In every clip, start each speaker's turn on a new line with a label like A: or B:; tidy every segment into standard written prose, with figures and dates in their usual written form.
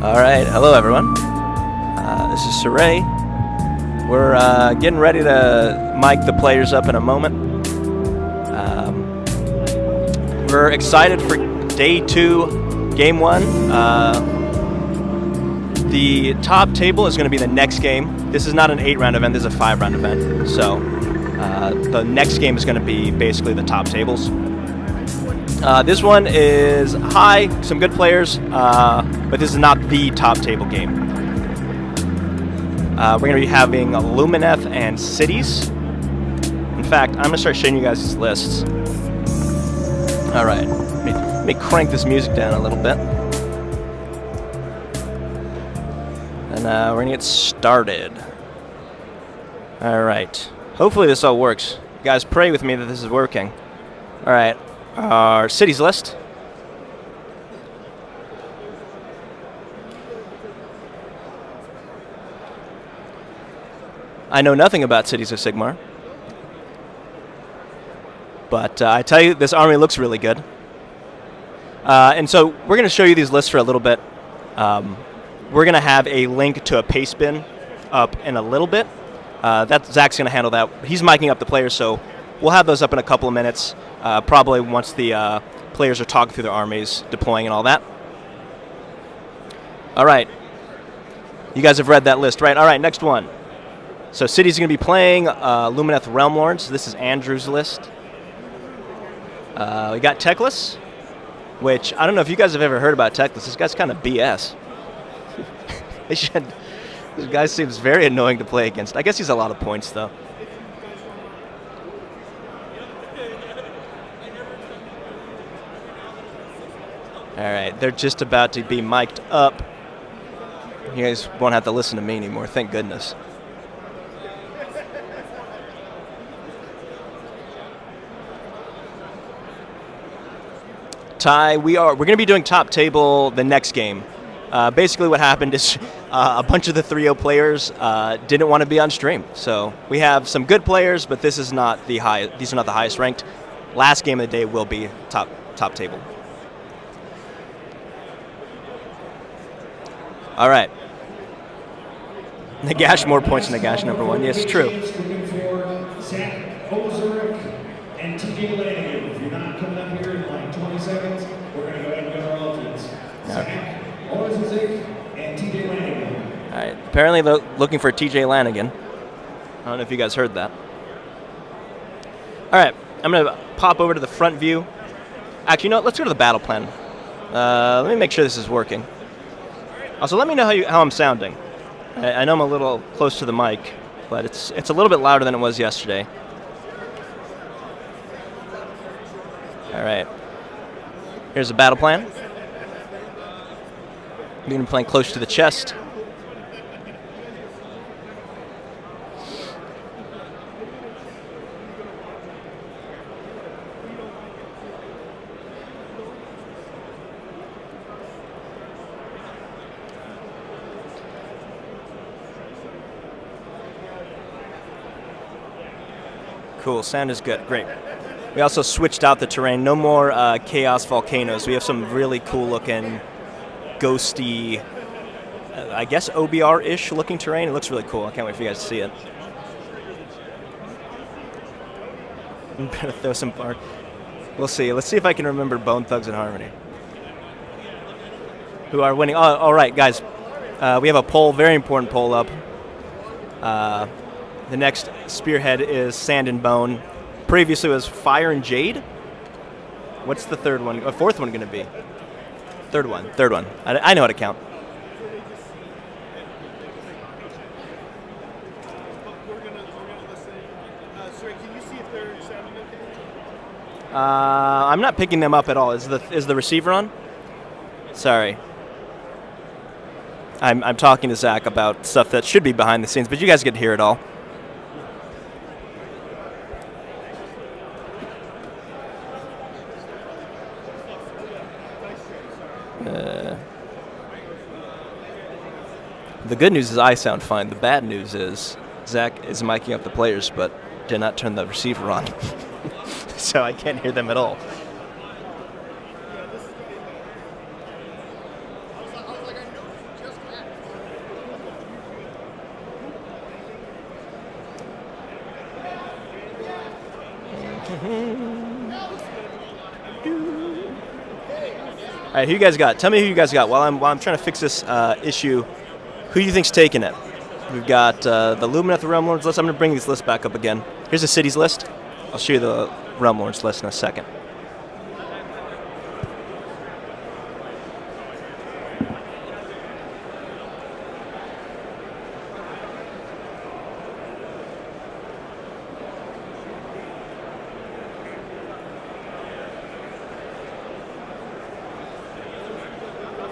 A: Alright, hello everyone. This is Saray. We're getting ready to mic the players up in a moment. We're excited for Day 2, Game 1. The top table is going to be the next game. This is not an 8-round event, this is a 5-round event. So, the next game is going to be basically the top tables. This one is high, some good players, but this is not the top table game. We're going to be having Lumineth and cities. In fact, I'm going to start showing you guys these lists. Alright, let me crank this music down a little bit. And we're going to get started. Alright, hopefully this all works. You guys pray with me that this is working. Alright. Our cities list. I know nothing about Cities of Sigmar, but I tell you, this army looks really good. And so we're going to show you these lists for a little bit. We're going to have a link to a paste bin up in a little bit. Zach's going to handle that. He's miking up the players, so we'll have those up in a couple of minutes. Probably once the players are talking through their armies, deploying and all that. All right. You guys have read that list, right? All right, next one. So cities are going to be playing Lumineth Realm Lords. This is Andrew's list. We got Teclis, which I don't know if you guys have ever heard about Teclis. This guy's kind of BS. This guy seems very annoying to play against. I guess he's a lot of points, though. Alright, they're just about to be mic'd up. You guys won't have to listen to me anymore, thank goodness. Ty, we're going to be doing top table the next game. Basically what happened is a bunch of the 3-0 players didn't want to be on stream. So we have some good players, but this is not the these are not the highest ranked. Last game of the day will be top table. All right. Nagash, more points than Nagash, number 1. Yes, true.
B: And TJ Lanigan. If you're not coming up here in like 20 seconds, we're going to go ahead and get our alternates. Zach, and TJ Lanigan.
A: All right. Apparently they're looking for TJ Lanigan. I don't know if you guys heard that. All right. I'm going to pop over to the front view. Actually, you know what? Let's go to the battle plan. Let me make sure this is working. Also, let me know how I'm sounding. I know I'm a little close to the mic, but it's a little bit louder than it was yesterday. All right. Here's the battle plan. We're going to be playing close to the chest. Cool, sound is good, great. We also switched out the terrain, no more chaos volcanoes. We have some really cool looking, ghosty, I guess OBR-ish looking terrain. It looks really cool, I can't wait for you guys to see it. I'm gonna throw some bar. We'll see, let's see if I can remember Bone Thugs and Harmony. Who are winning, oh, all right guys. We have a poll, very important poll up. The next spearhead is Sand and Bone. Previously was Fire and Jade. What's the third one? A fourth one going to be? Third one. I know how to count. I'm not picking them up at all. Is the receiver on? Sorry. I'm talking to Zach about stuff that should be behind the scenes, but you guys get to hear it all. The good news is I sound fine. The bad news is Zach is miking up the players, but did not turn the receiver on. So I can't hear them at all. All right, who you guys got? Tell me who you guys got. While I'm trying to fix this issue, who do you think's taking it? We've got the Lumineth Realm Lords list. I'm going to bring this list back up again. Here's the cities list. I'll show you the Realm Lords list in a second.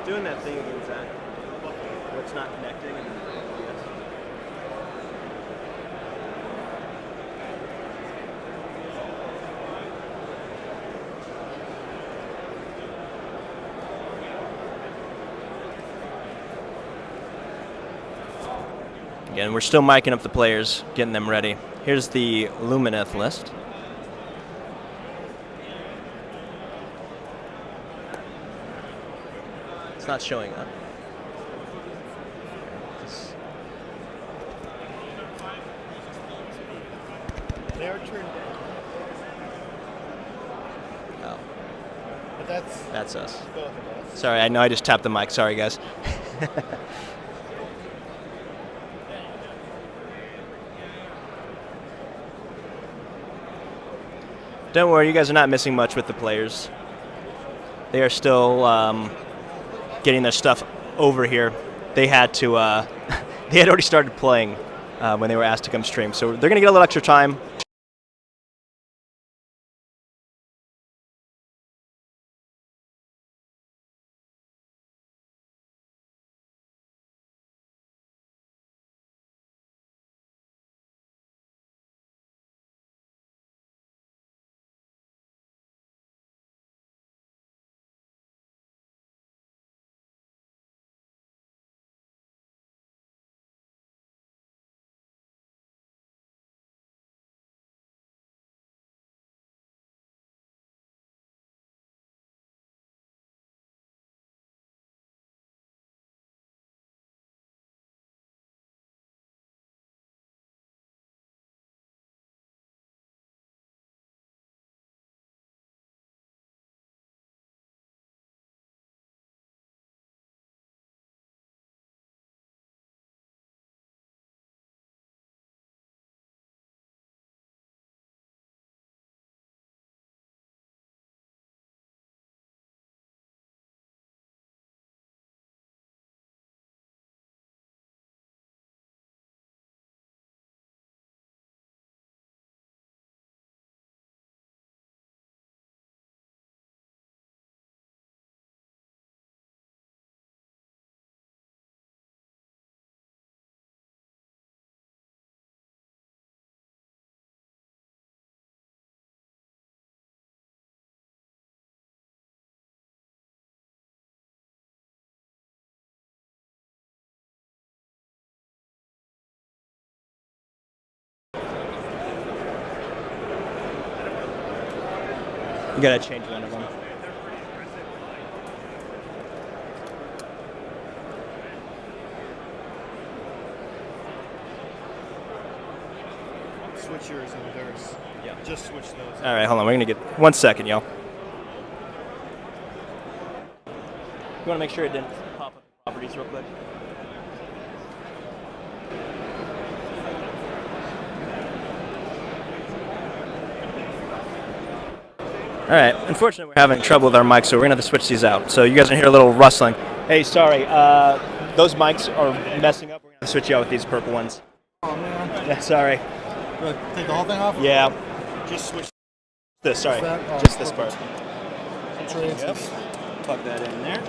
A: Doing that thing again, Zach. What's not connecting? Again, we're still miking up the players, getting them ready. Here's the Lumineth list. It's not showing up.
C: They are turned down.
A: Oh.
C: But
A: That's us.
C: both of us.
A: Sorry, I know I just tapped the mic. Sorry, guys. Don't worry, you guys are not missing much with the players. They are still getting their stuff over here. They had to. They had already started playing when they were asked to come stream, so they're gonna get a little extra time. You gotta change one of them.
C: Switch yours and theirs.
A: Yeah.
C: Just switch those.
A: All right, hold on. We're gonna get 1 second, y'all. You wanna make sure it didn't pop up properties real quick? All right. Unfortunately, we're having trouble with our mics, so we're gonna have to switch these out. So you guys are gonna hear a little rustling. Hey, sorry. Those mics are messing up. We're gonna switch you out with these purple ones.
C: Oh man.
A: Yeah, sorry.
C: Take the whole thing off?
A: Yeah.
C: Just switch
A: This. Sorry.
C: that? Oh,
A: Just this part.
C: trades.
A: Yep. Plug that in there.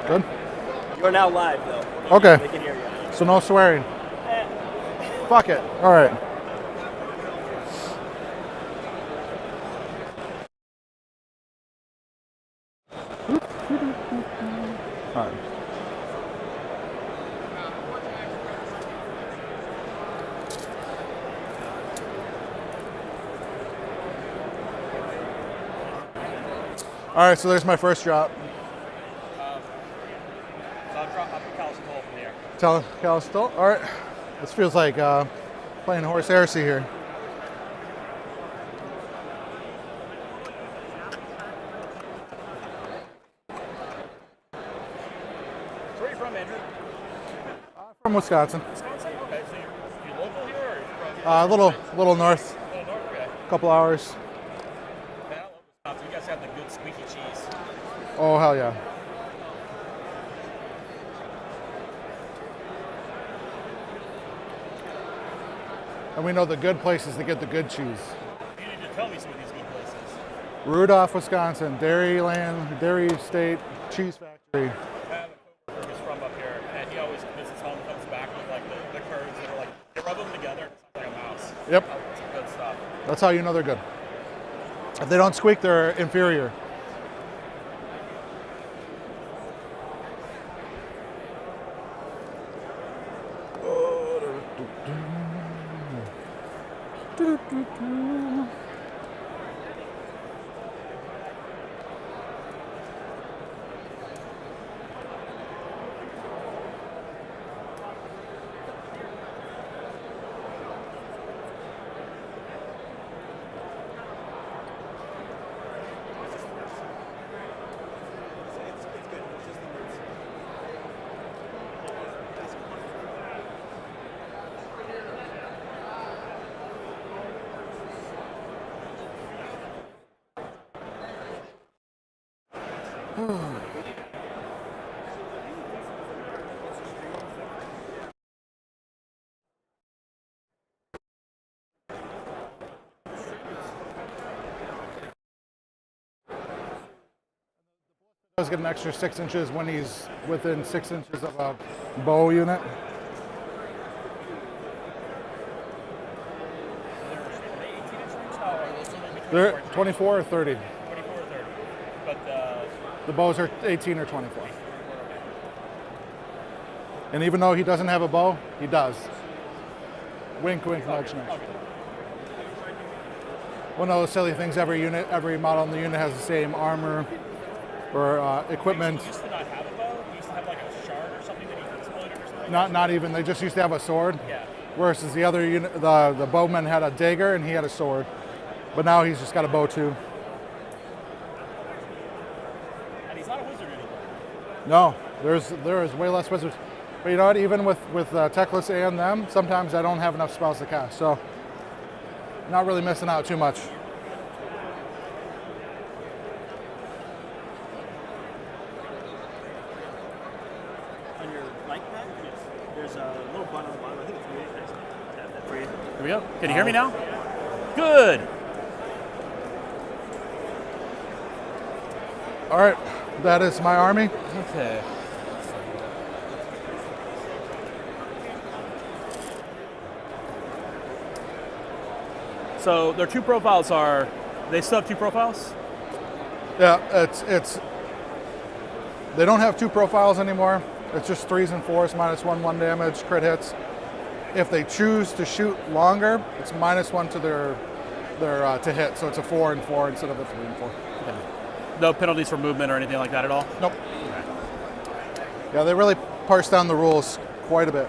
C: Good.
A: You're now live, though.
C: Okay.
A: They can hear you.
C: So no swearing. Fuck it. All right. All right. All right, so there's my first drop.
D: So I'll drop Callis and Toll from here.
C: Callis and Toll. All right. This feels like playing Horse Heresy here. from Wisconsin.
D: Wisconsin? Okay, so you're local here, or you're from?
C: A little north,
D: Oh, north, okay.
C: couple hours.
D: Man, I love Wisconsin. You guys have the good squeaky cheese.
C: Oh, hell yeah. And we know the good places to get the good cheese.
D: You need to tell me some of these good places.
C: Rudolph, Wisconsin, Dairy State Cheese Factory.
D: I have a coworker who's from up here, and he always visits home and comes back with like the curds that are like, they rub them together and it sounds like a mouse.
C: Yep.
D: It's good stuff.
C: That's how you know they're good. If they don't squeak, they're inferior. Does get an extra 6 inches when he's within 6 inches of a bow unit. They're 24 or 30.
D: 24 or 30. But
C: The bows are 18 or 24. And even though he doesn't have a bow, he does. Wink, wink, nudge, nudge. One of those silly things, every model in the unit has the same armor or equipment.
D: he used to not have a bow. He used to have like a shard or something that he exploded or something.
C: Not even, they just used to have a sword.
D: Yeah.
C: Versus the other unit, the bowman had a dagger and he had a sword. But now he's just got a bow too.
D: And he's not a wizard anymore.
C: No, there is way less wizards. But you know what? Even with Teclis and them, sometimes I don't have enough spells to cast. So, not really missing out too much.
A: On your mic pad, there's a little button on the bottom. I think it's really nice. Tap that for you.
D: Here we go. Can you hear me now? Good.
C: All right, that is my army.
D: Okay. So their two profiles are, they still have two profiles?
C: Yeah, it's. They don't have two profiles anymore. It's just 3s and 4s, -1 damage, crit hits. If they choose to shoot longer, it's -1 to their to hit. So it's a 4 and 4 instead of a 3 and 4.
D: Okay. No penalties for movement or anything like that at all?
C: Nope. Yeah, they really parse down the rules quite a bit.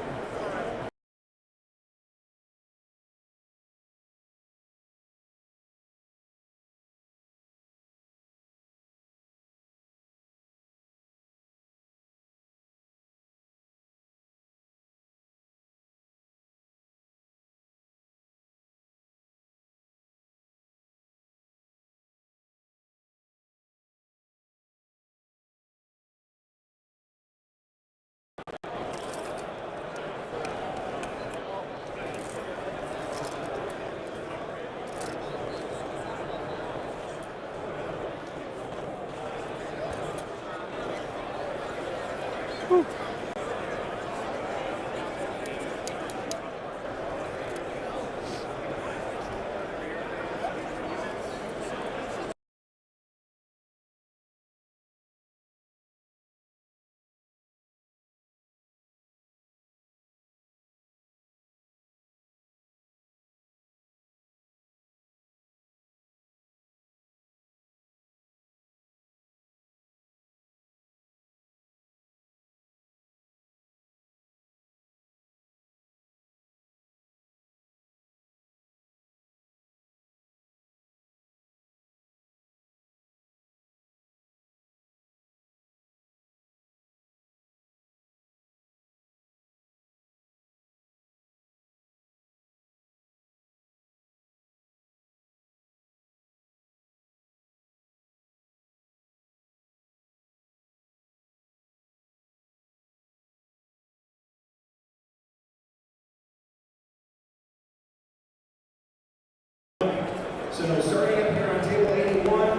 B: So starting up here on table 81,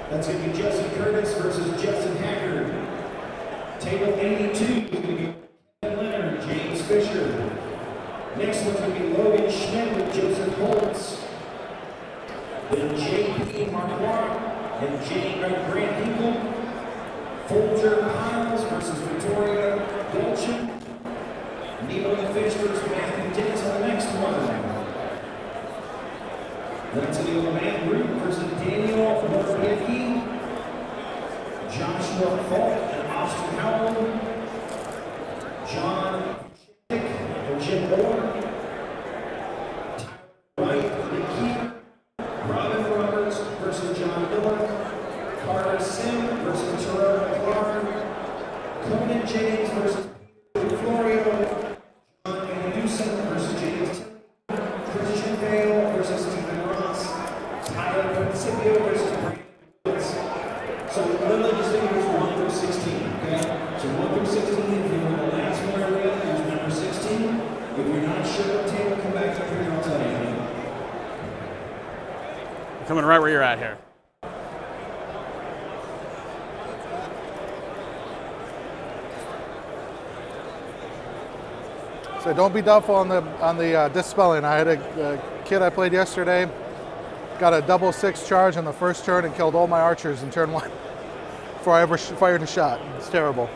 B: that's going to be Justin Curtis versus Justin Haggard. Table 82 is going to be Ken Leonard, James Fisher. Next one's going to be Logan Schmidt with Joseph Holtz. Then J.P. Marquardt and Grant Hinkle. Folger Piles versus Victoria Dolchin. Nemo the Fish versus Matthew Dennis on the next one. Then to the Matt Root versus Daniel Morawiecki. Joshua Falk and Austin Howell. John Chick and Jim Moore. Tyler Wright, Nick Keeper. Robin Roberts versus John Miller. Carter Sim versus Terrell McLaren. Conan James versus Peter Florio. John Anderson versus James Tilley. Christian Bale versus Stephen Ross. Tyler Principio versus Brandon Woods. So literally just think it was 1 through 16, okay? So 1 through 16, if you want the last one area, use number 16. If you're not sure what table, come back up here and I'll tell you.
D: Coming right where you're at here.
C: So don't be doubtful on the dispelling. I had a kid I played yesterday, got a double 6 charge on the first turn and killed all my archers in turn 1 before I ever fired a shot. It's terrible.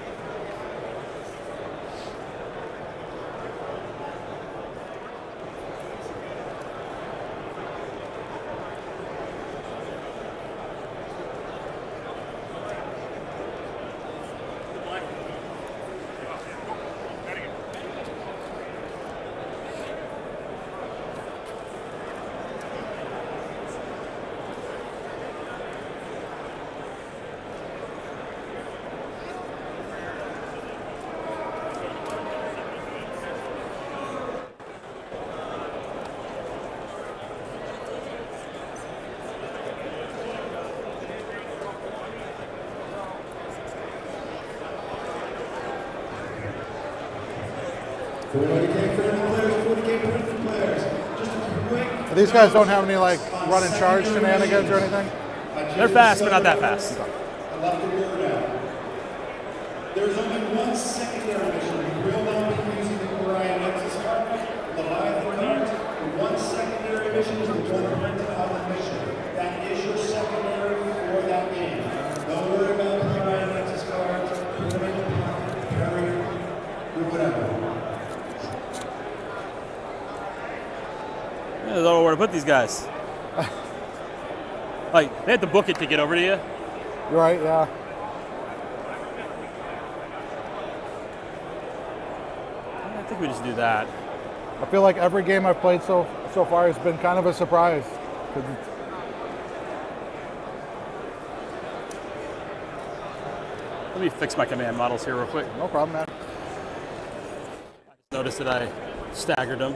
C: These guys don't have any like run and charge shenanigans or anything?
D: They're fast, but not that fast.
B: I love the word out. There's only one secondary mission. You will not be using the Orion Nexus card, the Leviathan card. The one secondary mission is the Tournament of mission. That is your secondary for that game. Don't worry about the Orion Nexus cards, put them in the pocket, carry them, do whatever.
D: I don't know where to put these guys. Like, they had to book it to get over to you.
C: Right, yeah.
D: I think we just do that.
C: I feel like every game I've played so far has been kind of a surprise.
D: Let me fix my command models here real quick.
C: No problem, man.
D: Notice that I staggered them.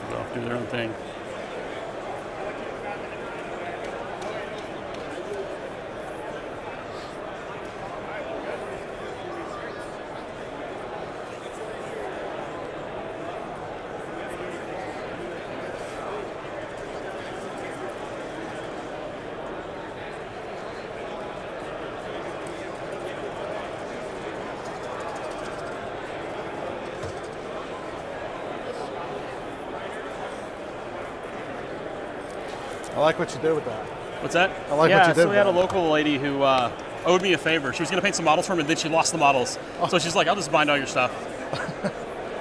D: Go off, do their own thing.
C: I like what you did with that.
D: What's that?
C: I like
D: yeah,
C: what you did
D: so we had a
C: with
D: local lady who owed me a favor. She was going to paint some models for me, and then she lost the models. So she's like, I'll just bind all your stuff.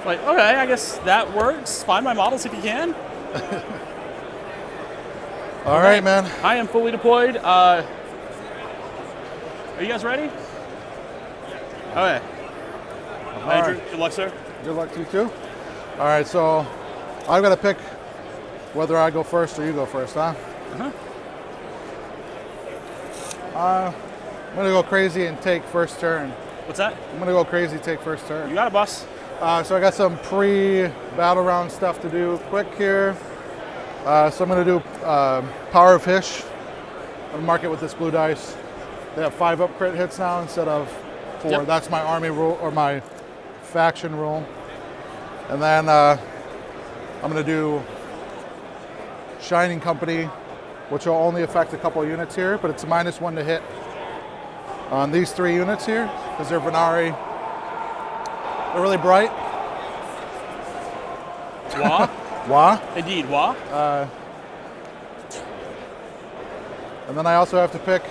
D: Like, okay, I guess that works. Find my models if you can.
C: All right, man.
D: I am fully deployed. Are you guys ready? Okay. Andrew,
C: right.
D: good luck, sir.
C: Good luck to you too. All right, so I've got to pick whether I go first or you go first, huh?
D: Uh-huh.
C: I'm gonna go crazy and take first turn.
D: What's that?
C: I'm gonna go crazy, take first turn.
D: You got it, boss.
C: So I got some pre-battle round stuff to do quick here. So I'm gonna do Power of Hysh. I'm gonna mark it with this blue dice. They have 5 up crit hits now instead of 4.
D: Yep.
C: That's my army rule or my faction rule. And then I'm gonna do Shining Company, which will only affect a couple units here, but it's a -1 to hit on these 3 units here because they're Vanari. They're really bright.
D: Wah?
C: Wah.
D: Indeed, wah.
C: And then I also have to pick,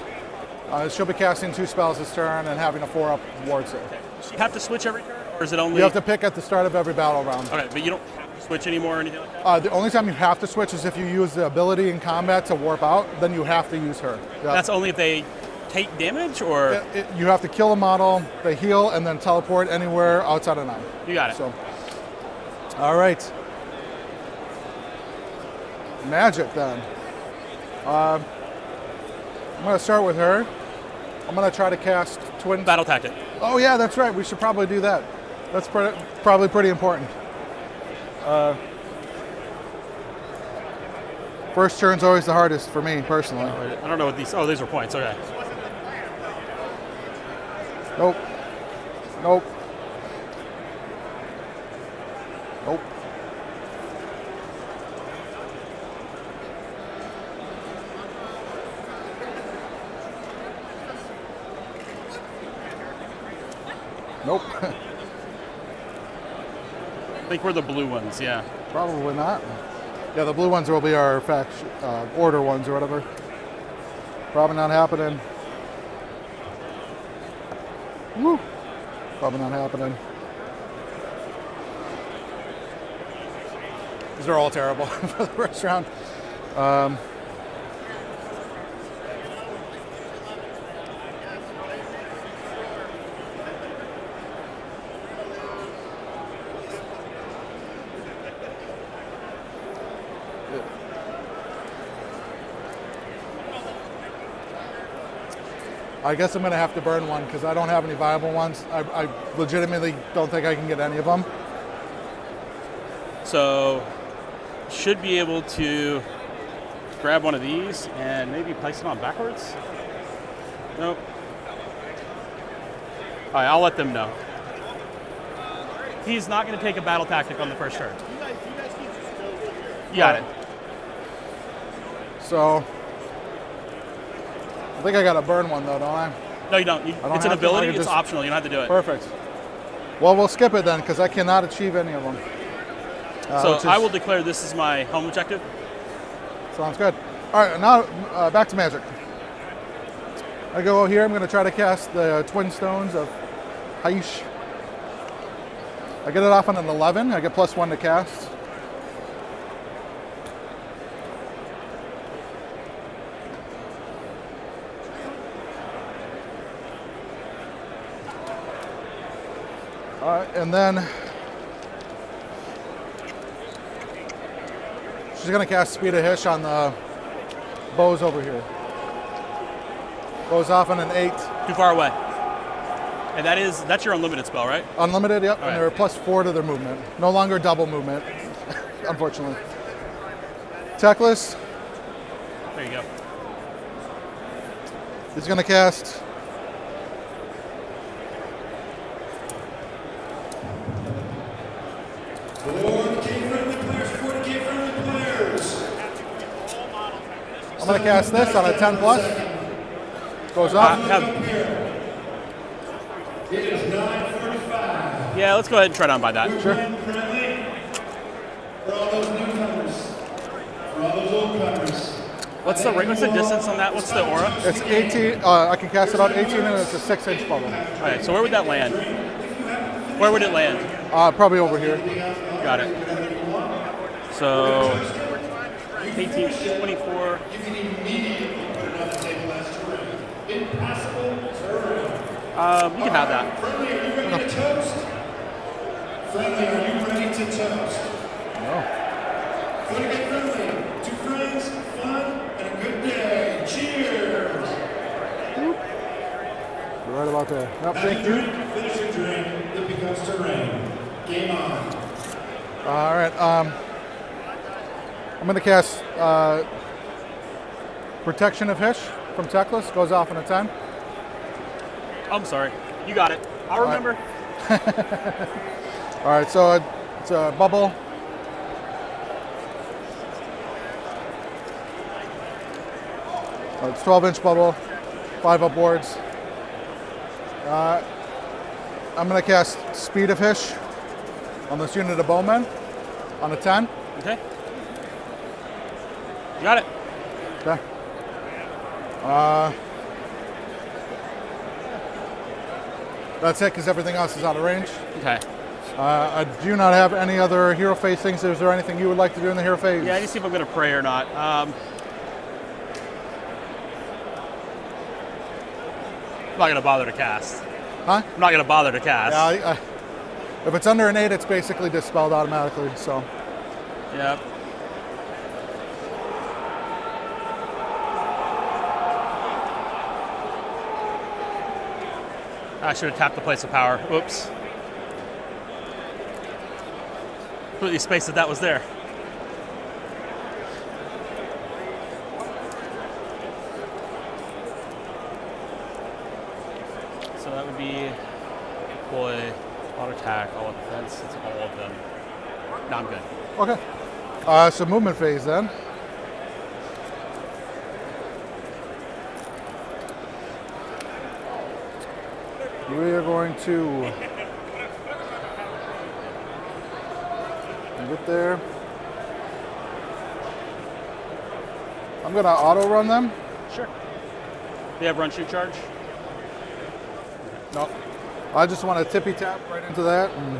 C: she'll be casting 2 spells this turn and having a 4-up ward save.
D: Does she have to switch every turn, or is it only...
C: You have to pick at the start of every battle round.
D: Okay, but you don't have to switch anymore or anything like that?
C: The only time you have to switch is if you use the ability in combat to warp out, then you have to use her. Yeah.
D: That's only if they take damage, or...
C: You have to kill a model, they heal, and then teleport anywhere outside of 9.
D: You got it.
C: So, all right. Magic then. I'm going to start with her. I'm going to try to cast Twin...
D: Battle tactic.
C: Oh yeah, that's right. We should probably do that. That's probably pretty important. First turn's always the hardest for me, personally.
D: I don't know what these... Oh, these are points. Okay.
C: Nope. Nope. Nope. Nope.
D: I think we're the blue ones, yeah.
C: Probably not. Yeah, the blue ones will be our faction, order ones or whatever. Probably not happening. Woo. Probably not happening. These are all terrible for the first round. I guess I'm going to have to burn one because I don't have any viable ones. I legitimately don't think I can get any of them.
D: So, should be able to grab one of these and maybe place it on backwards? Nope. All right, I'll let them know. He's not going to take a battle tactic on the first turn. You got it.
C: So, I think I got to burn one though, don't I?
D: No, you don't. It's an ability. It's
C: just...
D: optional. You don't have to do it.
C: Perfect. Well, we'll skip it then because I cannot achieve any of them.
D: So I will declare this is my home objective.
C: Sounds good. All right, now back to magic. I go here. I'm going to try to cast the Twin Stones of Hysh. I get it off on an 11. I get +1 to cast. And then she's going to cast Speed of Hysh on the bows over here. Goes off on an 8.
D: Too far away. And that's your unlimited spell, right?
C: Unlimited, yep.
D: All right.
C: And they're +4 to their movement. No longer double movement. unfortunately. Teclis,
D: There you go.
C: he's going to cast
B: 40K friendly players, 40K friendly players.
C: I'm going to cast this on a 10 plus. Goes up.
B: It is 9:45.
D: Yeah, let's go ahead and try to unbind that.
C: Sure.
B: Friendly for all those newcomers, for all those old comers.
D: What's the distance on that? What's the aura?
C: It's 18. I can cast it on 18 and it's a 6-inch bubble.
D: All right, so where would that land? Where would it land?
C: Probably over here.
D: Got it. So 18, 24. You can have that.
B: Friendly, are you ready to toast? Friendly, are you ready to toast?
C: No.
B: Friendly, friendly. Two friends, fun, and a good day. Cheers!
C: You're right about that. Nope, thank you.
B: Finish your drink. It becomes terrain. Game on.
C: All right. I'm going to cast Protection of Hysh from Teclis. Goes off in a 10.
D: I'm sorry. You got it. I'll remember.
C: All right, so it's a bubble. It's 12-inch bubble, 5 upwards. I'm going to cast Speed of Hysh on this unit of bowmen on a 10.
D: Okay. You got it.
C: Okay. That's it, because everything else is out of range.
D: Okay.
C: I do not have any other hero phase things. Is there anything you would like to do in the hero phase?
D: Yeah, I need to see if I'm going to pray or not. I'm not going to bother to cast.
C: Huh?
D: I'm not going to bother to cast.
C: Yeah, if it's under an 8, it's basically dispelled automatically, so.
D: Yep. I should have tapped the place of power. Whoops. Completely spaced that was there. So that would be deploy, auto attack, all defense. It's all of them. No, I'm good.
C: Okay. So movement phase then. We are going to get there. I'm going to auto run them.
D: Sure. Do you have run shoot charge?
C: No. I just want to tippy tap right into that, and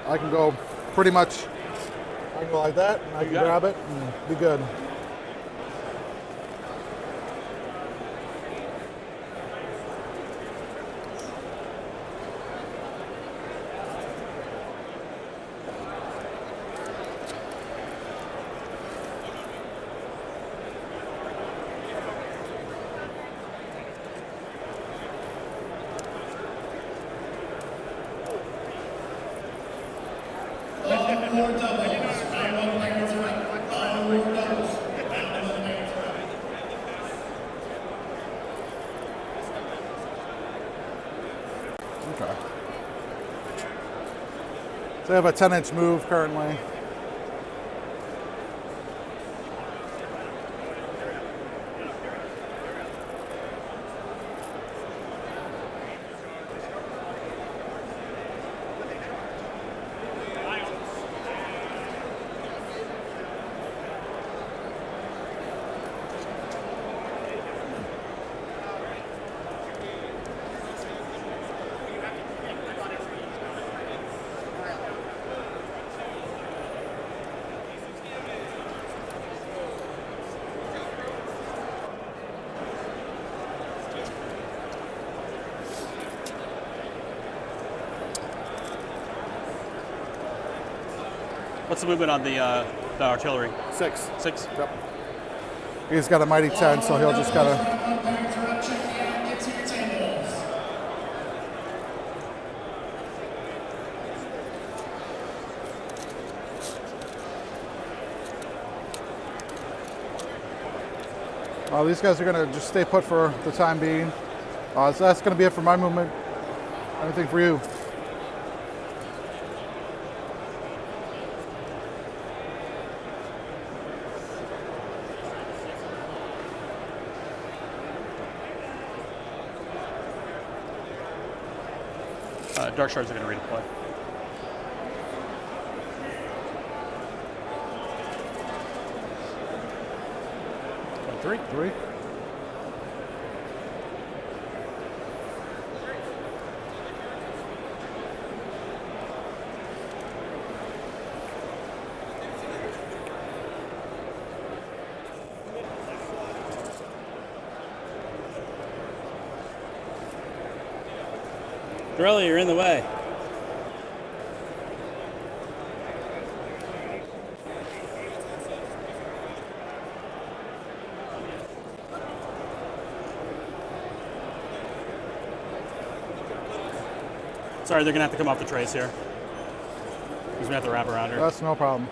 C: I can go pretty much. I can go like that, and I can grab it and be good. Okay. So I have a 10-inch move currently.
D: What's the movement on the artillery?
C: 6.
D: 6?
C: Yep. He's got a mighty 10, so he'll just gotta. These guys are going to just stay put for the time being. So that's going to be it for my movement. Anything for you?
D: Dark Shards are going to redeploy.
C: Three.
D: Doralia, you're in the way. Sorry, they're going to have to come off the trace here. Because we have to wrap around her.
C: That's no problem.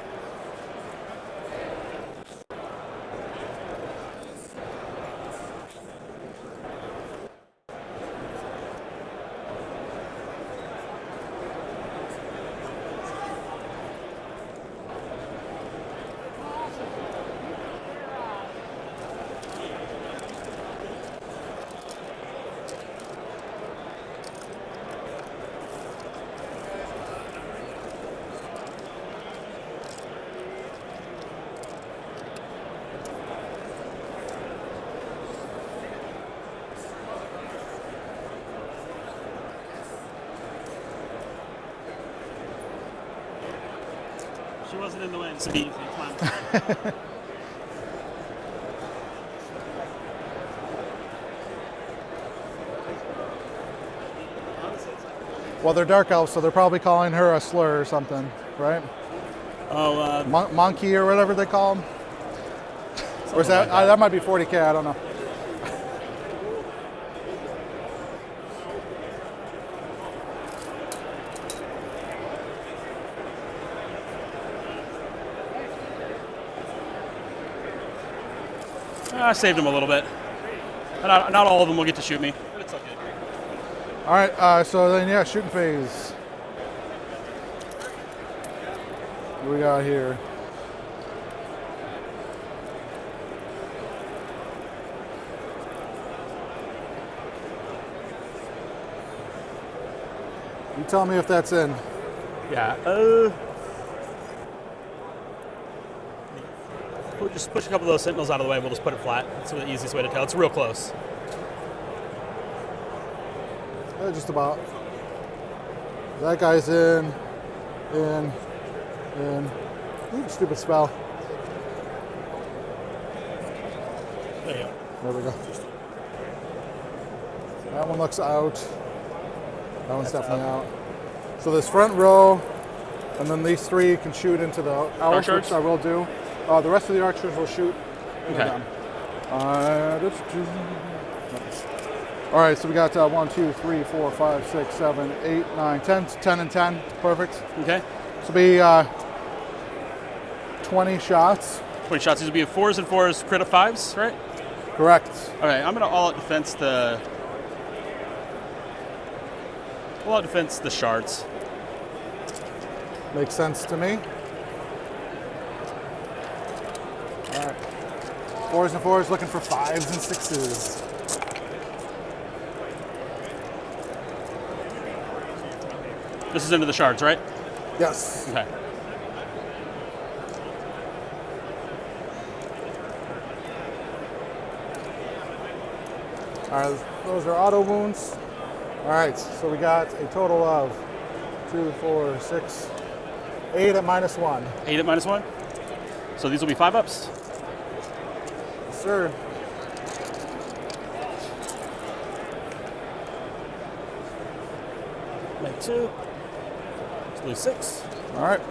D: She wasn't in the way. It's easy. Come on.
C: Well, they're dark elves, so they're probably calling her a slur or something, right?
D: Oh,
C: Monkey or whatever they call them. Or is that
D: like
C: that might be 40K? I don't know.
D: I saved him a little bit. Not all of them will get to shoot me, but it's okay.
C: All right, so then yeah, shooting phase. What do we got here? You tell me if that's in.
D: Yeah. We'll just push a couple of those Sentinels out of the way. We'll just put it flat. That's the easiest way to tell. It's real close.
C: Just about. That guy's in. Ooh, stupid spell.
D: There you go.
C: There we go. That one looks out. That one's definitely out. So this front row, and then these three can shoot into the elves, which I will do. The rest of the archers will shoot into them. All right, so we got 1, 2, 3, 4, 5, 6, 7, 8, 9, 10. 10 and 10. Perfect.
D: Okay.
C: This will be 20 shots.
D: 20 shots. These will be 4s and 4s, crit of 5s, right?
C: Correct.
D: Okay, I'm going to all-out defense the... All-out defense the shards.
C: Makes sense to me. All right. 4s and 4s looking for 5s and 6s.
D: This is into the shards, right?
C: Yes.
D: Okay.
C: All right, those are auto wounds. All right, so we got a total of 2, 4, 6, 8 at -1.
D: 8 at -1? So these will be 5-ups?
C: Yes, sir.
D: Make 2. Let's lose 6.
C: All right.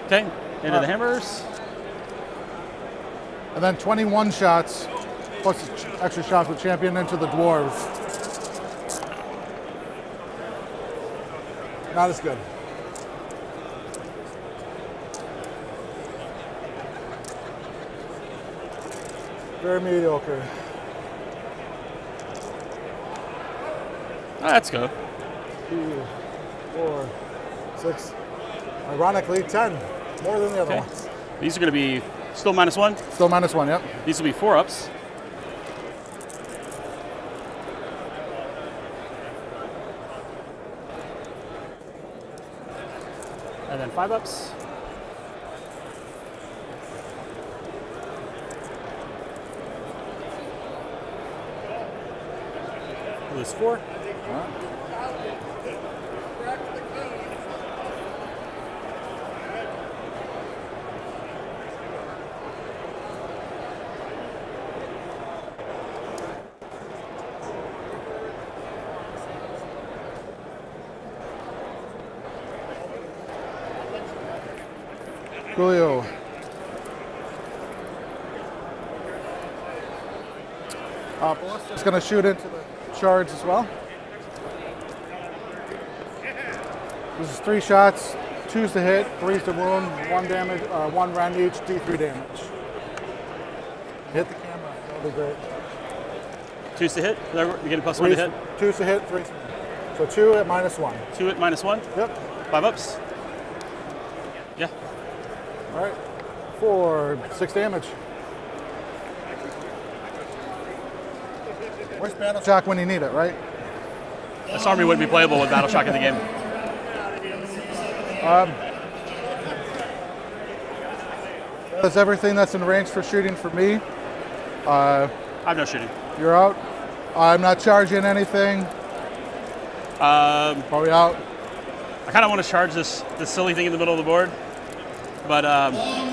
D: Okay. Into the hammers.
C: And then 21 shots, plus extra shots with champion into the dwarves. Not as good. Very mediocre.
D: Let's go.
C: 2, 4, 6. Ironically, 10. More than the other
D: Okay.
C: ones.
D: These are going to be still -1.
C: Still -1, yep.
D: These will be 4-ups. And then 5-ups. Lose 4.
C: Coolio. Ballista's going to shoot into the charge as well. This is 3 shots, 2's to hit, 3's to wound, 1 damage, 1 rend each, D3 damage. Hit the camera, that'll be great.
D: 2's to hit. You're getting +1 to hit.
C: 2's to hit, 3's to hit. So 2 at -1.
D: 2 at -1.
C: Yep.
D: 5-ups. Yeah.
C: All right. 4, 6 damage. Where's Battle Shock when you need it, right?
D: This army wouldn't be playable with Battle Shock in the game.
C: That's everything that's in range for shooting for me.
D: I have no shooting.
C: You're out. I'm not charging anything. Probably out.
D: I kind of want to charge this silly thing in the middle of the board. But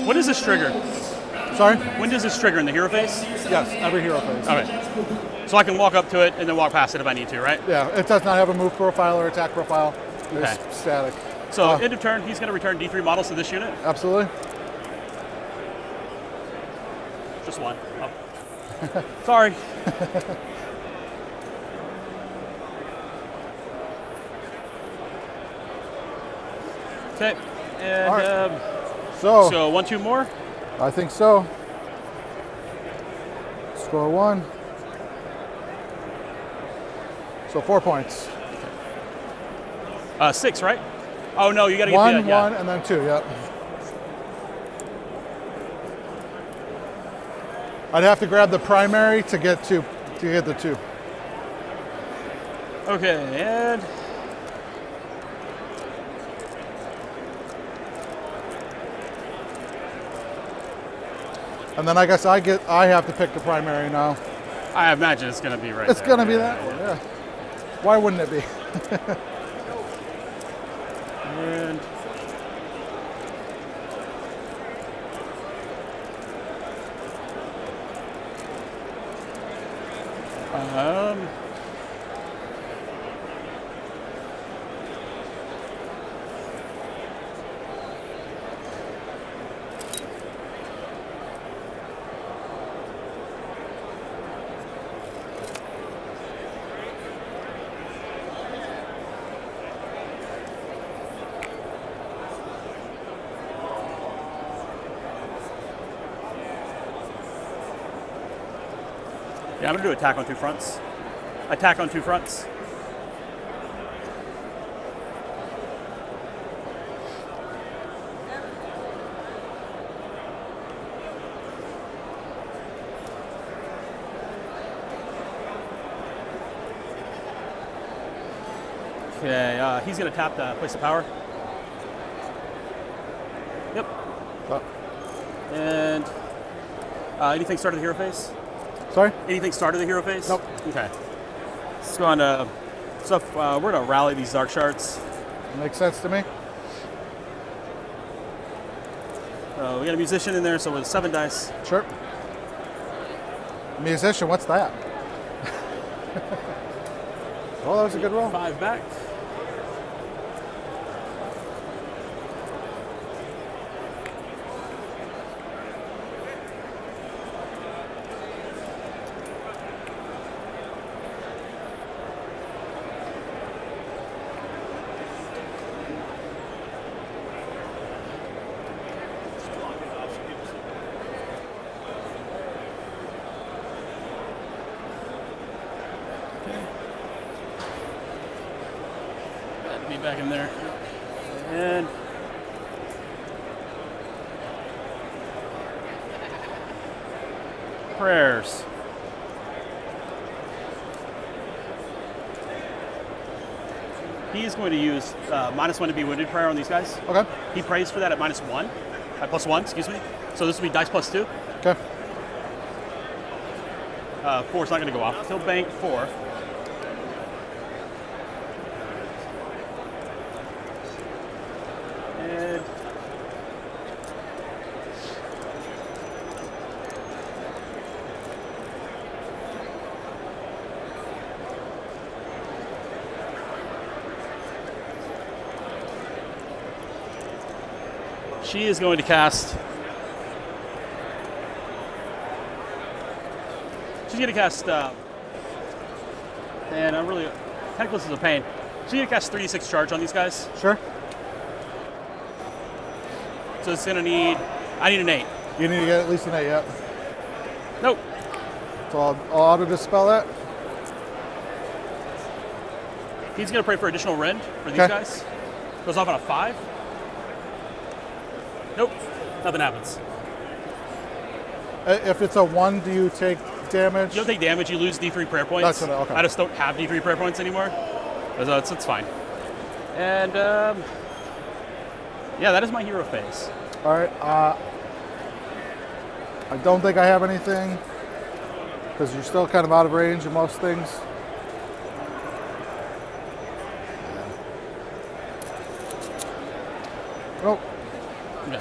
D: when does this trigger?
C: Sorry?
D: When does this trigger? In the hero phase?
C: Yes, every hero phase.
D: Okay. So I can walk up to it and then walk past it if I need to, right?
C: Yeah, it does not have a move profile or attack profile. It's
D: Okay.
C: static.
D: So end of turn, he's going to return D3 models to this unit.
C: Absolutely.
D: Just 1. Oh. Sorry. Okay. And
C: All right. So
D: 1, 2 more.
C: I think so. Score 1. So 4 points.
D: 6, right? Oh no, you got to get
C: 1,
D: the
C: 1, and then 2. Yep. I'd have to grab the primary to get the 2.
D: Okay, and
C: And then I guess I have to pick the primary now.
D: I imagine it's going to be right.
C: It's
D: there.
C: going to be that one, yeah. Why wouldn't it be?
D: And yeah, I'm going to do attack on 2 fronts. Attack on 2 fronts. Okay, he's going to tap the place of power. Yep.
C: Oh.
D: And anything started the hero phase?
C: Sorry?
D: Anything started the hero phase?
C: Nope.
D: Okay. Let's go on to stuff. We're going to rally these dark shards.
C: Makes sense to me.
D: We got a musician in there, so with 7 dice.
C: Sure. Musician, what's that? Well, that was a good roll.
D: 5 back. Be back in there. And prayers. He is going to use -1 to be wounded prayer on these guys.
C: Okay.
D: He prays for that at -1, at +1, excuse me. So this will be dice +2.
C: Okay.
D: 4 is not going to go off. He'll bank 4. And she is going to cast. She's going to cast. And I'm really. Teclis is a pain. She's going to cast 3d6 charge on these guys.
C: Sure.
D: So it's going to need. I need an 8.
C: You need to get at least an 8, yep.
D: Nope.
C: So I'll auto dispel that.
D: He's going to pray for additional rend for these
C: Okay.
D: guys. Goes off on a 5. Nope. Nothing happens.
C: If it's a 1, do you take damage?
D: You don't take damage, you lose D3 prayer points.
C: That's what okay.
D: I just don't have D3 prayer points anymore. So it's fine. And yeah, that is my hero phase.
C: All right. I don't think I have anything because you're still kind of out of range of most things. Nope.
D: Okay.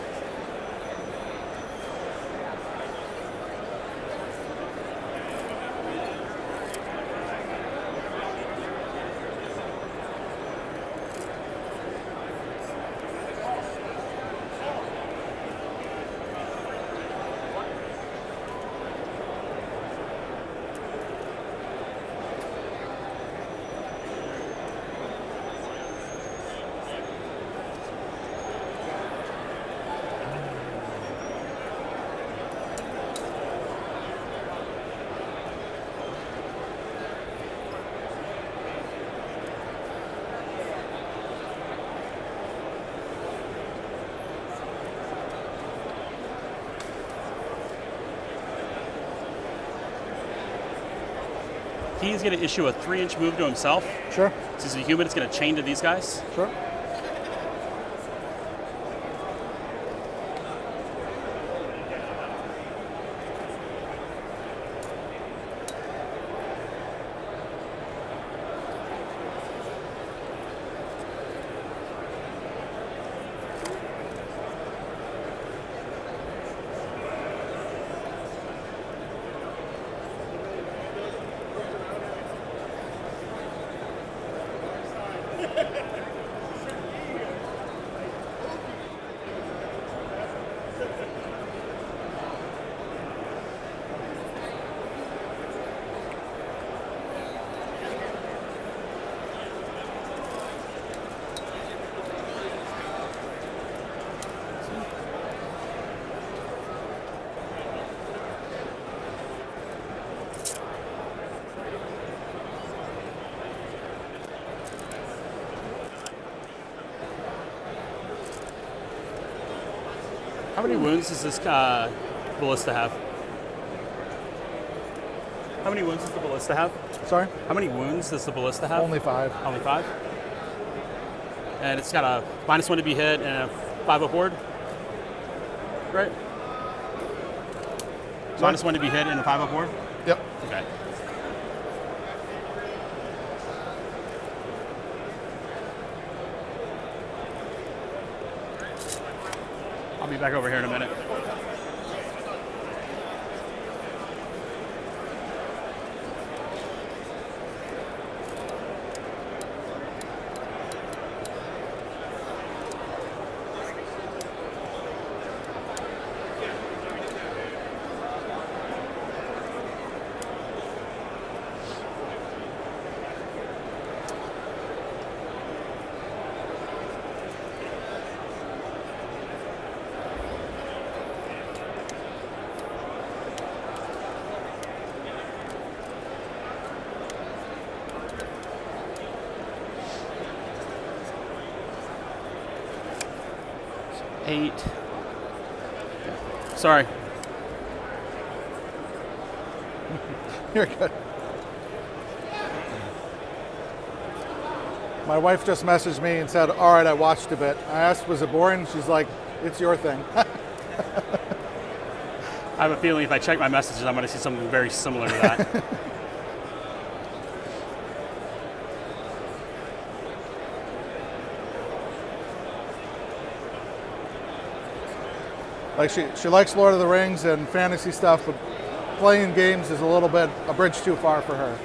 D: He's going to issue a 3-inch move to himself.
C: Sure.
D: Since he's a human, it's going to chain to these guys.
C: Sure. How many wounds does this Ballista have? How many wounds does the Ballista have? Sorry?
D: How many wounds does the Ballista have?
C: Only 5.
D: Only 5? And it's got a -1 to be hit and a 5 up ward? Right? -1 to be hit and a 5 up ward?
C: Yep.
D: Okay. I'll be back over here in a minute. 8. Sorry.
C: You're good. My wife just messaged me and said, all right, I watched a bit. I asked, was it boring? She's like, it's your thing.
D: I have a feeling if I check my messages, I'm going to see something very similar to that.
C: Like she likes Lord of the Rings and fantasy stuff, but playing games is a little bit a bridge too far for her.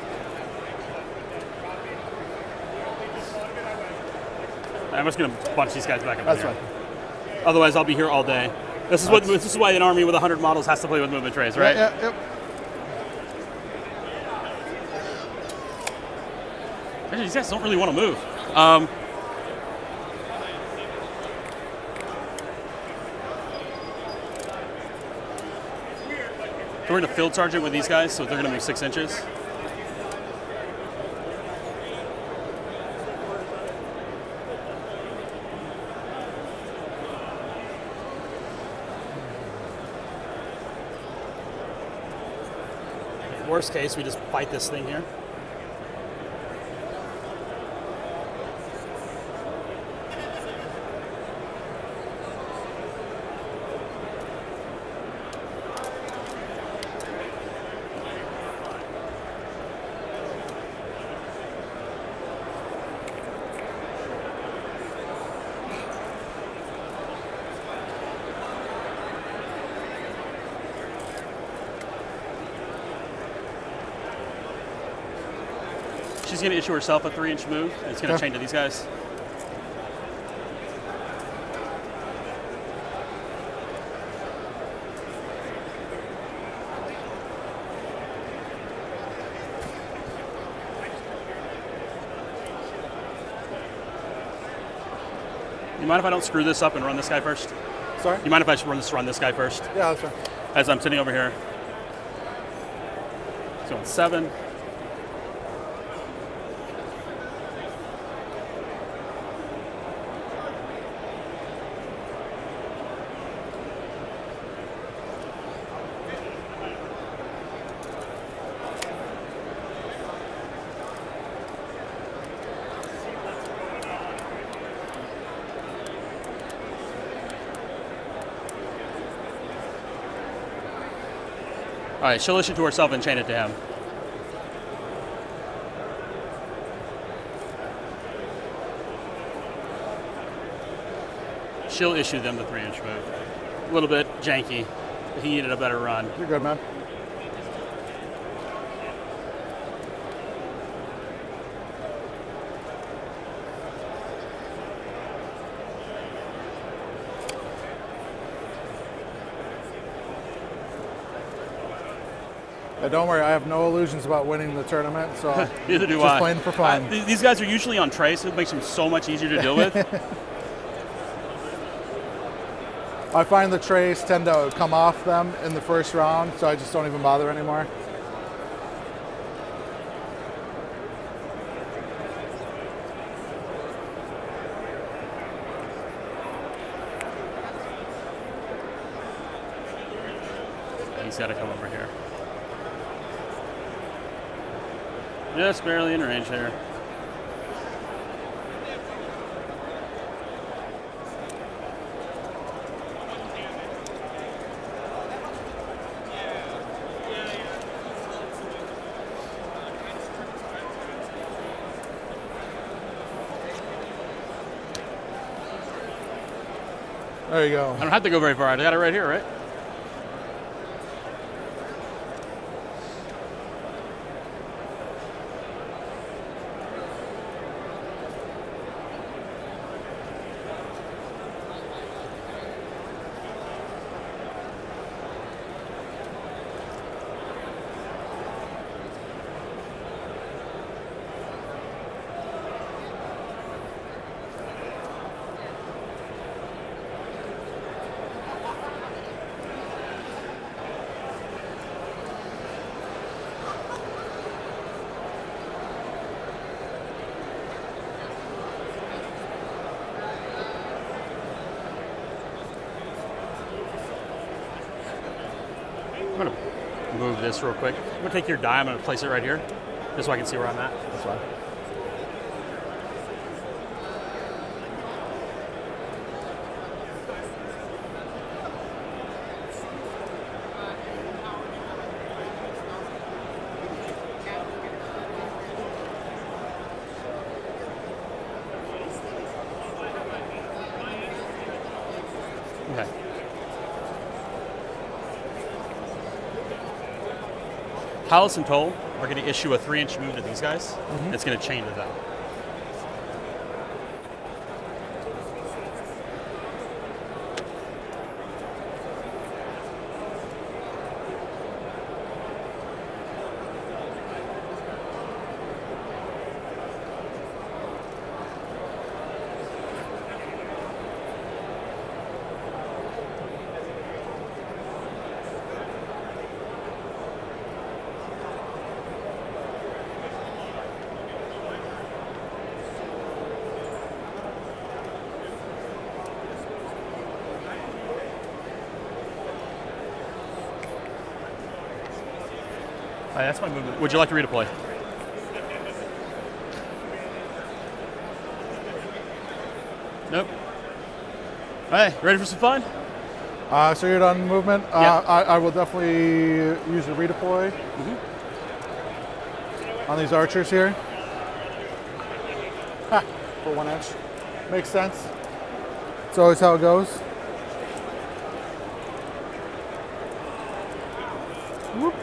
D: I'm just going to bunch these guys back up.
C: That's
D: here.
C: right.
D: Otherwise, I'll be here all day. This is why an army with 100 models has to play with movement trays, right?
C: Yeah, yep.
D: Actually, these guys don't really want to move. So we're going to field sergeant with these guys, so they're going to move 6 inches. Worst case, we just fight this thing here. She's going to issue herself a 3-inch move. And it's going to chain to these guys. You mind if I don't screw this up and run this guy first?
C: Sorry?
D: You mind if I just run this guy first?
C: Yeah, that's fine.
D: As I'm sitting over here. So it's 7. All right, she'll issue to herself and chain it to him. She'll issue them the 3-inch move. A little bit janky, but he needed a better run.
C: You're good, man. Don't worry, I have no illusions about winning the tournament, so
D: neither do
C: just
D: I.
C: playing for fun.
D: These guys are usually on trays, so it makes them so much easier to deal with.
C: I find the trays tend to come off them in the first round, so I just don't even bother anymore.
D: He's got to come over here. Just barely in range there.
C: There you go.
D: I don't have to go very far. I got it right here, right? going to move this real quick. I'm going to take your die. I'm going to place it right here, just so I can see where I'm at.
C: That's fine.
D: Okay. Callis and Toll are going to issue a 3-inch move to these guys. It's going to chain to them. All right, that's my movement. Would you like to redeploy? Nope. All right, ready for some fun?
C: So you're done movement.
D: Yeah.
C: I will definitely use a redeploy on these archers here. Ha, for 1 inch. Makes sense. It's always how it goes. Whoop.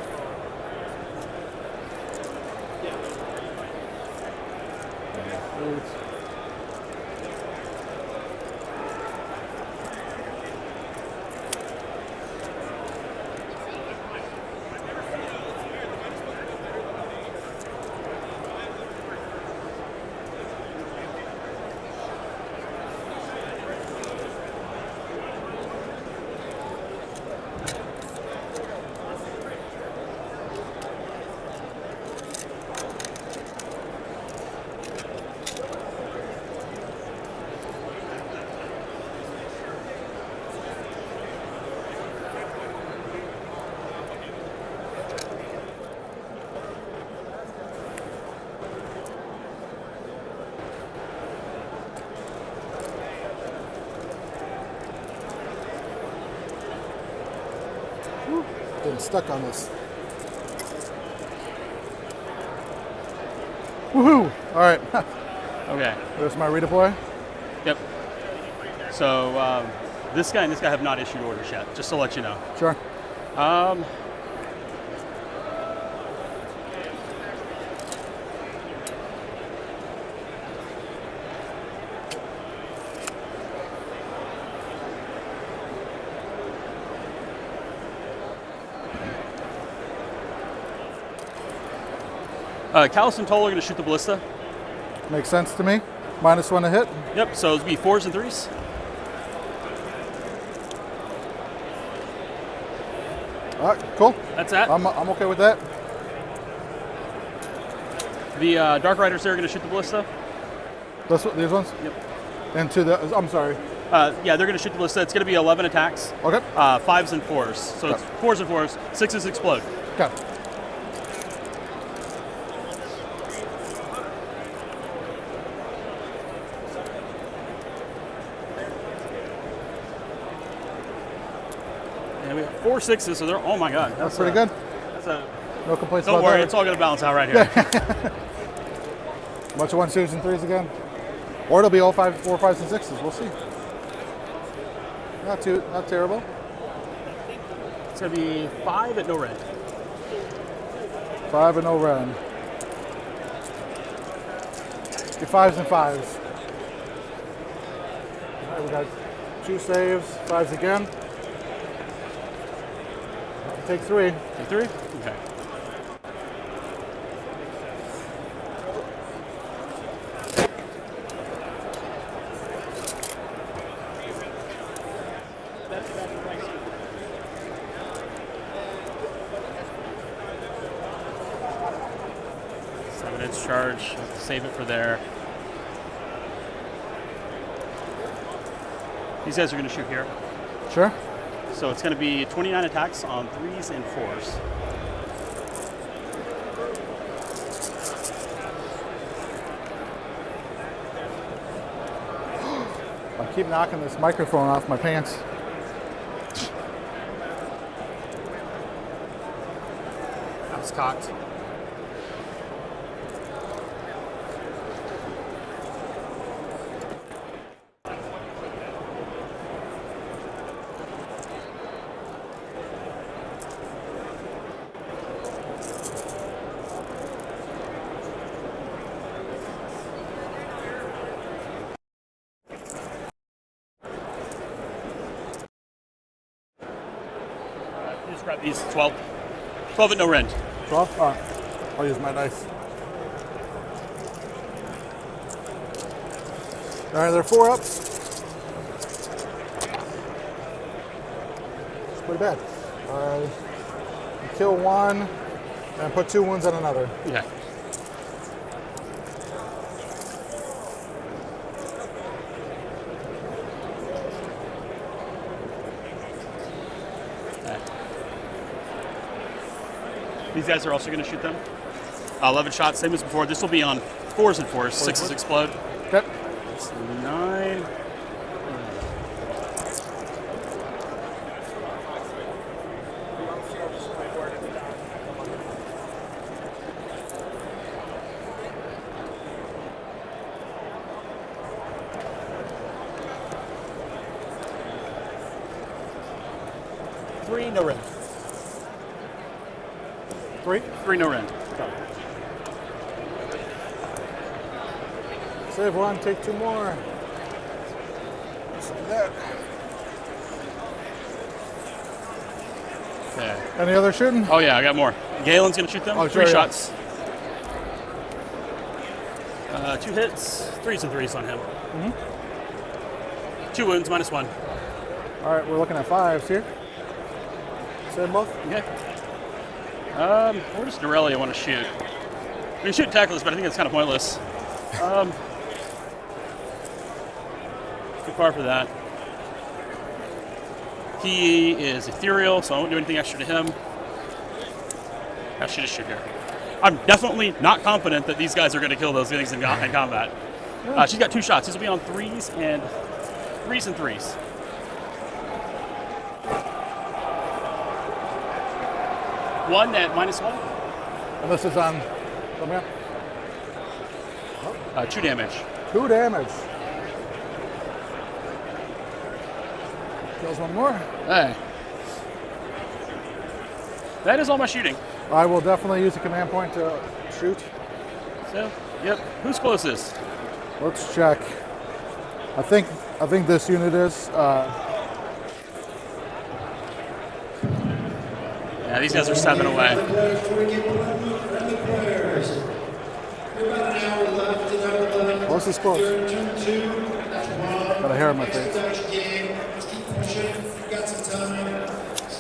C: Getting stuck on this. Woohoo! All right.
D: Okay.
C: There's my redeploy.
D: Yep. So this guy and this guy have not issued orders yet, just to let you know.
C: Sure.
D: Callis and Toll are going to shoot the Ballista.
C: Makes sense to me. -1 to hit.
D: Yep, so it'll be 4s and 3s.
C: All right, cool.
D: That's that.
C: I'm okay with that.
D: The Dark Riders there are going to shoot the Ballista.
C: These ones?
D: Yep.
C: And to the, I'm sorry.
D: Yeah, they're going to shoot the Ballista. It's going to be 11 attacks.
C: Okay.
D: 5s and 4s. So it's 4s and 4s. 6s explode.
C: Okay.
D: And we have 4 6s, so they're, oh my god.
C: That's pretty good.
D: That's a,
C: No complaints
D: don't
C: about
D: worry,
C: that.
D: it's all going to balance out right here.
C: Bunch of 1s, 2s, and 3s again. Or it'll be all 4, 5s, and 6s. We'll see. Not terrible.
D: It's going to be 5 at no red.
C: 5 and no red. Your 5s and 5s. All right, we got 2 saves, 5s again. Take 3.
D: Take 3? Okay. Charge, save it for there. These guys are going to shoot here.
C: Sure.
D: So it's going to be 29 attacks on 3s and 4s.
C: I keep knocking this microphone off my pants.
D: That was cocked. Just grab these 12. 12 at no rend.
C: 12? All right. I'll use my dice. All right, there are 4 ups. It's pretty bad. All right. Kill 1 and put 2 wounds on another.
D: Yeah. These guys are also going to shoot them. 11 shots, same as before. This will be on 4s and 4s. 6s explode.
C: Okay.
D: 9.
C: Three, no rend. 3?
D: 3 no rend.
C: Save 1, take 2 more. Just do that.
D: Okay.
C: Any other shooting?
D: Oh yeah, I got more. Galen's going to shoot them.
C: Oh,
D: 3
C: sure, yeah.
D: shots. 2 hits, 3s and 3s on him. 2 wounds, -1.
C: All right, we're looking at 5s here. Save both?
D: Okay. Where does Doralia want to shoot? We can shoot Teclis, but I think it's kind of pointless. Too far for that. He is ethereal, so I won't do anything extra to him. I should just shoot here. I'm definitely not confident that these guys are going to kill those things in combat. She's got 2 shots. These will be on 3s and 3s. One at -1.
C: And this is on, come here.
D: 2 damage.
C: 2 damage. Kills 1 more.
D: Hey. That is all my shooting.
C: I will definitely use a command point to shoot.
D: So, yep. Who's closest?
C: Let's check. I think this unit is.
D: Yeah, these guys are 7 away.
C: What's this close? Got a hair on my face.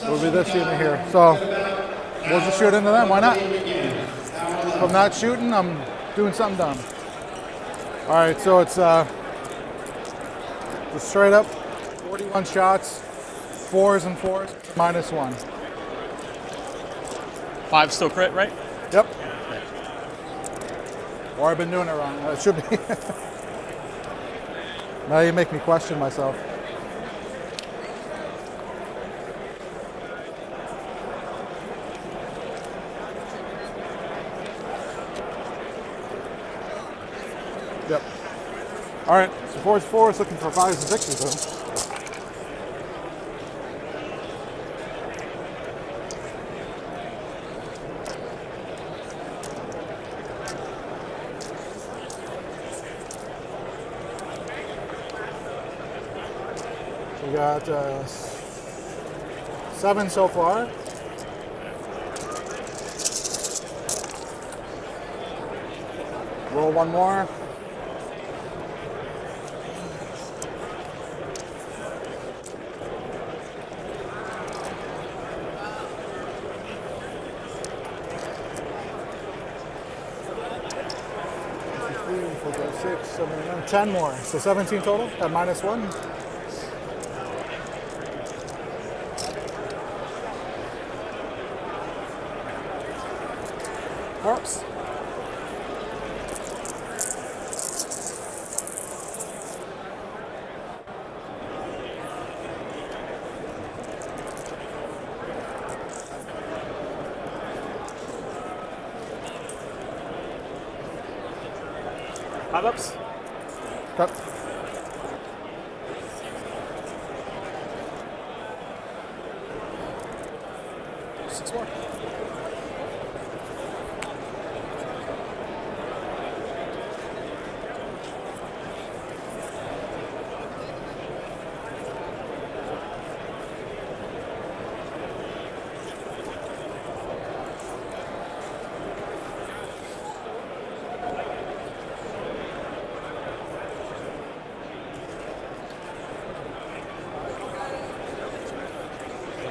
C: It will be this unit here. So we'll just shoot into them. Why not? If I'm not shooting, I'm doing something dumb. All right, so it's just straight up 41 shots, 4s and 4s, -1.
D: 5 still crit, right?
C: Yep. Or I've been doing it wrong. It should be. Now you make me question myself. Yep. All right, so 4's 4 is looking for 5s and 6s though. We got 7 so far. Roll 1 more. Six, 7, 9, 10 more. So 17 total at -1.
D: Corpse. Pop-ups.
C: Cut.
D: Six more.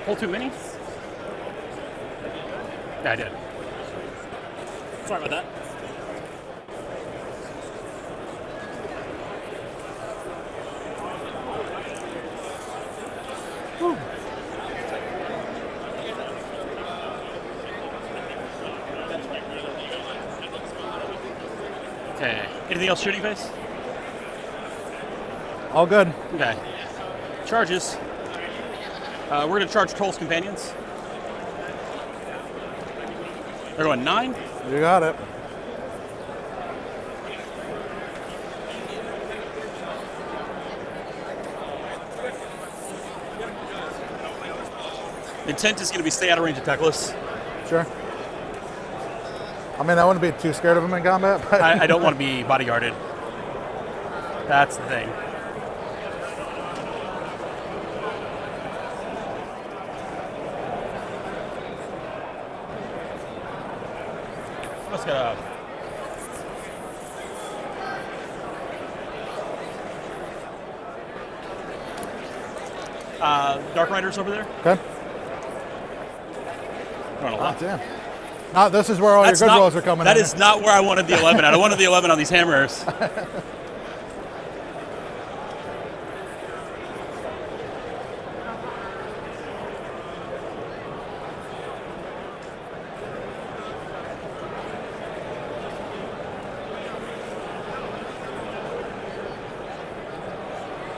D: Pull too many? Yeah, I did. Sorry about that. Whew. Okay. Anything else shooting phase?
C: All good.
D: Okay. Charges. We're going to charge Toll's companions. They're going 9.
C: You got it.
D: Intent is going to be stay out of range of Teclis.
C: Sure. I mean, I wouldn't be too scared of him in combat, but
D: I don't want to be bodyguarded. That's the thing. Let's go. Dark Riders over there.
C: Okay.
D: Going a
C: Oh,
D: lot.
C: damn. Now this is where all your good rolls are coming in.
D: That is not where I wanted the 11 at. I wanted the 11 on these hammers.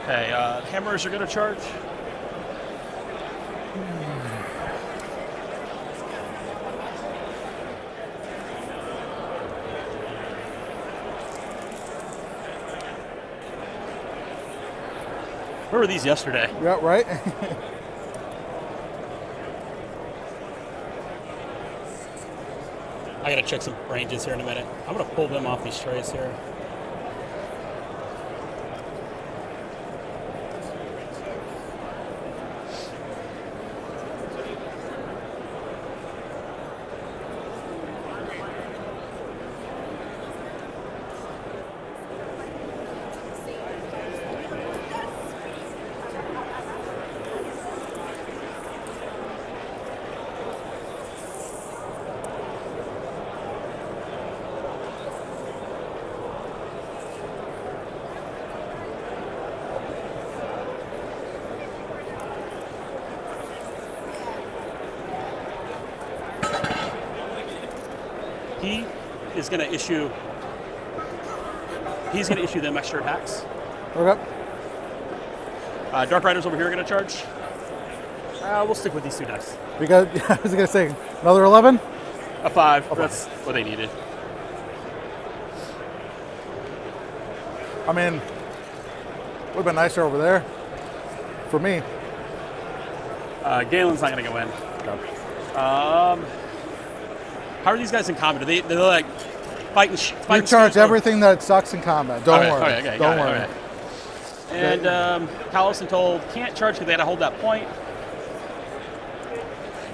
D: Okay, hammers are going to charge. Where were these yesterday?
C: Yeah, right.
D: I gotta check some ranges here in a minute. I'm gonna pull them off these trays here. He is going to issue. He's going to issue them extra attacks.
C: Okay.
D: Dark Riders over here are going to charge. We'll stick with these two dice.
C: We got. I was gonna say another 11.
D: A 5. That's what they needed.
C: I mean, would have been nicer over there for me.
D: Galen's not going to go in. How are these guys in combat? They're like fighting.
C: You charge everything that sucks in combat. Don't worry.
D: Okay,
C: Don't worry.
D: Okay. And Callis and Toll can't charge because they had to hold that point.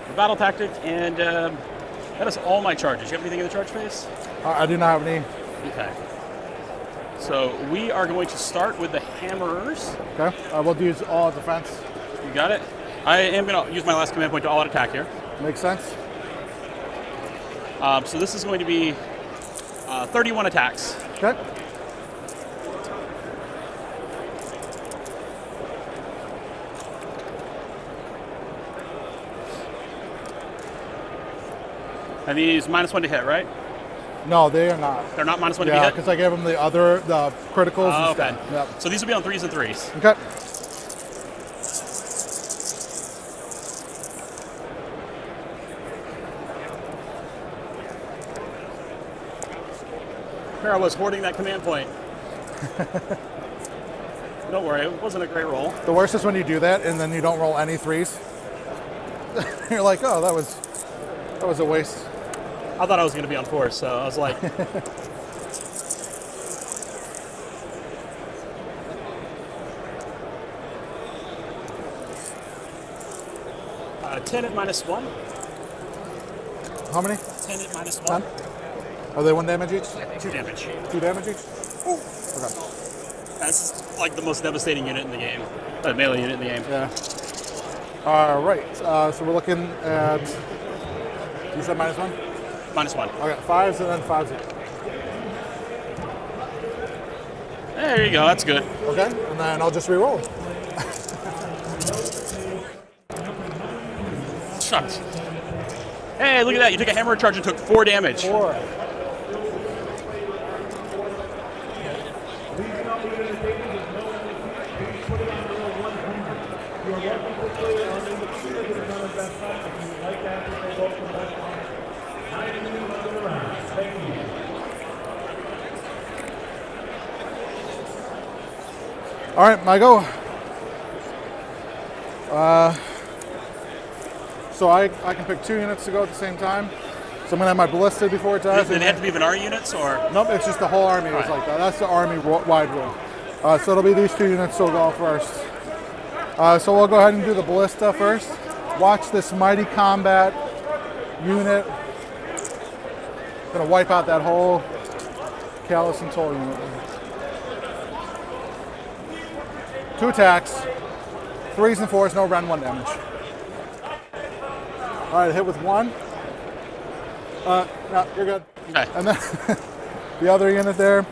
D: The battle tactic, and that is all my charges. You have anything in the charge phase?
C: I do not have any.
D: Okay. So we are going to start with the hammerers.
C: Okay. We'll use all defense.
D: You got it. I am going to use my last command point to all-out attack here.
C: Makes sense.
D: So this is going to be 31 attacks.
C: Okay.
D: And these -1 to hit, right?
C: No, they are not.
D: They're not -1 to be
C: Yeah,
D: hit?
C: because I gave them the criticals
D: Oh, okay.
C: instead. Yep.
D: So these will be on 3s and 3s.
C: Okay.
D: Here I was hoarding that command point. Don't worry, it wasn't a great roll.
C: The worst is when you do that and then you don't roll any 3s. You're like, oh, that was a waste.
D: I thought I was going to be on 4s, so I was like... 10 at -1.
C: How many?
D: 10 at -1.
C: 10? Are they 1 damage each?
D: 2 damage.
C: 2 damage each? Ooh. Okay.
D: That's like the most devastating unit in the game. Melee unit in the game.
C: Yeah. All right. So we're looking at. You said -1?
D: -1.
C: Okay. 5s and then 5s.
D: There you go. That's good.
C: Okay. And then I'll just re-roll.
D: Shucks. Hey, look at that. You took a hammer charge and took 4 damage.
C: 4. All right, my go. So I can pick 2 units to go at the same time. So I'm gonna have my Ballista before it dies.
D: Did it have to be Vanari units or?
C: Nope, it's just the whole army was like that. That's the army-wide rule. So it'll be these 2 units, so we'll go first. So we'll go ahead and do the Ballista first. Watch this mighty combat unit. Gonna wipe out that whole Callis and Toll unit. 2 attacks, 3s and 4s, no rend 1 damage. All right, hit with 1. No, you're good.
D: Okay.
C: And then the other unit there,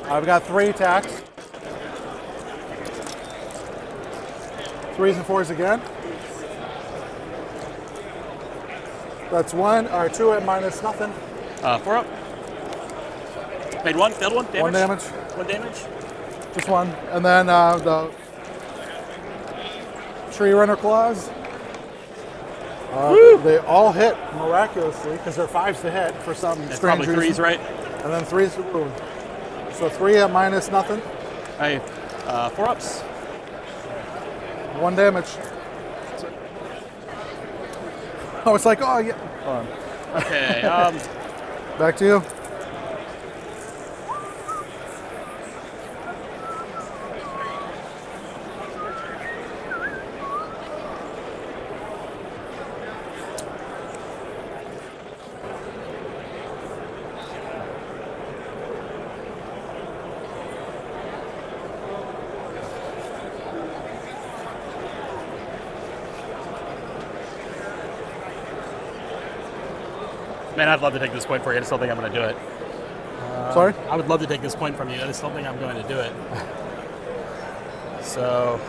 C: I've got 3 attacks. 3s and 4s again. That's 1 or 2 at -0.
D: 4 up. Made 1, failed 1 damage.
C: 1 damage.
D: 1 damage.
C: Just 1. And then the Tree Runner Claws. They all hit miraculously because they're 5s to hit for some
D: It's
C: strange
D: probably 3s,
C: reason.
D: right?
C: And then 3s to wound. So 3 at -0.
D: Hey, 4 ups.
C: 1 damage. Oh, it's like, oh yeah. Hold on.
D: Okay.
C: Back to you.
D: Man, I'd love to take this point for you. I just don't think I'm going to do it.
C: Sorry?
D: I would love to take this point from you. I just don't think I'm going to do it. So.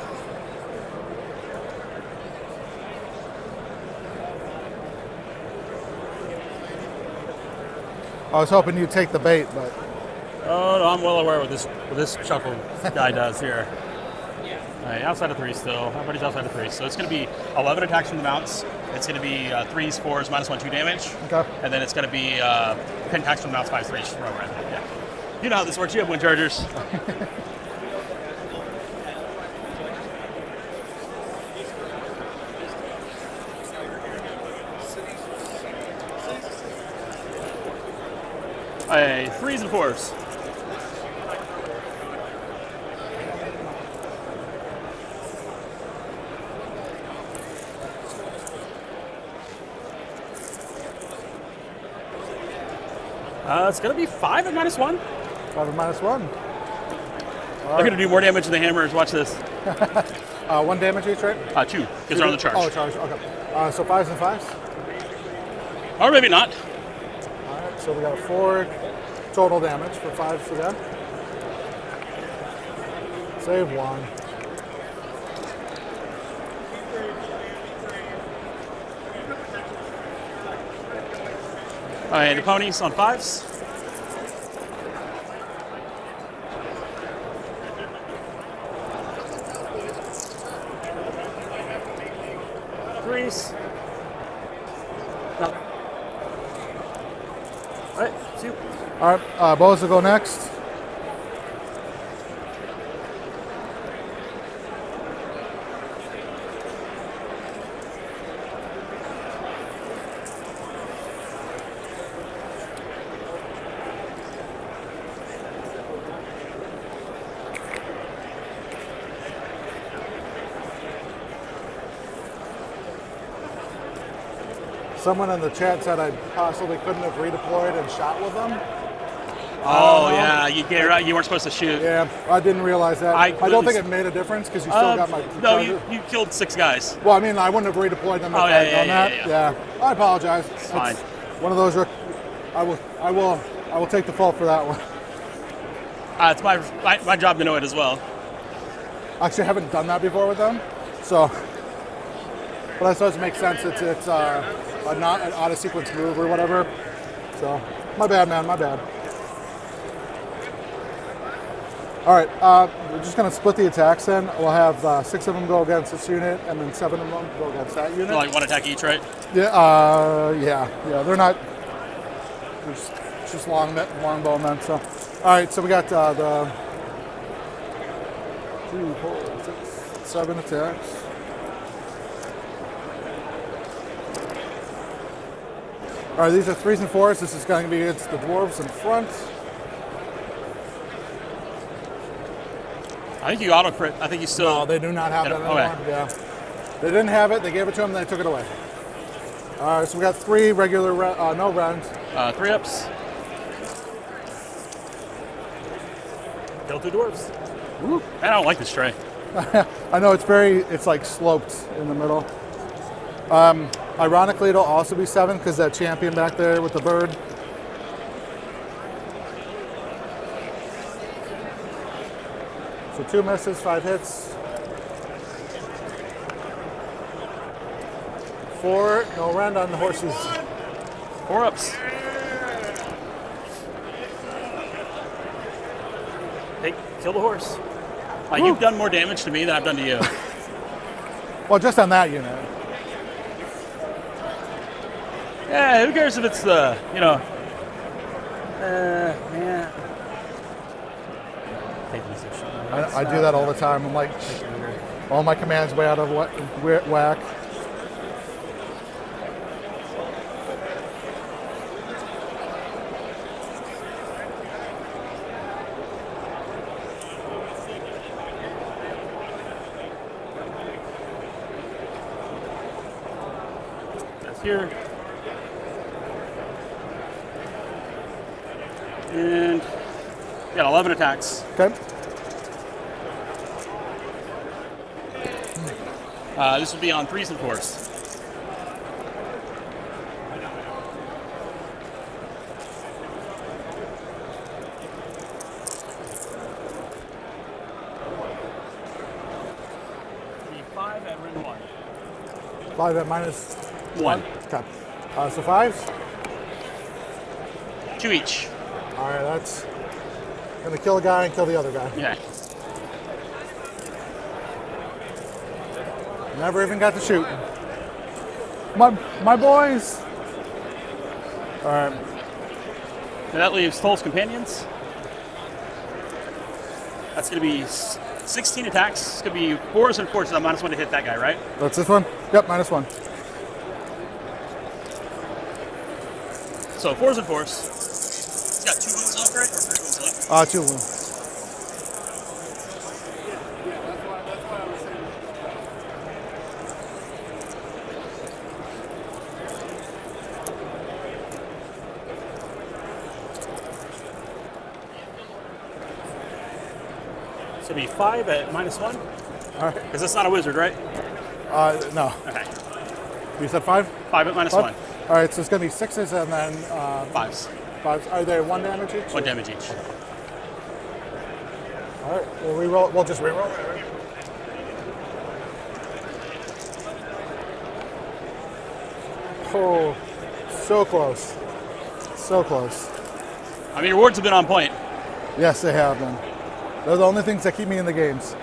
C: I was hoping you'd take the bait, but
D: Oh, no, I'm well aware what this chuckle guy does here. All right, outside of 3 still. Everybody's outside of 3. So it's going to be 11 attacks from the mounts. It's going to be 3s, 4s, -1, 2 damage.
C: okay.
D: And then it's going to be 10 attacks from the mounts, 5s, 3s. Yeah. You know how this works. You have Windchargers. Hey, 3s and 4s. It's going to be 5 at -1.
C: 5 at -1.
D: They're going to do more damage than the hammers. Watch this.
C: 1 damage each, right?
D: 2, because they're on the charge.
C: Oh, charge. Okay. So 5s and 5s.
D: Or maybe not.
C: All right. So we got 4 total damage for 5s again. Save 1.
D: All right, the ponies on 5s. Threes. No. All right, shoot.
C: All right, bows will go next. Someone in the chat said I possibly couldn't have redeployed and shot with them.
D: Oh, yeah, you weren't supposed to shoot.
C: Yeah, I didn't realize that. I don't think it made a difference because you still got my.
D: No, you killed 6 guys.
C: Well, I mean, I wouldn't have redeployed them if I had done that. Yeah, I apologize. It's
D: fine.
C: One of those. I will take the fault for that one.
D: It's my job to know it as well.
C: Actually, I haven't done that before with them, so. But I suppose it makes sense. It's not an out of sequence move or whatever. So, my bad, man. My bad. All right, we're just going to split the attacks in. We'll have 6 of them go against this unit, and then 7 of them go against that unit.
D: So like 1 attack each, right?
C: Yeah, yeah. They're not. It's just longbow men. So, all right. So we got the 2, 4, 6, 7 attacks. All right, these are 3s and 4s. This is going to be against the dwarves in front.
D: I think you auto crit. I think you still.
C: No, they do not have that anymore.
D: Okay.
C: Yeah, they didn't have it. They gave it to them. They took it away. All right, so we got 3 regular no rounds.
D: 3 ups. Kill 2 dwarves.
C: Woo.
D: Man, I don't like this tray.
C: I know it's like sloped in the middle. Ironically, it'll also be 7 because that champion back there with the bird. So 2 misses, 5 hits. 4, no rend on the horses.
D: 4 ups. Hey, kill the horse. You've done more damage to me than I've done to you.
C: Well, just on that unit.
D: Yeah, who cares if it's the, yeah.
C: I do that all the time. I'm like, all my commands way out of whack.
D: That's here. And got 11 attacks.
C: Okay.
D: This will be on 3s and 4s. Be 5 at rend 1.
C: 5 at minus
D: 1.
C: Okay. So 5s?
D: 2 each.
C: All right, that's gonna kill a guy and kill the other guy.
D: Yeah.
C: Never even got to shoot. My boys. All right.
D: So that leaves Toll's companions. That's going to be 16 attacks. It's going to be 4s and 4s. So I'm -1 to hit that guy, right?
C: That's this one? Yep, -1.
D: So 4s and 4s. It's got 2 wounds left, right? Or 3 wounds left?
C: 2 wounds.
D: It's going to be 5 at -1.
C: All right.
D: Because that's not a wizard, right?
C: No.
D: Okay.
C: You said 5?
D: 5 at -1.
C: All right, so it's gonna be 6s and then
D: 5s.
C: 5s. Are they 1 damage each?
D: 1 damage each.
C: All right, we'll re-roll. We'll just re-roll it. Right? Oh, so close. So close.
D: I mean, your wards have been on point.
C: Yes, they have been. They're the only things that keep me in the games.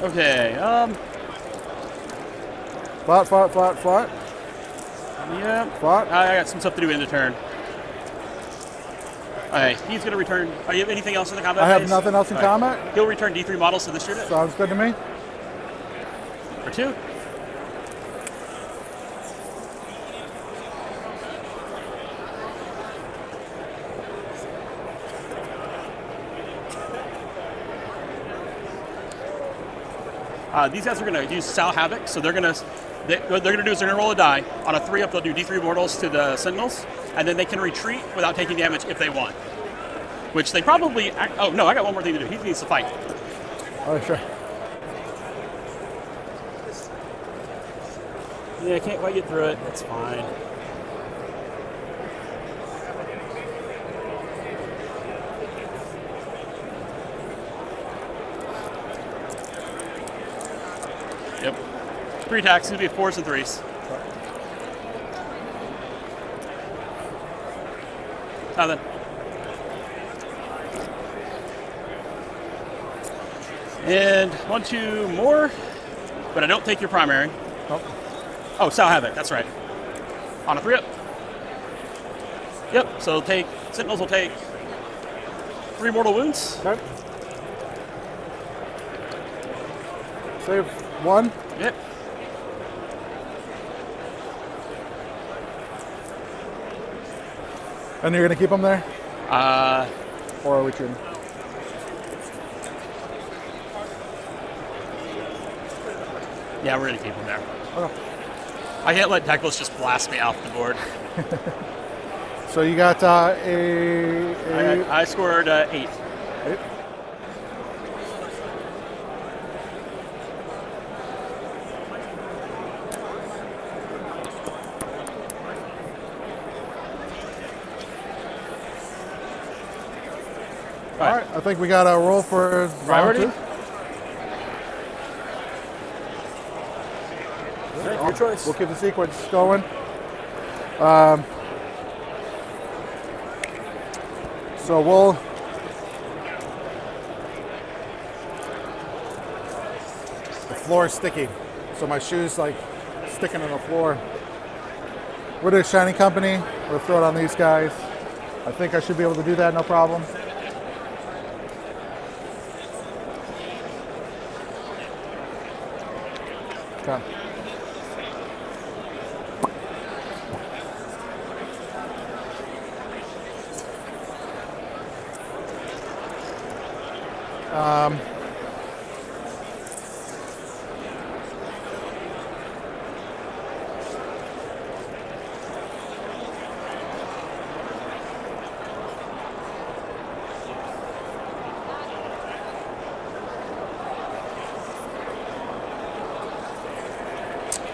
D: Okay.
C: Fought.
D: Yeah.
C: Fought.
D: I got some stuff to do in the turn. Okay, he's going to return. Are you have anything else in the combat
C: I have
D: phase?
C: nothing else in
D: All right.
C: combat.
D: He'll return D3 models to this unit.
C: Sounds good to me.
D: For 2. These guys are going to use Sal Havoc, so what they're going to do is they're going to roll a die. On a 3-up, they'll do D3 mortals to the Sentinels, and then they can retreat without taking damage if they want. Which they probably... Oh, no, I got one more thing to do. He needs to fight.
C: Oh, sure.
D: Yeah, I can't quite get through it. It's fine. Yep. 3 attacks. It's going to be 4s and 3s. Nothing. And 1, 2 more, but I don't take your primary.
C: Nope.
D: Oh, Sal Havoc, that's right. On a 3-up. Yep, so Sentinels will take 3 mortal wounds.
C: Okay. Save 1.
D: Yep.
C: And you're going to keep them there?
D: Uh,
C: Or are we trading?
D: yeah, we're going to keep them there.
C: Okay.
D: I can't let Teclis just blast me off the board.
C: So you got
D: I scored 8.
C: 8. All right, I think we got a roll for round
D: Priority?
C: 2.
D: Your choice.
C: We'll keep the sequence going. So we'll the floor is sticky, so my shoes like sticking on the floor. We're the Shining Company. We'll throw it on these guys. I think I should be able to do that, no problem. Okay.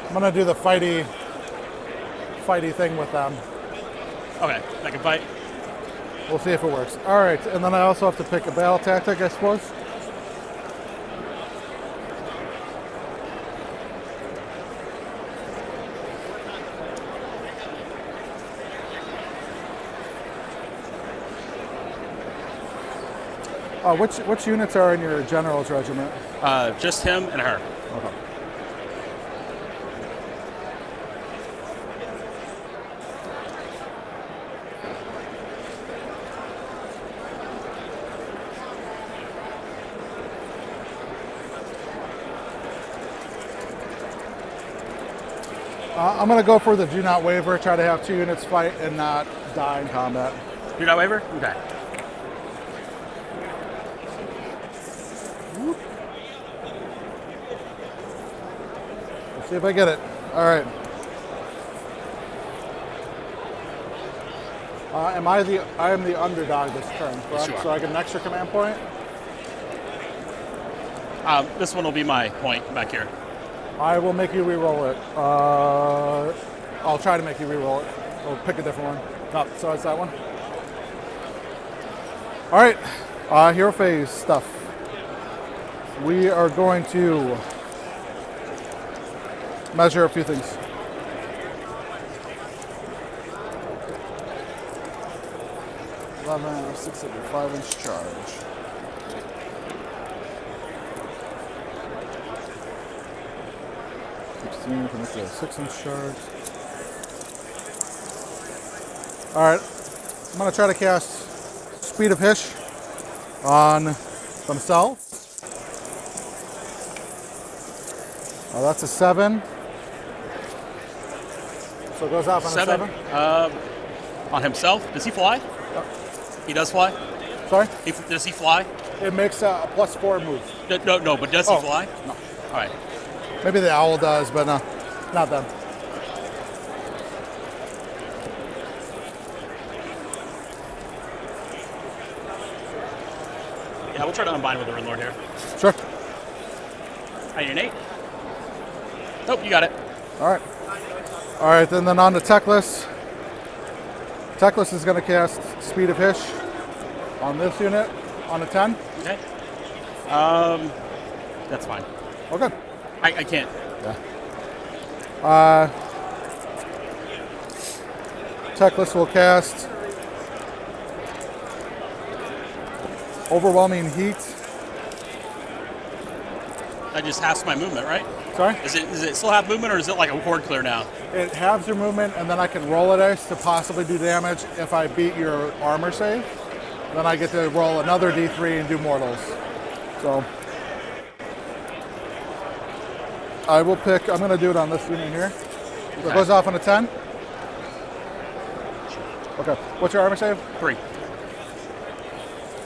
C: I'm gonna do the fighty thing with them.
D: Okay, I can fight.
C: We'll see if it works. All right, and then I also have to pick a battle tactic, I suppose. Which units are in your general's regiment?
D: Just him and her.
C: Okay. I'm going to go for the do not waver, try to have 2 units fight and not die in combat.
D: Do not waver? Okay.
C: Let's see if I get it. All right. I am the underdog this turn, correct?
D: Sure.
C: So I get an extra command point?
D: This one will be my point back here.
C: I will make you re-roll it. I'll try to make you re-roll it. We'll pick a different one. No, so it's that one. All right, hero phase stuff. We are going to measure a few things. 11, 6 every 5-inch charge. Can make a 6-inch charge. Alright, I'm going to try to cast Speed of Hysh on themselves. That's a 7. So it goes off on a 7.
D: On himself? Does he fly?
C: Yep.
D: He does fly?
C: Sorry?
D: Does he fly?
C: It makes a +4 move.
D: No, but does he fly?
C: No.
D: All right.
C: Maybe the owl does, but no, not them.
D: Yeah, we'll try to unbind with the Red Lord here.
C: Sure.
D: I need an 8. Nope, you got it.
C: All right. All right, then on to Teclis. Teclis is going to cast Speed of Hysh on this unit on a 10.
D: Okay. That's fine.
C: Okay.
D: I can't.
C: Yeah. Teclis will cast Overwhelming Heat.
D: That just halves my movement, right?
C: Sorry?
D: Does it still have movement, or is it like a horde clear now?
C: It halves your movement, and then I can roll a dice to possibly do damage if I beat your armor save. Then I get to roll another D3 and do mortals. So I will pick, I'm going to do it on this unit here. So it goes off on a 10. Okay. What's your armor save?
D: 3.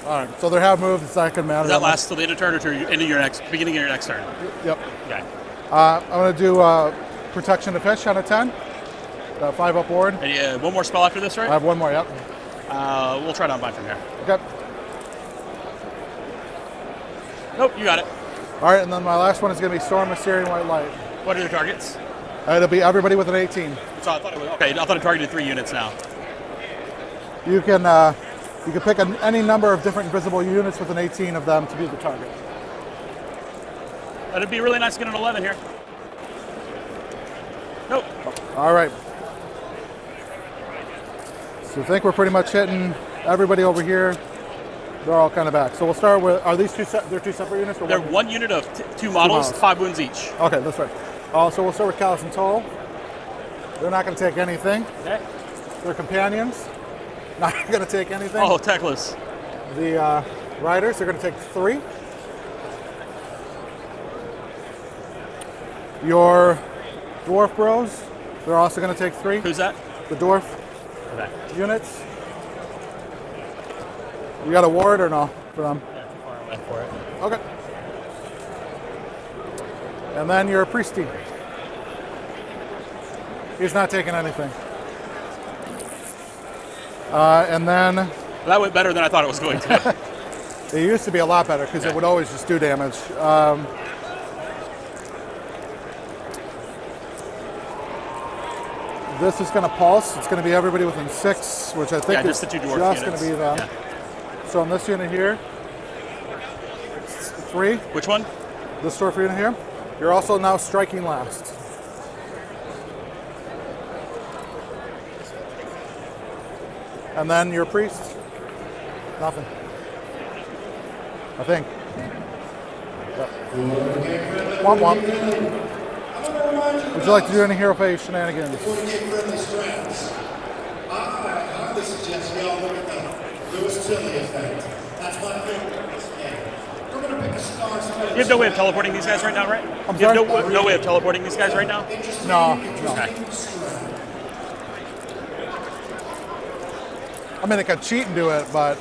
C: All right. So they have moved. It's not going to matter.
D: Does that last till the end of turn or to end of your beginning of your next turn?
C: Yep.
D: Okay.
C: I'm going to do Protection of Hysh on a 10. 5 up ward.
D: And one more spell after this, right?
C: I have one more, yep.
D: We'll try to unbind from here.
C: Okay.
D: Nope, you got it.
C: All right, and then my last one is going to be Storm of Searing White Light.
D: What are your targets?
C: It'll be everybody with an 18.
D: So I thought it was, okay, I thought it targeted 3 units now.
C: You can pick any number of different invisible units with an 18 of them to be the target.
D: That'd be really nice to get an 11 here. Nope.
C: All right. So I think we're pretty much hitting everybody over here. They're all kind of back. So we'll start with, are these they're two separate units? Or
D: They're one unit of 2 models, 5 wounds each.
C: Okay, that's right. So we'll start with Callis and Toll. They're not going to take anything.
D: Okay.
C: Their companions, not going to take anything.
D: Oh, Teclis.
C: The riders, they're going to take 3. Your dwarf bros, they're also going to take 3.
D: Who's that?
C: The dwarf
D: Okay.
C: units. You got a ward or no for them?
D: Yeah, too far away for it.
C: Okay. And then your priesty. He's not taking anything. And then
D: That went better than I thought it was going to.
C: it used to be a lot better because it would always just do damage. This is going to pulse. It's going to be everybody within 6, which I think
D: just
C: is
D: the 2 dwarf
C: just
D: units.
C: going to be them.
D: Yeah.
C: So in this unit here, it's 3.
D: Which one?
C: This dwarf unit here. You're also now striking last. And then your priest, nothing. I think. Womp womp. Would you like to do any hero phase shenanigans?
B: I highly suggest we all look at the Lewis Tilly effect. That's my favorite in this game. We're going to pick a star.
D: You have no way of teleporting these guys right now, right?
C: I'm
D: You have
C: sorry?
D: no way of teleporting these guys right now?
C: No.
D: Okay.
C: I mean, they could cheat and do it, but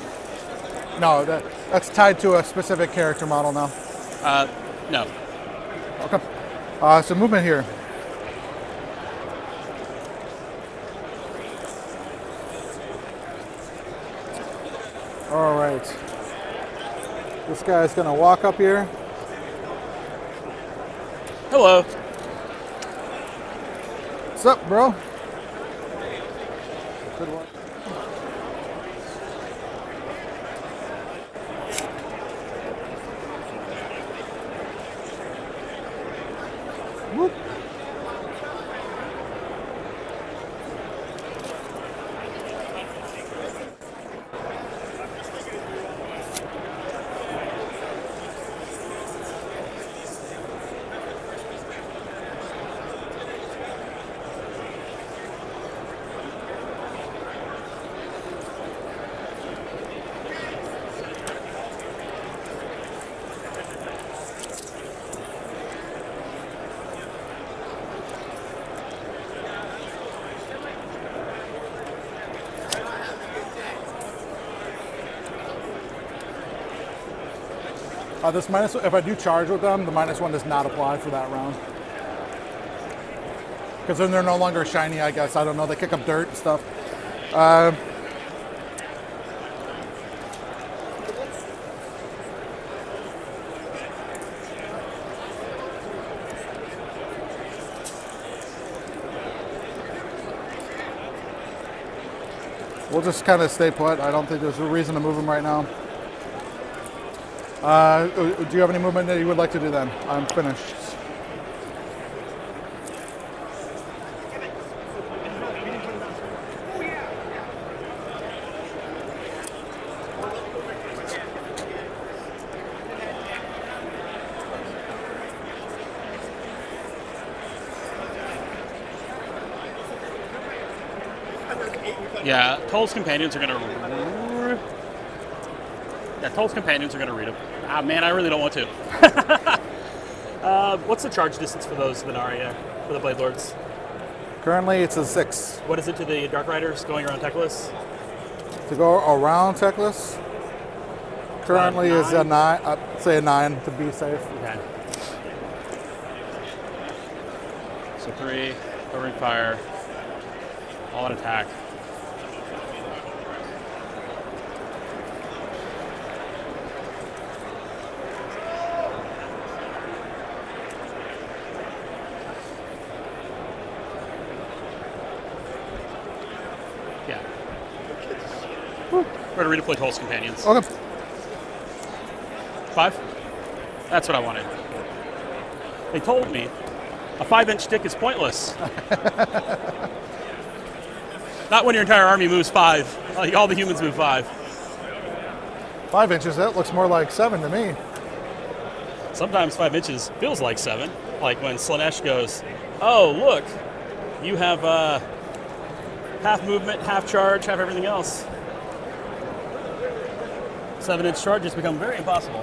C: no, that's tied to a specific character model now.
D: No.
C: Okay. So movement here. All right. This guy's gonna walk up here.
D: Hello.
C: What's up, bro? Good one. Whoop. This minus, if I do charge with them, the -1 does not apply for that round. Because then they're no longer shiny, I guess. I don't know. They kick up dirt and stuff. We'll just kind of stay put. I don't think there's a reason to move them right now. Do you have any movement that you would like to do then? I'm finished.
D: Yeah, Toll's companions are gonna. Yeah, Toll's companions are gonna read them. Ah, man, I really don't want to. What's the charge distance for those Vanari, for the Bladelords?
C: Currently, it's a 6.
D: What is it to the Dark Riders going around Teclis?
C: To go around Teclis, currently is a 9. I'd say a 9 to be safe.
D: Okay. So 3, covering fire, all out attack. We're going to redeploy Toll's companions.
C: Okay.
D: 5? That's what I wanted. They told me a 5-inch stick is pointless. Not when your entire army moves 5. Like all the humans move 5.
C: 5 inches, that looks more like 7 to me.
D: Sometimes 5 inches feels like 7. Like when Slanesh goes, oh, look, you have half movement, half charge, half everything else. 7-inch charges become very impossible.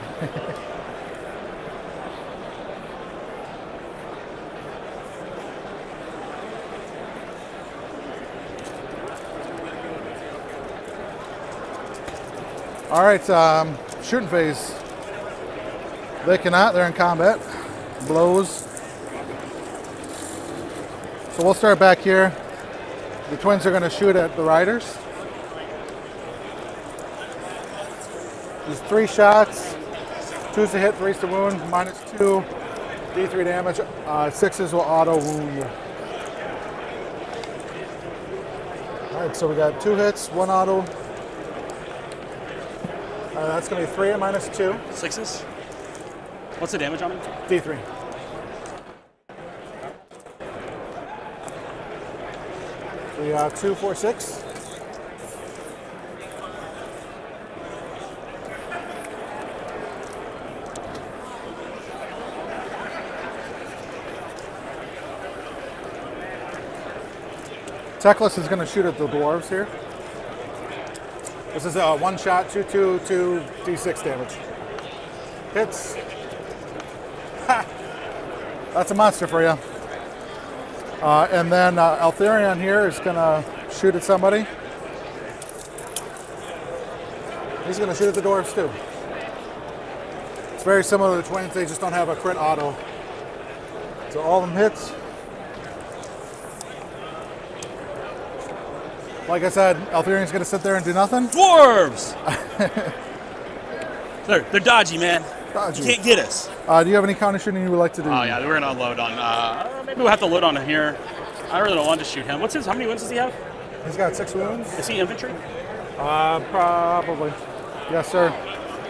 C: All right, shooting phase. They cannot, they're in combat. Blows. So we'll start back here. The twins are going to shoot at the riders. There's 3 shots. 2's to hit, 3's to wound, -2, D3 damage. 6's will auto wound. All right, so we got 2 hits, 1 auto. That's going to be 3 at -2.
D: 6's? What's the damage on him?
C: D3. We got 2, 4, 6. Teclis is going to shoot at the dwarves here. This is a 1 shot, 2, 2, 2, D6 damage. Hits. Ha! That's a monster for you. And then Eltharion here is going to shoot at somebody. He's going to shoot at the dwarves too. It's very similar to the twins, they just don't have a crit auto. So all of them hits. Like I said, Eltharion's going to sit there and do nothing.
D: Dwarves! they're dodgy, man.
C: Dodgy.
D: You can't get us.
C: Do you have any counter shooting you would like to do?
D: Oh yeah, we're gonna unload on. Maybe we'll have to load on here. I really don't want to shoot him. What's his? How many wounds does he have?
C: He's got 6 wounds.
D: Is he infantry?
C: Probably. Yes, sir.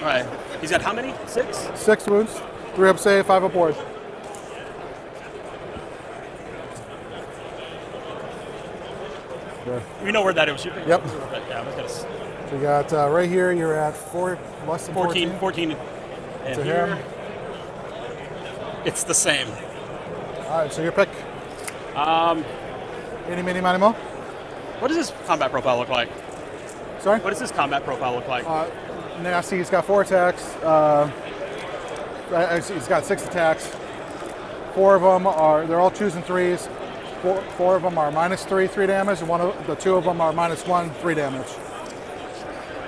D: All right. He's got how many? 6?
C: 6 wounds. 3 up save, 5 up board.
D: You know where that is shooting?
C: Yep.
D: Yeah, I'm just
C: So we got right here, you're at 4, less than 14.
D: 14. And
C: To
D: here,
C: him.
D: it's the same.
C: All right, so your pick. Any, mini, miny, mo.
D: What does his combat profile look like?
C: Sorry?
D: What does his combat profile look like?
C: Nasty, he's got 4 attacks. He's got 6 attacks. 4 of them are, they're all 2s and 3s. 4 of them are -3, 3 damage, and 2 of them are -1, 3 damage.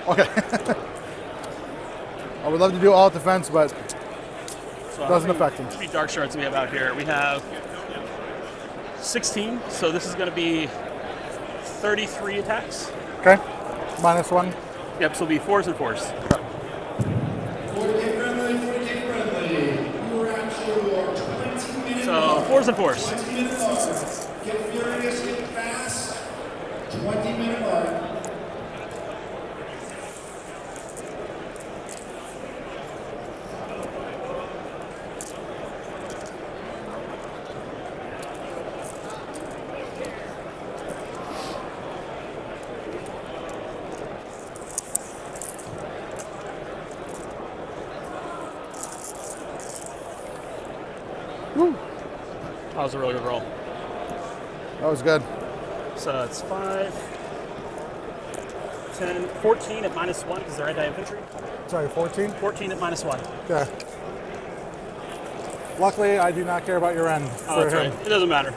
C: Okay. I would love to do all defense, but
D: So
C: Doesn't affect him.
D: How many dark shards do we have out here? We have 16, so this is going to be 33 attacks.
C: Okay. -1.
D: Yep, so it'll be 4s and 4s.
B: 40K friendly, 40K friendly. You are at your 20-minute
D: So 4s and 4s.
B: 20-minute mark. Get furious, get fast. 20-minute mark.
D: That was a really good roll.
C: That was good.
D: So it's 5, 10, 14 at -1 because they're anti-infantry.
C: Sorry, 14?
D: 14 at -1.
C: Okay. Luckily, I do not care about your end.
D: Oh, that's right. It doesn't matter.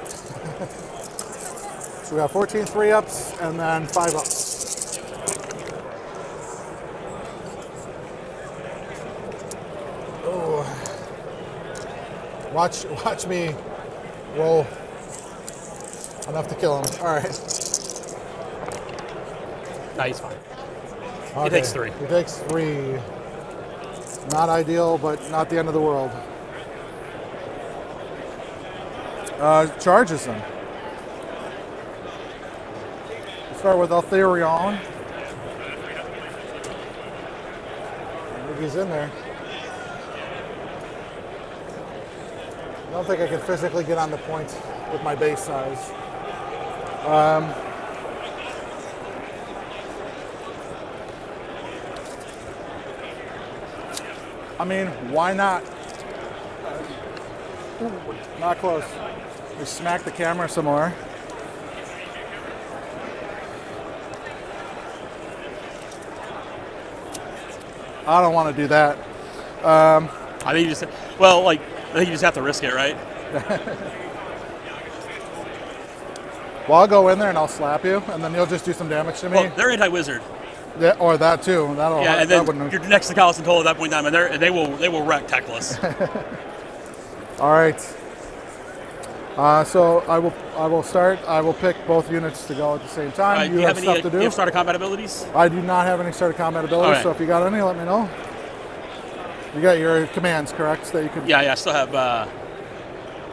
C: So we got 14 3-ups and then 5-ups. Oh. Watch me roll enough to kill him. All right.
D: No, he's fine.
C: Okay.
D: He takes 3.
C: He takes 3. Not ideal, but not the end of the world. Charges him. Start with Eltharion. I think he's in there. I don't think I can physically get on the point with my base size. I mean, why not? Not close. We smack the camera some more. I don't want to do that.
D: I think you just, well, like, I think you just have to risk it, right?
C: Well, I'll go in there and I'll slap you, and then you'll just do some damage to me.
D: Well, they're anti-wizard.
C: Yeah, or that too. That'll.
D: Yeah, and
C: that
D: then
C: wouldn't.
D: you're next to Callis and Toll at that point in time, and they will wreck Teclis.
C: All right. So I will start. I will pick both units to go at the same time.
D: Do
C: You have
D: any,
C: stuff to do.
D: You have starter combat abilities?
C: I do not have any starter combat abilities,
D: Okay.
C: so if you got any, let me know. You got your commands, correct? That you can.
D: Yeah, I still have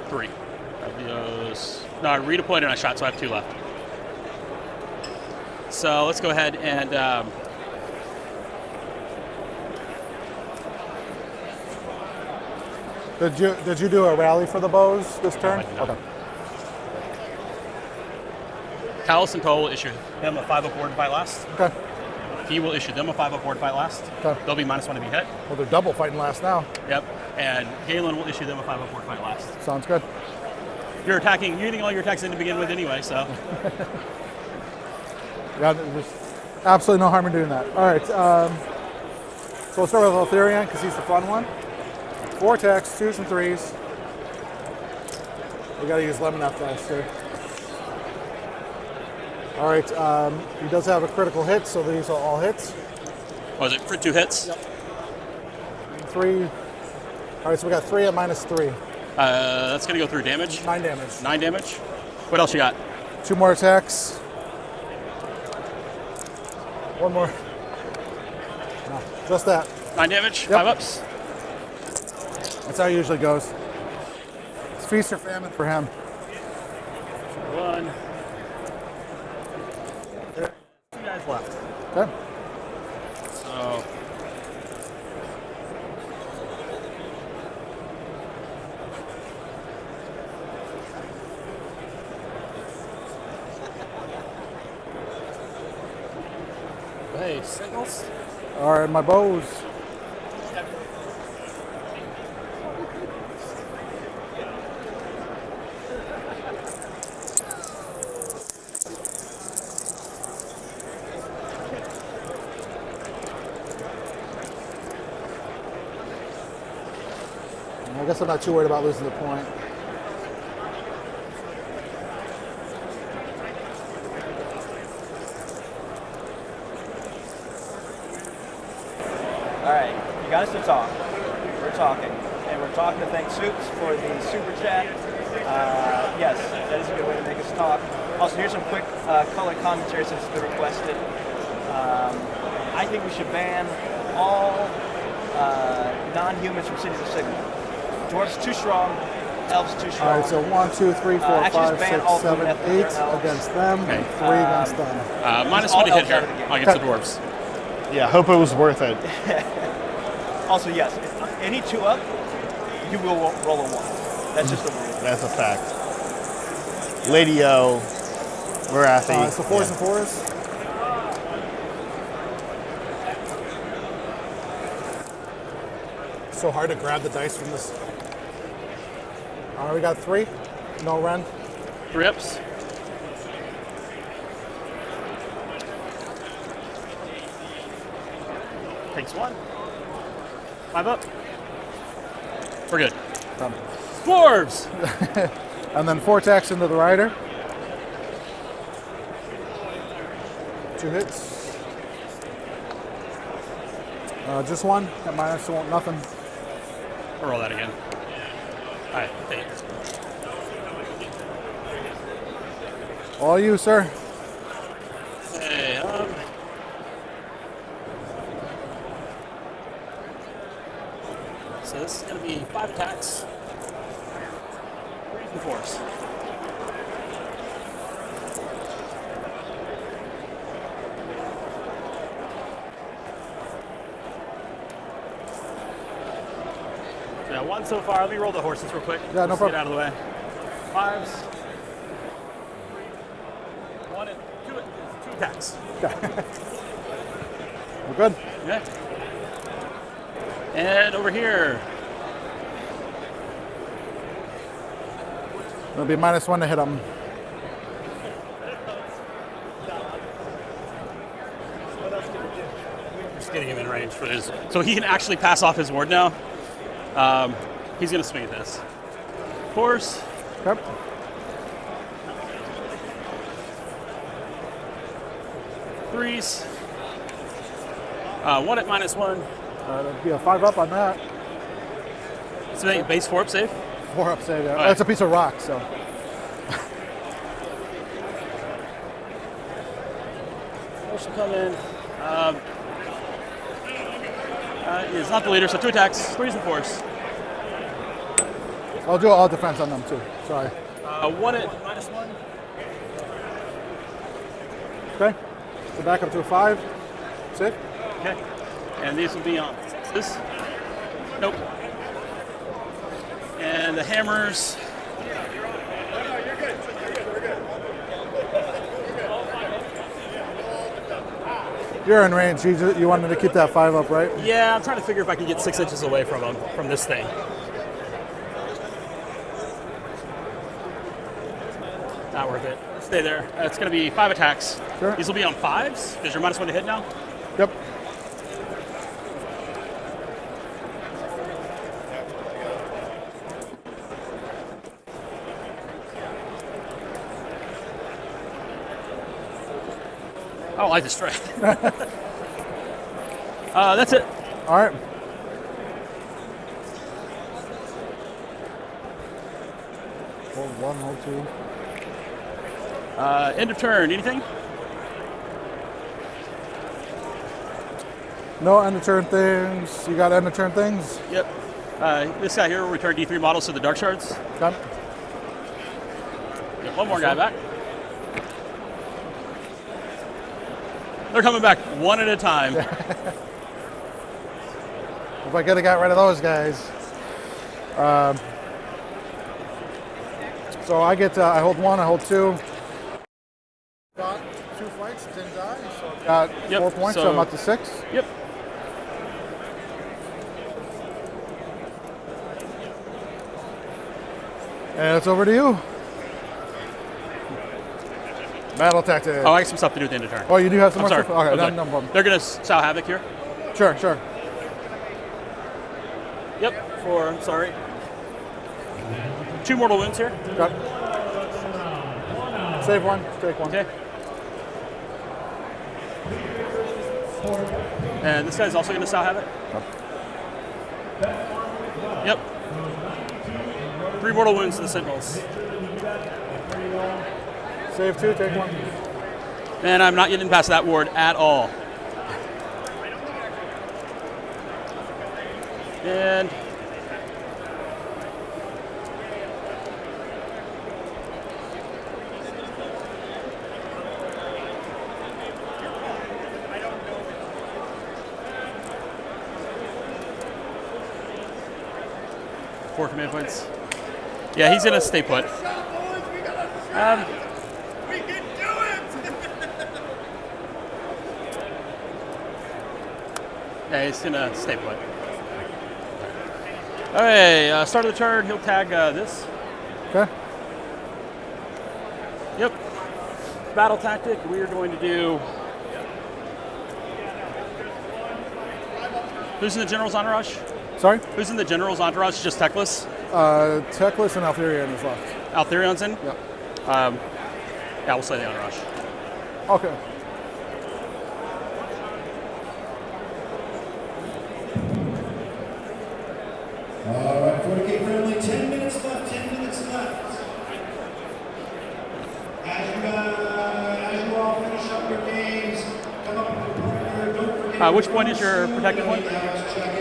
D: 3. I have those. No, I redeployed and I shot, so I have 2 left. So let's go ahead and
C: Did you do a rally for the bows this turn?
D: I did not.
C: Okay.
D: Callis and Toll will issue him a 5-up ward to fight last.
C: Okay.
D: He will issue them a 5-up ward to fight last.
C: Okay.
D: They'll be -1 to be hit.
C: Well, they're double fighting last now.
D: Yep. And Galen will issue them a 5-up ward to fight last.
C: Sounds good.
D: You're getting all your attacks in to begin with anyway, so.
C: Yeah, there's absolutely no harm in doing that. All right. So we'll start with Eltharion because he's the fun one. 4 attacks, 2s and 3s. We got to use Lumineth dice here. All right. He does have a critical hit, so these are all hits.
D: Was it for 2 hits?
C: Yep. 3. All right. So we got 3 at -3.
D: That's going to go through damage.
C: 9 damage.
D: 9 damage. What else you got?
C: 2 more attacks. 1 more. No, just that.
D: 9 damage.
C: Yep.
D: 5-ups.
C: That's how it usually goes. It's feast or famine for him.
D: 1. 2 guys left.
C: Okay.
D: So. Hey, Sentinels.
C: All right, my bows. I guess I'm not too worried about losing the point.
A: All right, you got us to talk. We're talking, and we're talking to thank Soups for the super chat. Yes, that is a good way to make us talk. Also, here's some quick color commentary since it's been requested. I think we should ban all non-humans from Cities of Sigmar. Dwarves too strong, elves too strong.
C: All right, so 1, 2, 3, 4,
A: actually
C: 5,
A: just ban
C: 6,
A: all
C: 7,
A: Lumineth
C: 8
A: with their elves.
C: against them,
D: Okay.
C: and 3 against them.
D: -1 to hit
A: all elves
D: here
A: out of the game.
D: against the dwarves.
E: Yeah, hope it was worth it.
A: Also, yes, if any 2 up, you will roll a 1. That's just a rule.
E: That's a fact. Lady O, Marathi.
C: It's the 4s and 4s. So hard to grab the dice from this. All right, we got 3. No Ren.
D: 3 ups. Takes 1. 5 up. We're good.
C: Done.
D: Dwarves!
C: And then 4 attacks into the rider. 2 hits. Just 1 at -1, nothing.
D: I'll roll that again. Alright, thanks.
C: All you, sir.
D: Hey, so this is going to be 5 attacks. 3 and 4s. So yeah, 1 so far. Let me roll the horses real quick.
C: Yeah, no
D: Just
C: problem.
D: Get out of the way. 5s. 1 and 2 attacks.
C: We're good.
D: Okay. And over here.
C: It'll be -1 to hit him.
D: Just getting him in range for his. So he can actually pass off his ward now. He's going to swing at this. Horse.
C: Yep.
D: Threes. 1 at -1.
C: That'll be a 5 up on that.
D: So they base 4 up save.
C: 4 up save. Yeah.
D: All right.
C: That's a piece of rock, so.
D: Horse will come in. He's not the leader, so 2 attacks, 3s and 4s.
C: I'll do all defense on them too. Sorry.
D: 1 at -1.
C: Okay. So back up to a 5. Safe.
D: Okay. And these will be on 6s. Nope. And the hammers.
C: You're in range. You wanted to keep that 5 up, right?
D: Yeah, I'm trying to figure if I can get 6 inches away from him, from this thing. Not worth it. Stay there. It's going to be 5 attacks.
C: Sure.
D: These will be on 5s because you're -1 to hit now.
C: Yep.
D: I don't like this strike. That's it.
C: All right. Hold 1, hold 2.
D: End of turn. Anything?
C: No end of turn things. You got end of turn things?
D: Yep. This guy here will return D3 models to the Dark Shards.
C: Okay.
D: Get 1 more guy back. They're coming back 1 at a time.
C: If I could have got rid of those guys. So I get, I hold 1, I hold 2. Got 2 fights, didn't die, so I've got
D: Yep,
C: 4 points, so
D: so-
C: I'm up to 6.
D: Yep.
C: And it's over to you. Battle tactic.
D: Oh, I got some stuff to do at the end of turn.
C: Oh, you do have some
D: I'm
C: more
D: sorry.
C: stuff? Okay,
D: I'm
C: no,
D: sorry.
C: no problem.
D: They're going to sow havoc here.
C: Sure, sure.
D: Yep. I'm sorry. 2 mortal wounds here.
C: Got Save 1, take 1.
D: Okay. And this guy's also going to sow havoc. Yep. 3 mortal wounds to the Sentinels.
C: Save 2, take 1.
D: And I'm not getting past that ward at all. And four command points. Yeah, he's gonna stay put. Yeah, he's gonna stay put. Okay, start of the turn, he'll tag this.
C: Okay.
D: Yep. Battle tactic, we are going to do... Who's in the General's Entourage?
C: Sorry?
D: Who's in the General's Entourage? Just Teclis?
C: Teclis and Eltharion is left.
D: Eltharion's in?
C: Yep.
D: Yeah, we'll say the Entourage.
C: Okay.
B: All right, 40K friendly, 10 minutes left, 10 minutes left. As you all finish up your games, come up with a point here. Don't forget.
D: Which point is your protected one?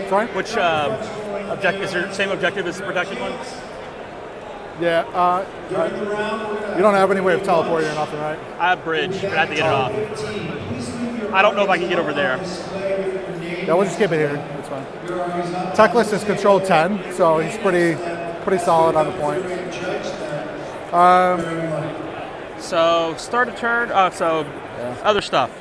C: Sorry?
D: Which objective is your same objective as the protected one?
C: Yeah, you don't have any way of teleporting or nothing, right?
D: I have bridge, but I have to get it off. I don't know if I can get over there.
C: Yeah, we'll just keep it here. It's fine. Teclis is control 10, so he's pretty solid on the point.
D: So start a turn. Other stuff.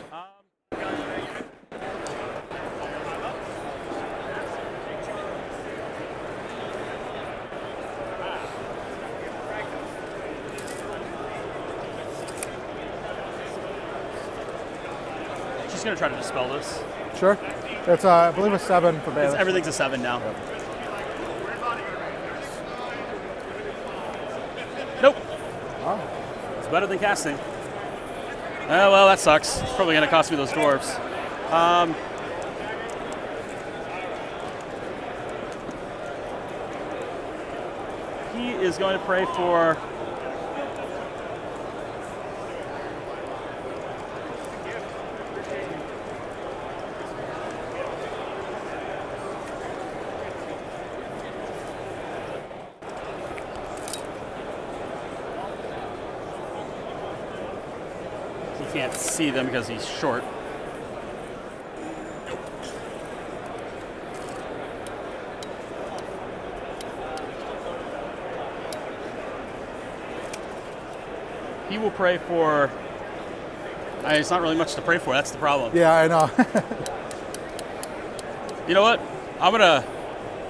D: She's gonna try to dispel this.
C: Sure. It's I believe a 7 for Bayless.
D: Everything's a 7 now. Nope.
C: Oh.
D: It's better than casting. Oh, well, that sucks. It's probably going to cost me those dwarves. He is going to pray for... Can't see them because he's short. He will pray for... it's not really much to pray for, that's the problem.
C: Yeah, I know.
D: You know what?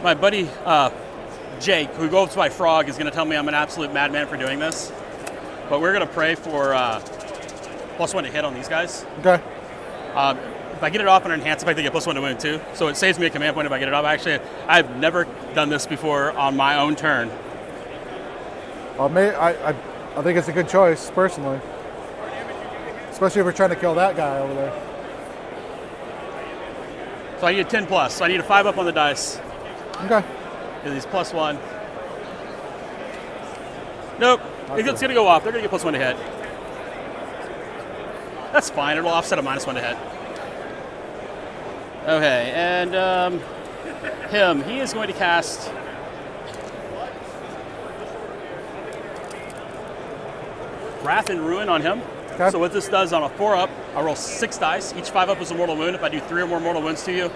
D: My buddy Jake, who goes by Frog, is going to tell me I'm an absolute madman for doing this. But we're going to pray for... +1 to hit on these guys.
C: Okay.
D: If I get it off and enhance, if I get +1 to wound too. So it saves me a command point if I get it off. Actually, I've never done this before on my own turn.
C: Well, I think it's a good choice, personally. Especially if we're trying to kill that guy over there.
D: So I need a 10 plus. So I need a 5 up on the dice.
C: Okay.
D: Because he's +1. Nope. It's going to go off. They're going to get +1 to hit. That's fine. It'll offset a -1 to hit. Okay, and him. He is going to cast Wrath and Ruin on him.
C: Okay.
D: So what this does on a 4-up, I roll 6 dice. Each 5-up is a mortal wound. If I do 3 or more mortal wounds to you,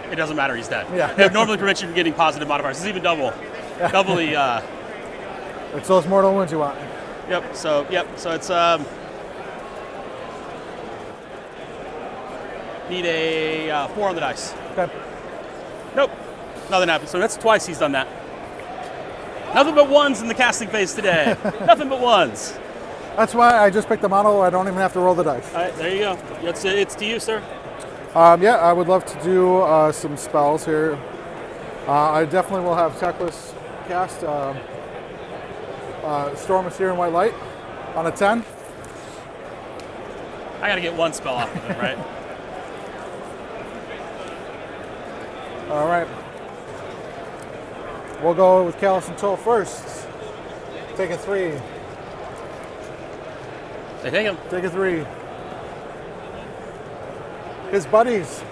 D: it doesn't matter. He's dead.
C: Yeah.
D: It normally prevents you from getting positive modifiers. It's even doubly.
C: It's those mortal wounds you want.
D: Yep. So it's need a 4 on the dice.
C: Okay.
D: Nope. Nothing happened. So that's twice he's done that. Nothing but 1s in the casting phase today. Nothing but 1s.
C: That's why I just picked the model. I don't even have to roll the dice.
D: All right, there you go. It's to you, sir.
C: Yeah, I would love to do some spells here. I definitely will have Teclis cast Storm of Searing White Light on a 10.
D: I got to get 1 spell off of him, right?
C: All right. We'll go with Callis and Toll first. Take a 3.
D: They take him.
C: Take a 3. His buddies,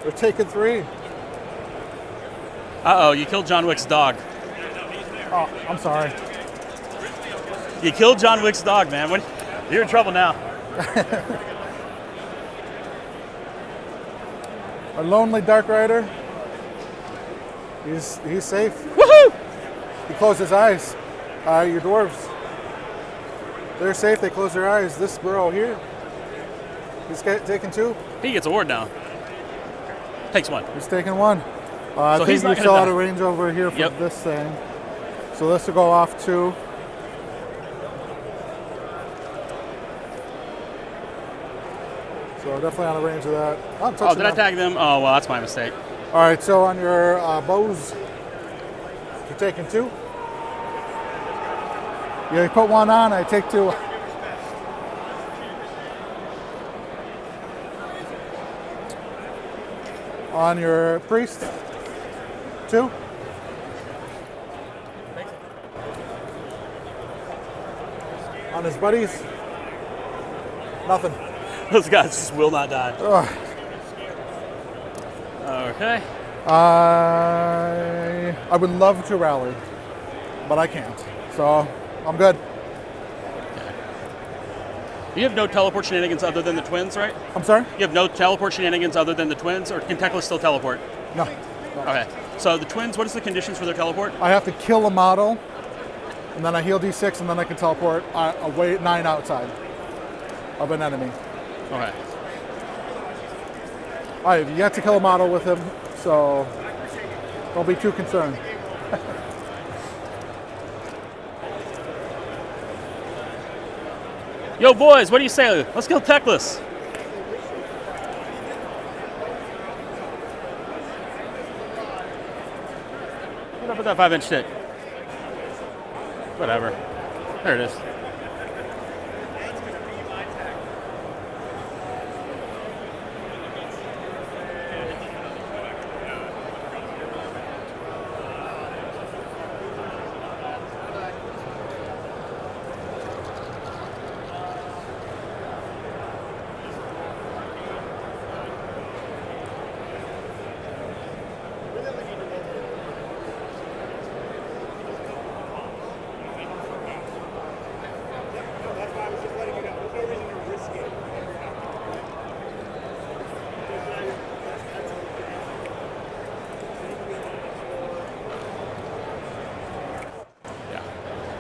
C: they're taking 3.
D: Uh-oh, you killed John Wick's dog.
C: Oh, I'm sorry.
D: You killed John Wick's dog, man. You're in trouble now.
C: A lonely Dark Rider. He's safe.
D: Woohoo!
C: He closed his eyes. Your dwarves. They're safe. They close their eyes. This bro here. He's taking 2.
D: He gets a ward now. Takes 1.
C: He's taking 1. I
D: So
C: think
D: he's not
C: you're
D: gonna
C: still out
D: die.
C: of range over here for
D: Yep.
C: this thing. So this will go off 2. So definitely out of range of that. I'm touching
D: Oh, did I
C: them.
D: tag them? Oh, well, that's my mistake.
C: All right, so on your bows, you're taking 2. Yeah, you put 1 on, I take 2. On your priest, 2. On his buddies, nothing.
D: Those guys just will not die.
C: Ugh.
D: Okay.
C: I would love to rally, but I can't. So I'm good.
D: You have no teleport shenanigans other than the twins, right?
C: I'm sorry?
D: You have no teleport shenanigans other than the twins, or can Teclis still teleport?
C: No.
D: Okay. So the twins, what is the conditions for their teleport?
C: I have to kill a model, and then I heal D6, and then I can teleport away 9 outside of an enemy.
D: Okay.
C: I have yet to kill a model with him, so don't be too concerned.
D: Yo, boys, what do you say? Let's kill Teclis. What up with that 5-inch stick? Whatever. There it is.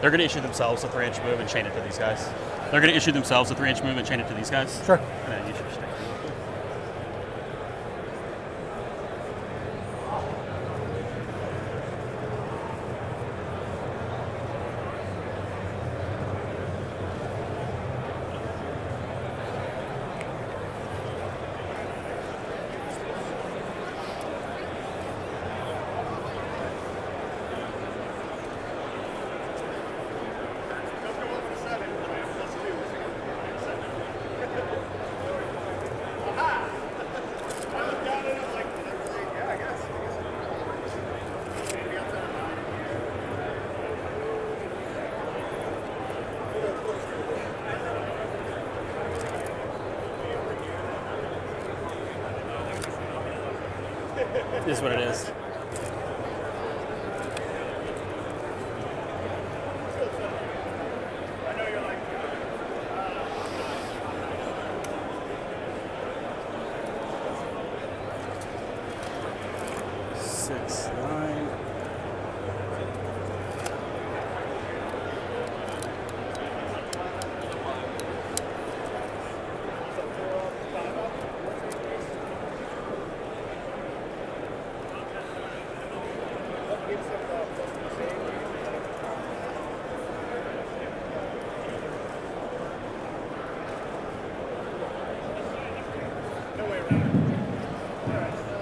D: They're going to issue themselves a 3-inch move and chain it to these guys. They're going to issue themselves a 3-inch move and chain it to these guys.
C: Sure.
D: And then you should just take it. This is what it is. Six, 9.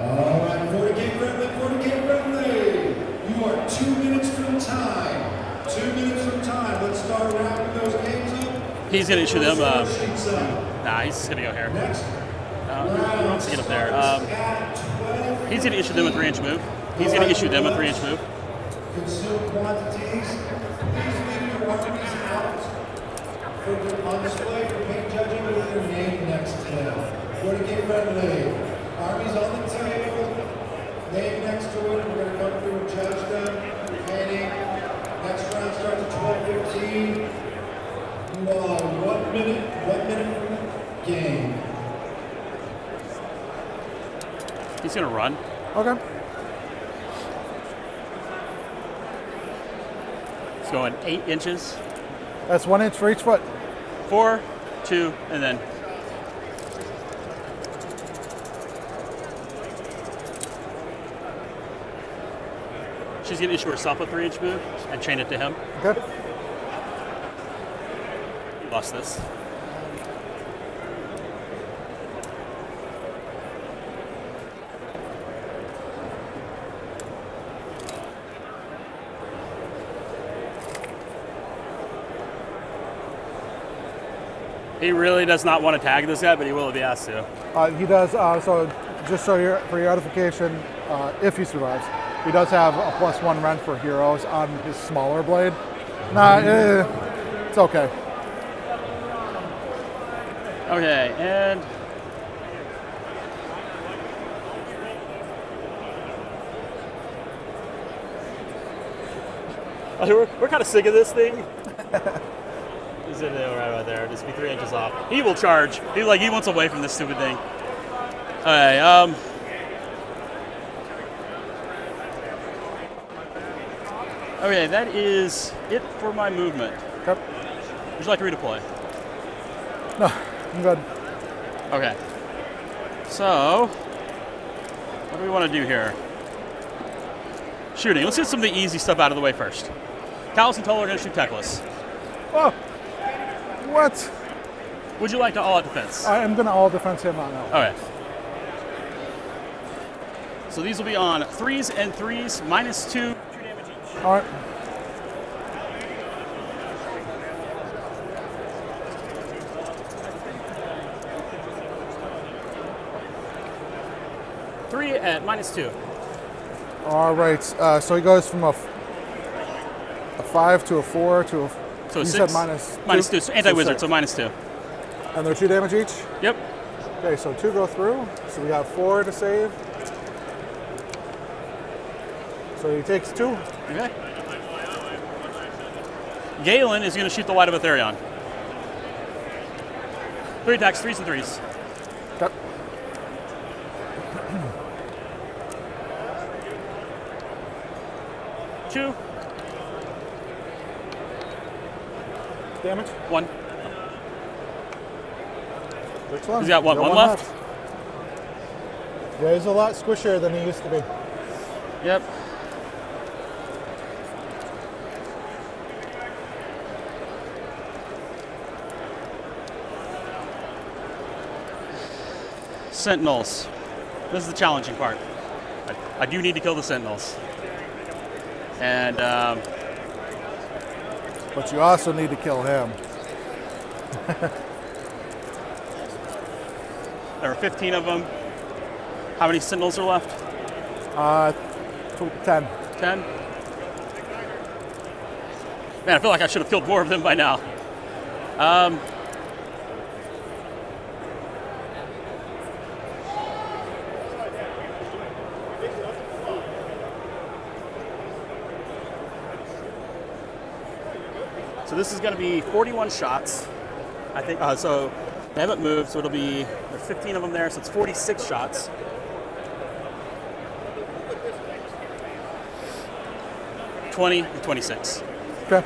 B: All right, 40K friendly. You are 2 minutes from time. 2 minutes from time. Let's start wrapping those games up.
D: He's going to issue them.
B: Sheets up.
D: Nah, he's going to go here.
B: Next
D: I don't see it up there. He's going to issue them a 3-inch move. He's going to issue them a 3-inch move.
B: consume quantities. Please leave your armies out on display for paint judging with their name next to them. We're going to get friendly. Armies on the table, name next to it. We're going to come through and judge them. Painting. Next round starts at 12:15. You are 1 minute game.
D: He's gonna run.
C: Okay.
D: He's going 8 inches.
C: That's 1 inch for each foot.
D: 4, 2, and then. She's gonna issue herself a 3-inch move and chain it to him.
C: Okay.
D: Lost this. He really does not want to tag this guy, but he will if he has to.
C: He does, so just so for your edification, if he survives, he does have a +1 rend for heroes on his smaller blade. It's okay.
D: Okay, and we're kind of sick of this thing. He's in there, right about there. Just be 3 inches off. He will charge. He wants away from this stupid thing. Okay. Okay, that is it for my movement.
C: Yep.
D: Would you like to redeploy?
C: No, I'm good.
D: Okay. So, what do we want to do here? Shooting. Let's get some of the easy stuff out of the way first. Callis and Toll are going to shoot Teclis.
C: Oh, what?
D: Would you like to all-out defense?
C: I am going to all defense him on that.
D: Okay. So these will be on 3s and 3s, -2, 2 damage each.
C: All right.
D: Three at -2.
C: All right. So he goes from a 5 to a 4 to a.
D: So
C: you
D: 6,
C: said
D: -2. So anti-wizard,
C: so
D: so -2.
C: And they're 2 damage each?
D: Yep.
C: Okay, so 2 go through. So we got 4 to save. So he takes 2.
D: Okay. Galen is going to shoot the Light of Eltharion. 3 attacks, 3s and 3s.
C: Yep.
D: Two.
C: Damage?
D: 1.
C: Which one?
D: He's got what, one left?
C: Yeah, he's a lot squishier than he used to be.
D: Yep. Sentinels. This is the challenging part. I do need to kill the Sentinels. And
C: But you also need to kill him.
D: there are 15 of them. How many Sentinels are left?
C: 10.
D: 10? Man, I feel like I should have killed more of them by now. So this is going to be 41 shots, I think. So they haven't moved, so it'll be, there's 15 of them there, so it's 46 shots. $20 and 26.
C: Okay.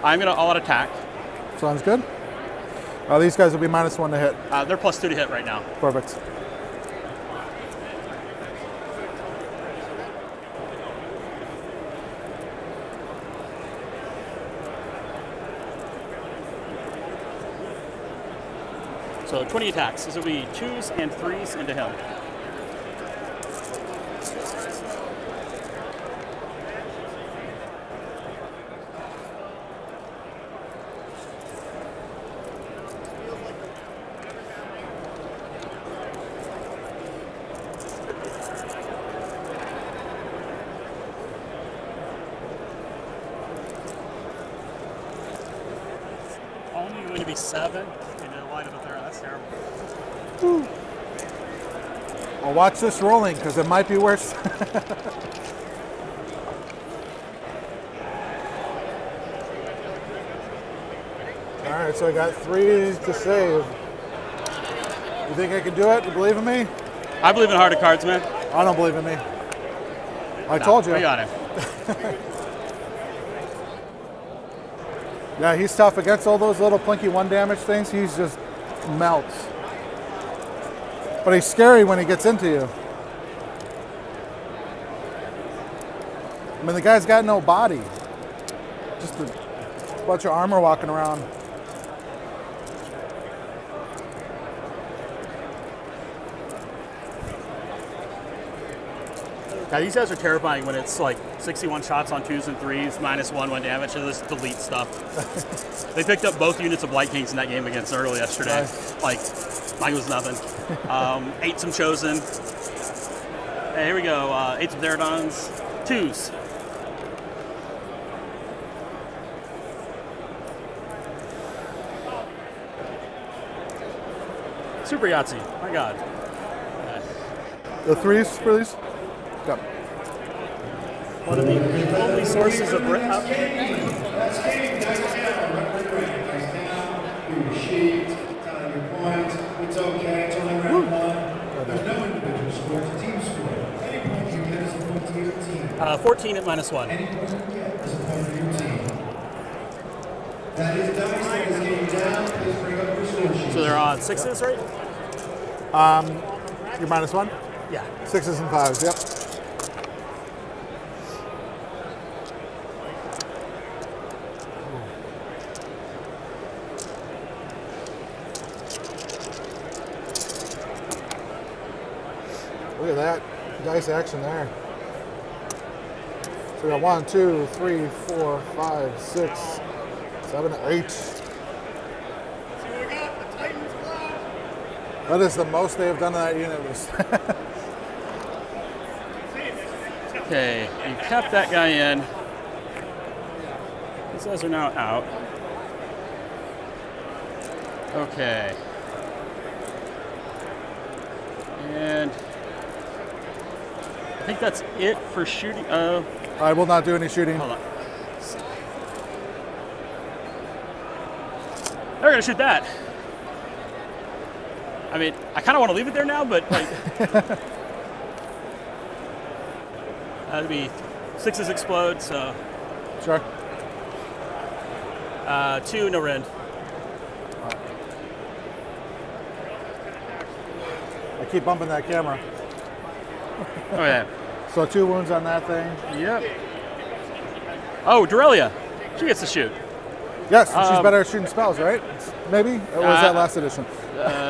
D: I'm going to all-out attack.
C: Sounds good. These guys will be -1 to hit.
D: They're +2 to hit right now.
C: Perfect.
D: So 20 attacks. This will be 2s and 3s into him. 27. You know, Light of Eltharion. That's terrible.
C: Well, watch this rolling because it might be worse. All right, so I got 3 to save. You think I can do it? You believe in me?
D: I believe in Heart of Cards, man.
C: I don't believe in me. I told you.
D: We got him.
C: Yeah, he's tough against all those little plinky 1 damage things. He's just melts. But he's scary when he gets into you. I mean, the guy's got no body. Just a bunch of armor walking around.
D: Yeah, these guys are terrifying when it's like 61 shots on 2s and 3s, -1 damage, and just delete stuff. They picked up both units of Blight Kings in that game against Earl yesterday. Like it was nothing. 8 some Chosen. Hey, here we go. 8 some Therodons. 2s. Super Yahtzee. My God.
C: The 3s for these? Yep.
D: One of the only sources of
B: That's game. Dice down. Do your sheet. Tell your points. It's okay. It's only round 1. There's no individual score. It's a team score. Any points you get is a point to your team.
D: 14 at -1.
B: Any points you get is a point for your team. That is dice. That is game down. Please bring up your score sheet.
D: So they're on 6s, right?
C: You're -1?
D: Yeah.
C: 6s and 5s, yep. Look at that dice action there. So we got 1, 2, 3, 4, 5, 6, 7, 8. That is the most they have done to that unit.
D: Okay, you kept that guy in. These guys are now out. Okay. And I think that's it for shooting.
C: I will not do any shooting.
D: Hold on. They're gonna shoot that. I mean, I kind of want to leave it there now, but like, that'd be 6s explode. So
C: Sure.
D: 2, no rend.
C: I keep bumping that camera.
D: Oh yeah.
C: So 2 wounds on that thing.
D: Yep. Oh, Doralia. She gets to shoot.
C: Yes, and she's better at shooting spells, right? Maybe? Or was that last edition?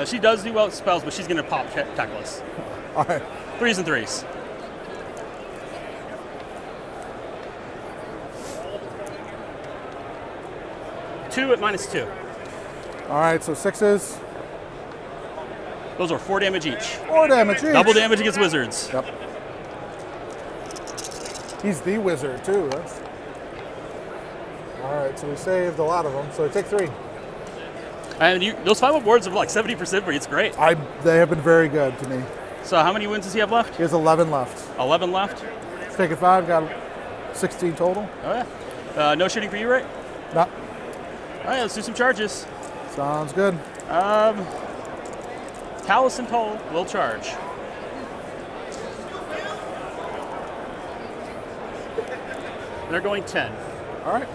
D: She does do well with spells, but she's going to pop Teclis.
C: All right.
D: 3s and 3s. Two at -2.
C: All right, so 6s.
D: Those are 4 damage each.
C: 4 damage each.
D: Double damage against wizards.
C: Yep. He's the wizard, too. That's... All right, so we saved a lot of them. So we take 3.
D: And those 5-up wards are like 70% for you. It's great.
C: They have been very good to me.
D: So how many wins does he have left?
C: He has 11 left.
D: 11 left.
C: Let's take it 5, got 16 total.
D: Oh yeah. No shooting for you, right?
C: No.
D: All right, let's do some charges.
C: Sounds good.
D: Callis and Toll will charge. They're going 10.
C: All right.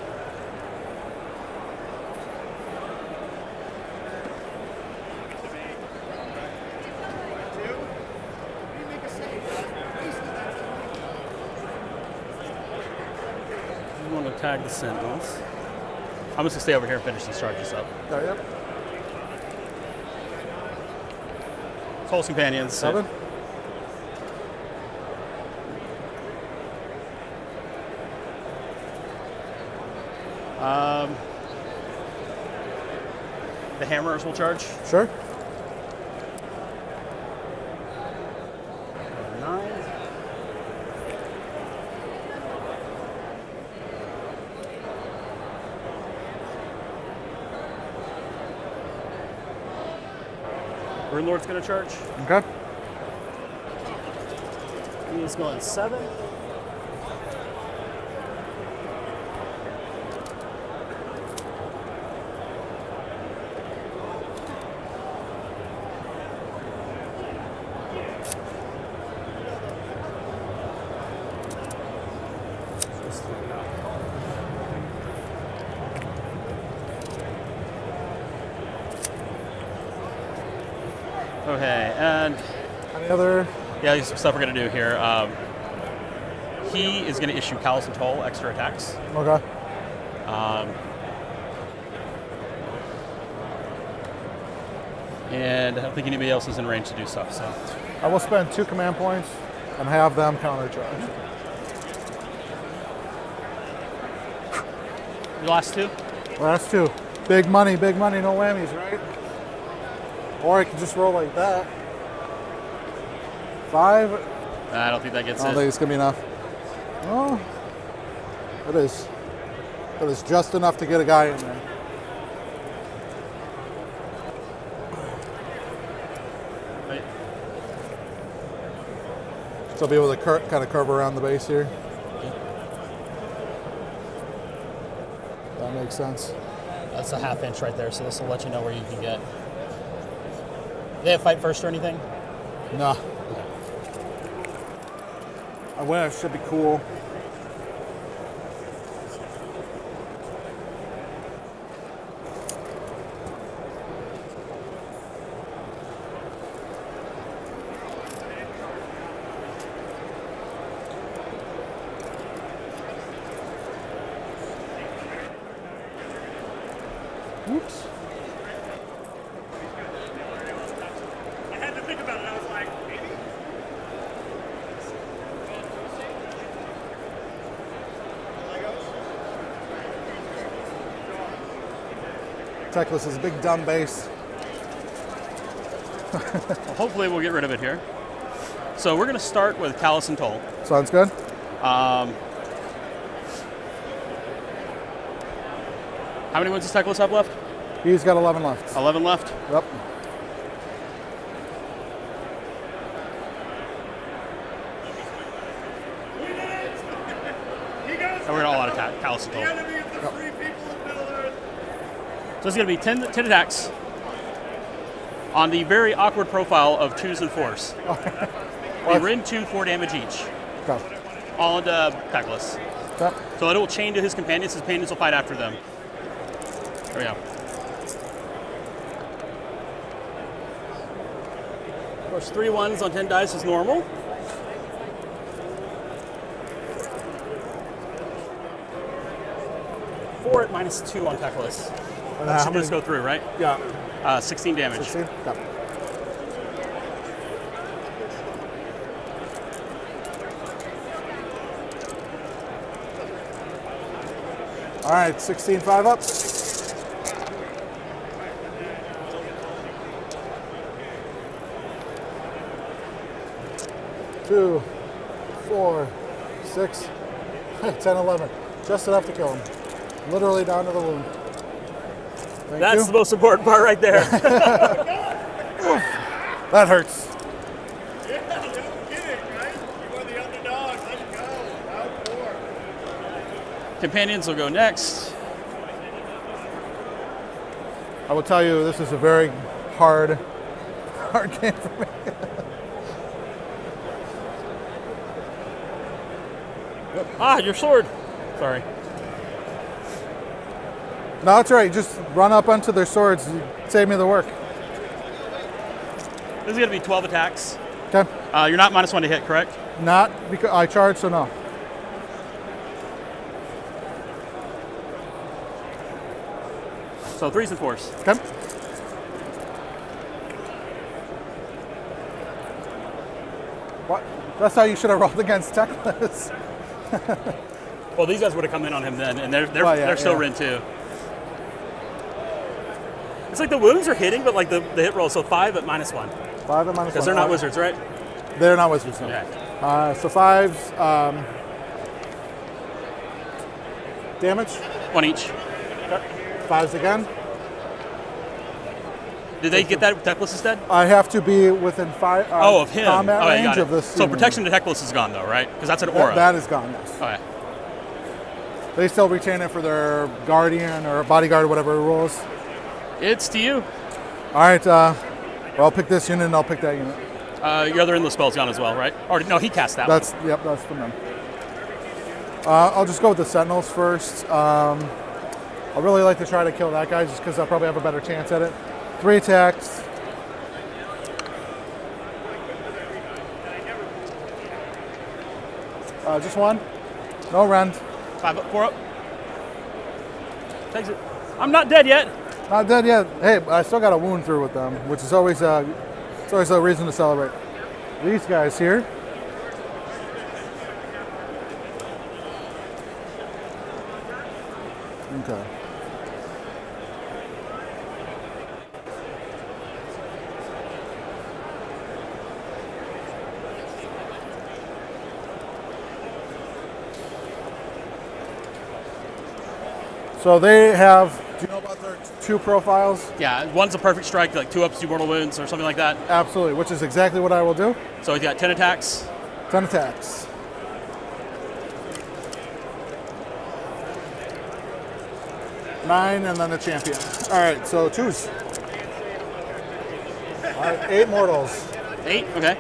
D: I'm going to tag the Sentinels. I'm just going to stay over here and finish these charges up.
C: Yep.
D: Toll's Companions.
C: 7.
D: The Hammerers will charge.
C: Sure.
D: 9. Rune Lord's going to charge.
C: Okay.
D: He's going 7. Okay, and
C: Any other?
D: yeah, there's some stuff we're going to do here. He is going to issue Callis and Toll extra attacks.
C: Okay.
D: And I don't think anybody else is in range to do stuff. So
C: I will spend 2 command points and have them countercharge.
D: the last 2.
C: Last 2. Big money, no whammies, right? Or I can just roll like that. 5.
D: I don't think that gets
C: I don't
D: it.
C: think it's gonna be enough. Oh, it is. It is just enough to get a guy in there.
D: Right.
C: So I'll be able to kind of curve around the base here. That makes sense.
D: That's a ½ inch right there, so this will let you know where you can get. Do they have fight first or anything?
C: Nah. I win, it should be cool. Oops.
D: I had to think about it. I was like, maybe.
C: Teclis is a big dumb base.
D: Well, hopefully we'll get rid of it here. So we're going to start with Callis and Toll.
C: Sounds good.
D: How many wins does Teclis have left?
C: He's got 11 left.
D: 11 left.
C: Yep.
D: And we're going to auto attack Callis and Toll. So it's going to be 10 attacks on the very awkward profile of 2s and 4s. They Rin 2, 4 damage each.
C: Okay.
D: All into Teclis.
C: Okay.
D: So it will chain to his companions. His companions will fight after them. There we go. Of course, 3 1s on 10 dice is normal. Four at -2 on Teclis.
C: And
D: That
C: how
D: should
C: many?
D: just go through, right?
C: Yeah.
D: 16 damage.
C: 16? Okay. All right, 16, 5 up. Two, 4, 6, 10, 11. Just enough to kill him. Literally down to the wound. Thank
D: That's
C: you.
D: the most important part right there.
C: That hurts.
B: Yeah, no kidding, right? You were the underdog. Let's go. Out 4.
D: Companions will go next.
C: I will tell you, this is a very hard game for me.
D: Ah, your sword. Sorry.
C: No, it's all right. Just run up onto their swords. Save me the work.
D: This is going to be 12 attacks.
C: Okay.
D: You're not -1 to hit, correct?
C: Not because I charged, so no.
D: So 3s and 4s.
C: Okay. What? That's how you should have rolled against Teclis.
D: Well, these guys would have come in on him then, and they're
C: Well, yeah,
D: they're still
C: yeah.
D: Rin 2. It's like the wounds are hitting, but like the hit roll, so 5 at -1.
C: 5 and -1.
D: Because they're not wizards, right?
C: They're not wizards, no.
D: Yeah.
C: So 5s, damage.
D: 1 each.
C: 5s again.
D: Did they get that? Teclis is dead.
C: I have to be within
D: Of him.
C: combat
D: Okay, got
C: range
D: it.
C: of this.
D: So
C: human.
D: protection to Teclis is gone though, right? Because that's an aura.
C: That is gone. Yes.
D: Okay.
C: They still retain it for their guardian or bodyguard, whatever rules.
D: It's to you.
C: All right. Well, I'll pick this unit and I'll pick that unit.
D: Your other endless spell's gone as well, right? Or no, he cast that.
C: That's that's the man. I'll just go with the Sentinels first. I'd really like to try to kill that guy just because I'll probably have a better chance at it. 3 attacks. Just 1. No rend.
D: 5 up, 4 up. Takes it. I'm not dead yet.
C: Not dead yet. Hey, I still got a wound through with them, which is always it's always a reason to celebrate. These guys here. Okay. So they have, do you know about their 2 profiles?
D: Yeah, one's a perfect strike, like 2 ups, 2 mortal wounds, or something like that.
C: Absolutely, which is exactly what I will do.
D: So he's got 10 attacks.
C: 10 attacks. Nine, and then the champion. All right, so 2s. All right, 8 mortals.
D: 8, okay.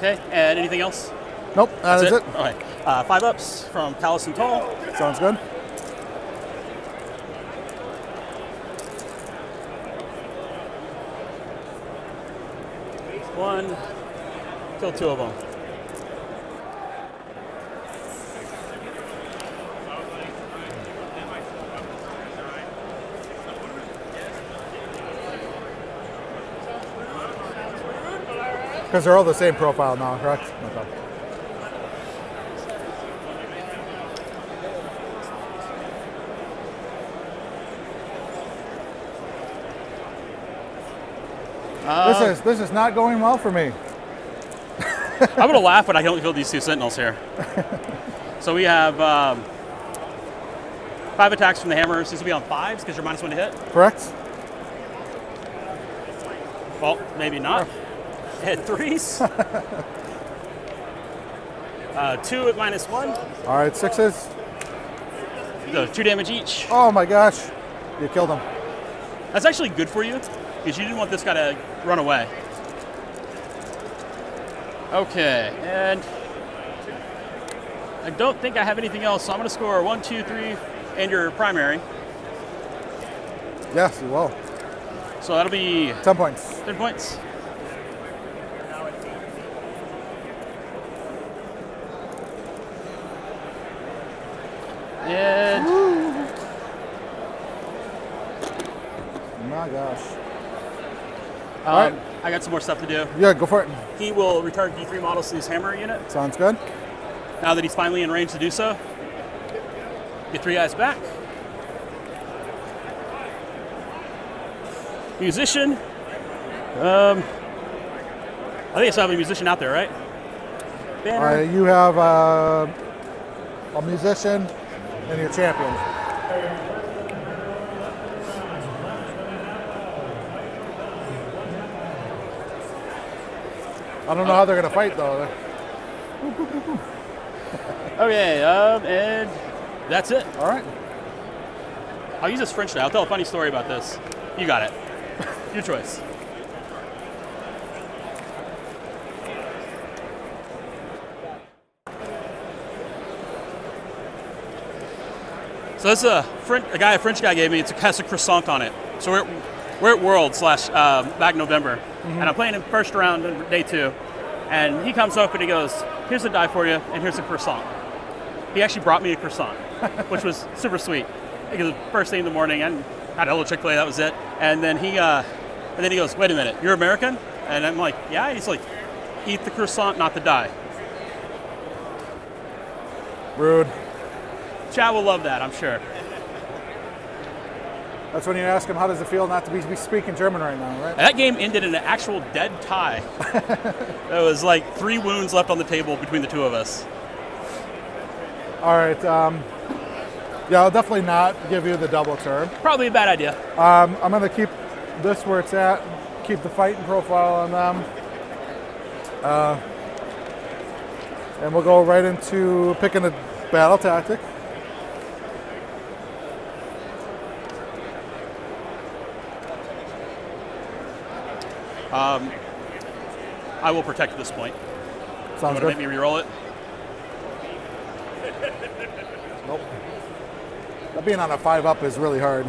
D: Okay, and anything else?
C: Nope, that's it.
D: Okay. 5 ups from Callis and Toll.
C: Sounds good.
D: One, kill 2 of them.
C: Because they're all the same profile now, correct? Okay. This is not going well for me.
D: I'm gonna laugh when I can only kill these 2 Sentinels here. So we have 5 attacks from the hammers. These will be on 5s because you're -1 to hit.
C: Correct?
D: Well, maybe not. Hit 3s. 2 at -1.
C: All right, 6s.
D: So 2 damage each.
C: Oh my gosh, you killed him.
D: That's actually good for you because you didn't want this guy to run away. Okay, and I don't think I have anything else, so I'm going to score 1, 2, 3, and your primary.
C: Yes, you will.
D: So that'll be
C: 10 points.
D: 10 points. And
C: My gosh.
D: All
C: right.
D: I got some more stuff to do.
C: Yeah, go for it.
D: He will return D3 models to his hammer unit.
C: Sounds good.
D: Now that he's finally in range to do so, get 3 guys back. Musician. I think I still have a musician out there, right? Banner.
C: You have a musician and your champion. I don't know how they're going to fight, though.
D: Okay, and that's it.
C: All right.
D: I'll use this French now. I'll tell a funny story about this. You got it. Your choice. So this is a French guy gave me. It has a croissant on it. So we're at World back in November, and I'm playing him first round, day 2, and he comes up and he goes, "Here's a die for you, and here's a croissant." He actually brought me a croissant, which was super sweet. Because it was first thing in the morning, and had a little Chick-fil-A, that was it. And then he goes, "Wait a minute, you're American?" And I'm like, "Yeah." And he's like, "Eat the croissant, not the die."
C: Rude.
D: Chad will love that, I'm sure.
C: That's when you ask him, how does it feel not to be speaking German right now, right?
D: And that game ended in an actual dead tie. There was like 3 wounds left on the table between the 2 of us.
C: All right. Yeah, I'll definitely not give you the double turn.
D: Probably a bad idea.
C: I'm going to keep this where it's at, keep the fighting profile on them. And we'll go right into picking a battle tactic.
D: I will protect at this point.
C: Sounds
D: You want to
C: good.
D: make me re-roll it?
C: Nope. That being on a 5-up is really hard.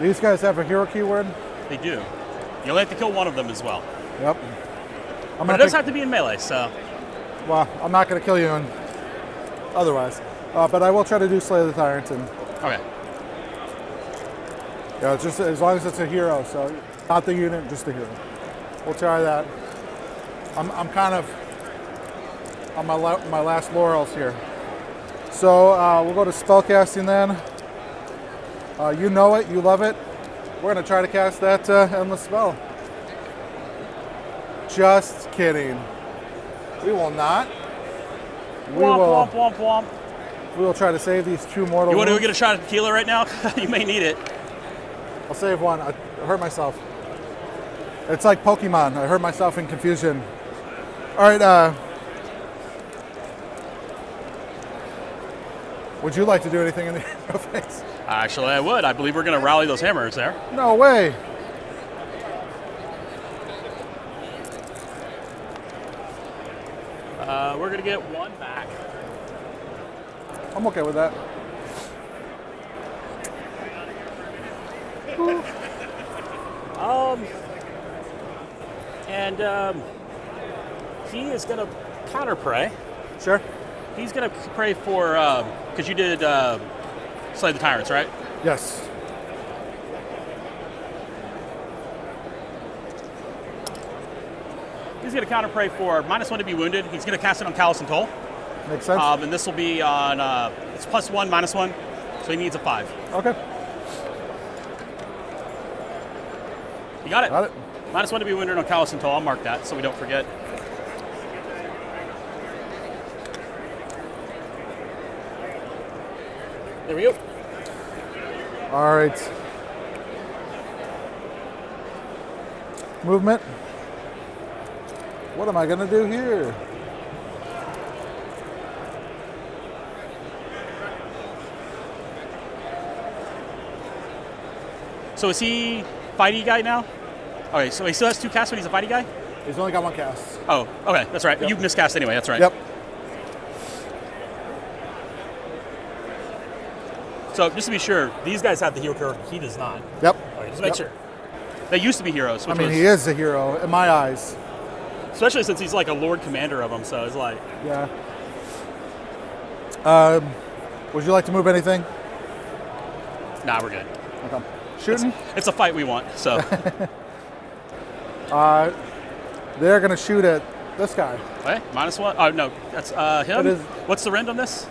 C: These guys have a hero keyword.
D: They do. You only have to kill one of them as well.
C: Yep. I'm
D: But
C: gonna
D: it does
C: pick-
D: have to be in melee, so.
C: Well, I'm not going to kill you otherwise. But I will try to do Slay the Tyrant. And,
D: Okay.
C: yeah, just as long as it's a hero. So not the unit, just the hero. We'll try that. I'm kind of on my last laurels here. So we'll go to spellcasting then. You know it, you love it. We're going to try to cast that endless spell. Just kidding. We will not.
D: Womp, womp, womp, womp.
C: We will try to save these 2 mortal
D: You want to go
C: wounds.
D: get a shot at tequila right now? You may need it.
C: I'll save one. I hurt myself. It's like Pokemon. I hurt myself in confusion. All right. Would you like to do anything in the hero phase?
D: Actually, I would. I believe we're going to rally those hammers there.
C: No way.
D: We're going to get 1 back.
C: I'm okay with that.
D: He is going to counter prey.
C: Sure.
D: He's going to pray for, because you did Slay the Tyrants, right?
C: Yes.
D: He's going to counter prey for -1 to be wounded. He's going to cast it on Callis and Toll.
C: Makes sense.
D: And this will be on, it's +1, -1, so he needs a 5.
C: Okay.
D: You got it?
C: Got it.
D: -1 to be wounded on Callis and Toll. I'll mark that so we don't forget. There we go.
C: All right. Movement. What am I going to do here?
D: So is he fighty guy now? Okay, so he still has 2 casts, but he's a fighty guy?
C: He's only got 1 cast.
D: Oh, okay, that's right.
C: Yep.
D: You miscast anyway, that's right.
C: Yep.
D: So just to be sure, these guys have the hero card. He does not.
C: Yep.
D: Okay, just make
C: Yep.
D: sure. They used to be heroes,
C: I
D: which
C: mean,
D: was,
C: he is a hero in my eyes.
D: especially since he's like a Lord Commander of them, so it's like,
C: Yeah. Would you like to move anything?
D: nah, we're good.
C: Okay. Shooting?
D: It's a fight we want, so.
C: They're going to shoot at this guy.
D: Okay, -1. Oh, no, that's him.
C: It is-
D: What's the rend on this?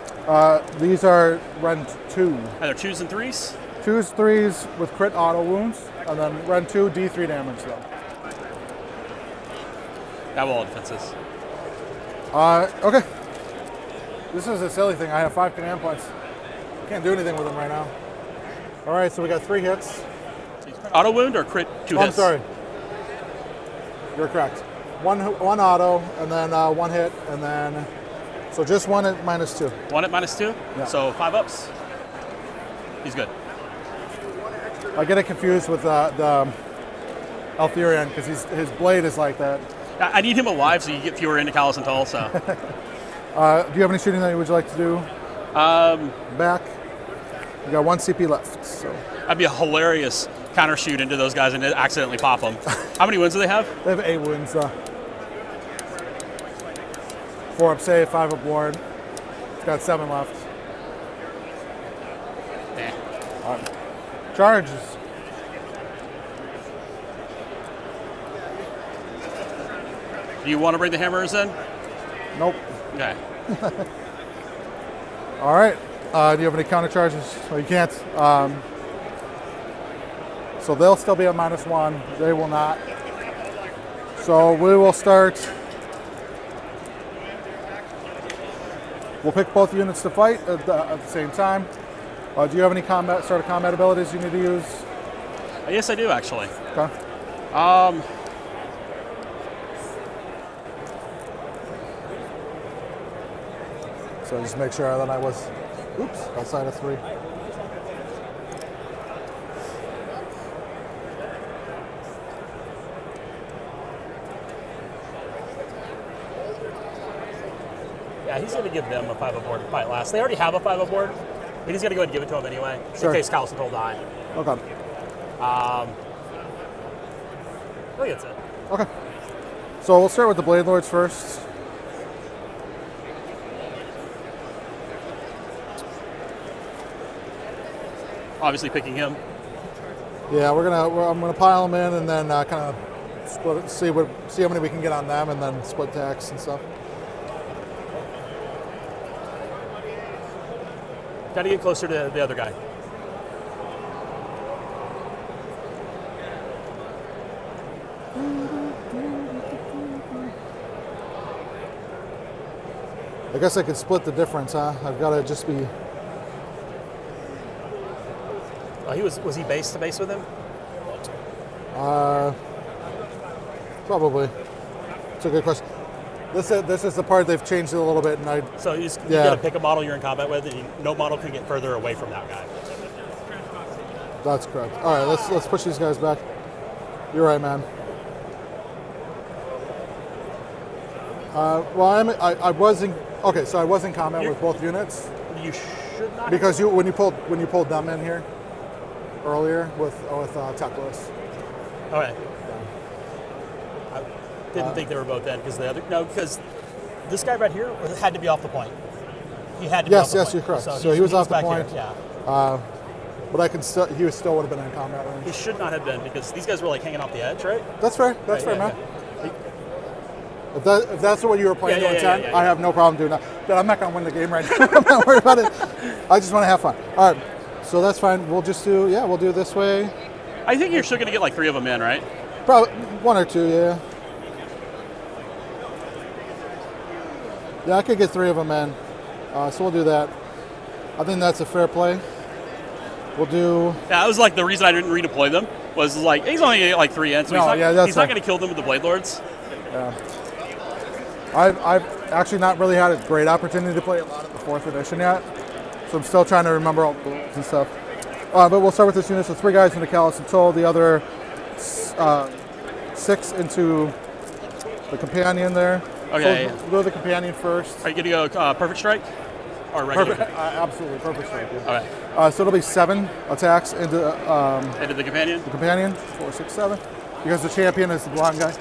C: These are rend 2.
D: Either 2s and 3s?
C: 2s, 3s with crit auto wounds, and then rend 2, D3 damage though.
D: That will all defenses.
C: Okay. This is a silly thing. I have 5 command points. Can't do anything with them right now. All right, so we got 3 hits.
D: Auto wound or crit 2
C: Oh,
D: hits?
C: I'm sorry. You're correct. One auto, and then 1 hit, and then so just 1 at -2.
D: 1 at -2?
C: Yeah.
D: So 5 ups? He's good.
C: I get it confused with the Eltharion because his blade is like that.
D: I need him alive so you get fewer into Callis and Toll, so.
C: Do you have any shooting that you would like to do? Back. You got 1 CP left. So
D: That'd be a hilarious counter shoot into those guys and accidentally pop them. How many wins do they have?
C: they have 8 wounds. 4 up save, 5 up ward. It's got 7 left.
D: Eh.
C: Charges.
D: Do you want to bring the hammers in?
C: Nope.
D: Okay.
C: All right. Do you have any counter charges? Well, you can't. So they'll still be at -1. They will not. So we will start. We'll pick both units to fight at the same time. Do you have any sort of combat abilities you need to use?
D: Yes, I do actually.
C: Okay. So just make sure that I was, outside of 3.
D: Yeah, he's going to give them a 5 aboard to fight last. They already have a 5 aboard, but he's going to go ahead and give it to them anyway,
C: Sure.
D: in case Callis and Toll die.
C: Okay.
D: I think that's it.
C: Okay. So we'll start with the Bladelords first.
D: Obviously picking him.
C: Yeah, I'm gonna pile them in and then kind of split it, see how many we can get on them, and then split tax and stuff.
D: Got to get closer to the other guy.
C: I guess I could split the difference, huh? I've got to just be.
D: Was he base to base with him?
C: Probably. It's a good question. This is the part they've changed it a little bit, and
D: So you got to pick a model you're in combat with, and no model can get further away from that guy.
C: That's correct. All right, let's push these guys back. You're right, man. I was in combat with both units.
D: You should not.
C: Because when you pulled them in here earlier with Teclis.
D: Okay. I didn't think they were both in because because this guy right here had to be off the point. He had to be off the point.
C: Yes, you're correct.
D: So
C: he was off the
D: back
C: point.
D: Here, yeah.
C: But he still would have been in combat range.
D: He should not have been because these guys were like hanging off the edge, right?
C: That's fair. That's fair, man. If that's what you were planning to intend, I have no problem doing that. But I'm not going to win the game right now. I'm not worried about it. I just want to have fun. All right, so that's fine. We'll just do it this way.
D: I think you're still going to get like 3 of them in, right?
C: Probably 1 or 2, yeah. Yeah, I could get 3 of them in. So we'll do that. I think that's a fair play. We'll do.
D: Yeah, that was like the reason I didn't redeploy them was like he's only going to get like 3 in, so he's not going to kill them with the Bladelords.
C: Yeah. I've actually not really had a great opportunity to play a lot of the 4th edition yet, so I'm still trying to remember all the rules and stuff. But we'll start with this unit. So 3 guys into Callis and Toll, the other 6 into the companion there.
D: Okay.
C: So we'll go to the companion first.
D: Are you going to go perfect strike or regular?
C: Absolutely perfect strike. Yeah.
D: All right.
C: So it'll be 7 attacks into
D: the companion.
C: The companion, 4, 6, 7, because the champion is the blonde guy.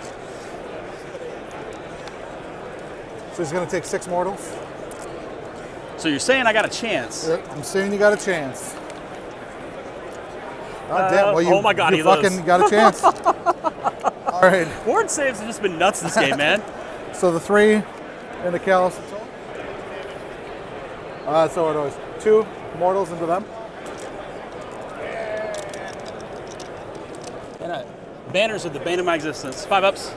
C: So he's going to take 6 mortals.
D: So you're saying I got a chance?
C: I'm saying you got a chance. Damn, well,
D: oh my God,
C: you fucking got a chance. All right.
D: Ward saves have just been nuts this game, man.
C: So the 3 into Callis. So it was 2 mortals into them.
D: And banners of the bane of my existence. 5 ups.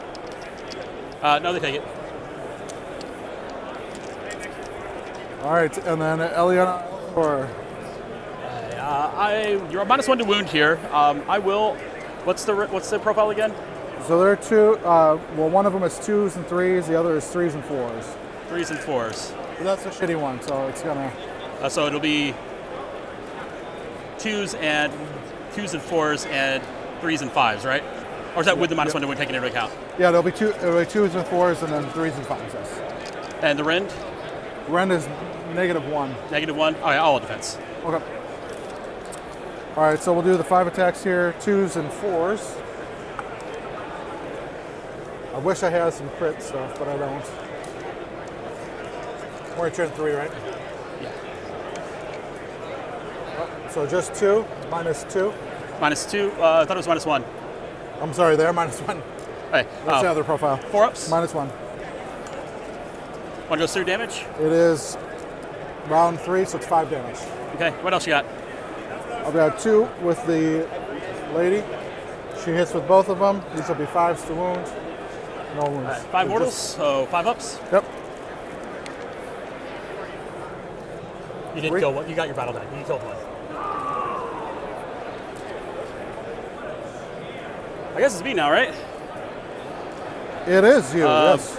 D: No, they take it.
C: All right, and then Ellania or
D: you're -1 to wound here. I will. What's the profile again?
C: So there are 2. Well, one of them is 2s and 3s. The other is 3s and 4s.
D: 3s and 4s.
C: But that's a shitty one, so it's gonna.
D: So it'll be 2s and 4s and 3s and 5s, right? Or is that with the -1 to wound taken into account?
C: Yeah, there'll be 2s and 4s, and then 3s and 5s. Yes.
D: And the rend?
C: Rend is -1.
D: -1. Oh yeah, all defense.
C: Okay. All right, so we'll do the 5 attacks here, 2s and 4s. I wish I had some crit stuff, but I don't. We're at turn 3, right?
D: Yeah.
C: Oh, so just 2, -2.
D: -2. I thought it was -1.
C: I'm sorry, there, -1.
D: Hey,
C: What's the other profile?
D: 4-ups.
C: -1.
D: One goes through damage.
C: It is round 3, so it's 5 damage.
D: Okay, what else you got?
C: I've got 2 with the lady. She hits with both of them. These will be 5s to wound. No wounds.
D: All right, 5 mortals, so 5 ups.
C: Yep.
D: You didn't kill one. You got your battle die. You killed one. I guess it's me now, right?
C: It is you, yes.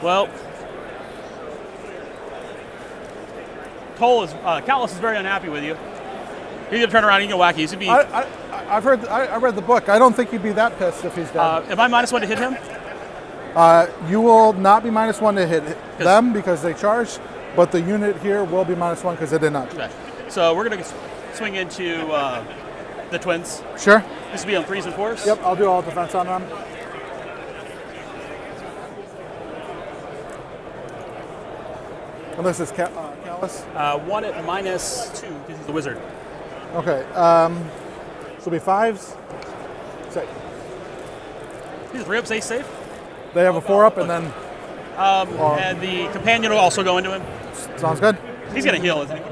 D: Well, Callis is very unhappy with you. He's gonna turn around and go wacky. He's gonna be.
C: I read the book. I don't think he'd be that pissed if he's dead.
D: Am I -1 to hit him?
C: You will not be -1 to hit them because they charged, but the unit here will be -1 because they did not.
D: Okay. So we're gonna swing into the twins.
C: Sure.
D: This will be on 3s and 4s.
C: Yep, I'll do all defense on them. And this is Callis.
D: 1 at -2 because he's a wizard.
C: Okay. So it'll be 5s. So
D: He's 3-up, stay safe.
C: they have a 4-up and then.
D: And the companion will also go into him.
C: Sounds good.
D: He's gonna heal, isn't he?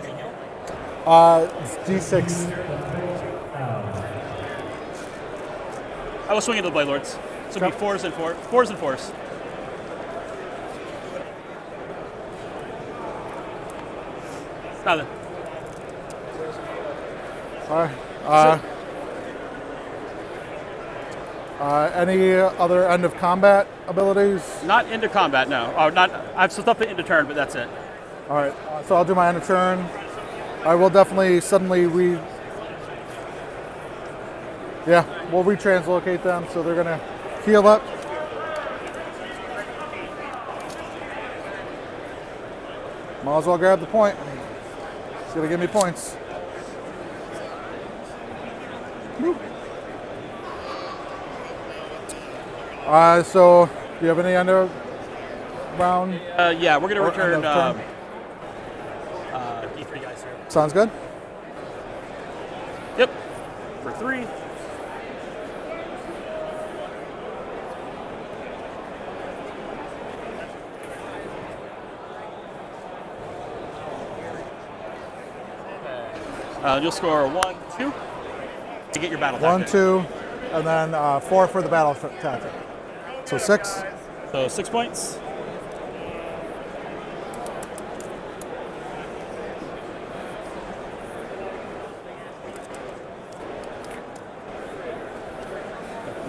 C: It's D6.
D: I will swing into the Bladelords. So it'll be 4s and 4s. 4s and 4s. Nothing.
C: Sorry. Any other end of combat abilities?
D: Not into combat, no. Oh, not. I have some stuff into turn, but that's it.
C: All right. So I'll do my end of turn. I will definitely suddenly Yeah, we'll retranslocate them, so they're gonna heal up. Might as well grab the point. It's gonna give me points. Woo. So, do you have any end of round?
D: Yeah, we're gonna
C: Or
D: return
C: end of turn?
D: D3 guys here.
C: Sounds good.
D: Yep. For 3. You'll score 1, 2 to get your battle
C: 1,
D: tactic.
C: 2, and then 4 for the battle tactic. So 6.
D: So 6 points.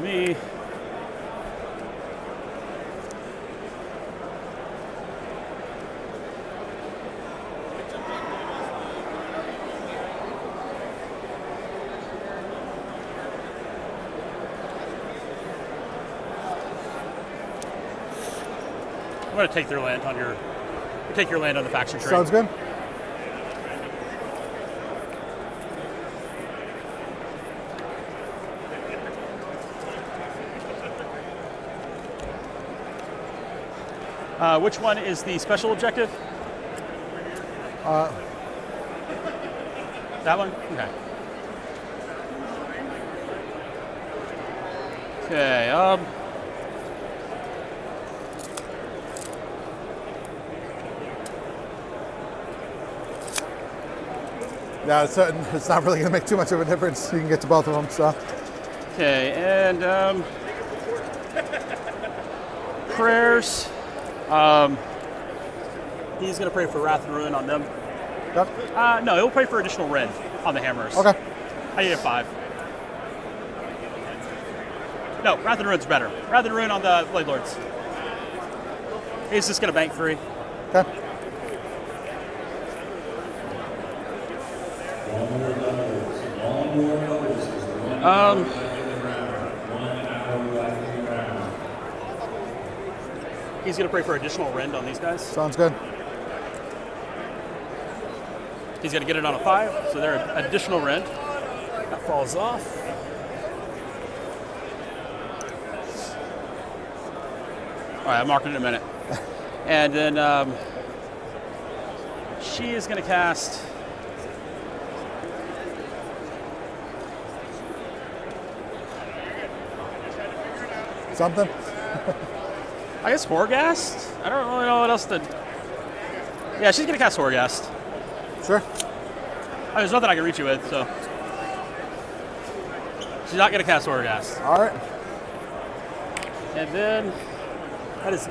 D: Me. I'm going to take their land on your. Take your land on the faction trade.
C: Sounds good.
D: Which one is the special objective? That one? Okay. Okay,
C: Yeah, it's not really going to make too much of a difference. You can get to both of them, so.
D: Okay, and prayers. He's going to pray for Wrath and Ruin on them.
C: Yep.
D: No, he'll pray for additional rend on the hammers.
C: Okay.
D: I need a 5. No, Wrath and Ruin's better. Wrath and Ruin on the Bladelords. He's just going to bank 3.
C: Okay.
D: He's going to pray for additional rend on these guys.
C: Sounds good.
D: He's going to get it on a 5, so they're additional rend. That falls off. All right, I'll mark it in a minute. And then she is going to cast.
C: Something?
D: I guess Horghast? I don't really know what else to... Yeah, she's going to cast Horghast.
C: Sure.
D: There's nothing I can reach you with, so... She's not going to cast Horghast.
C: All right.
D: And then... That is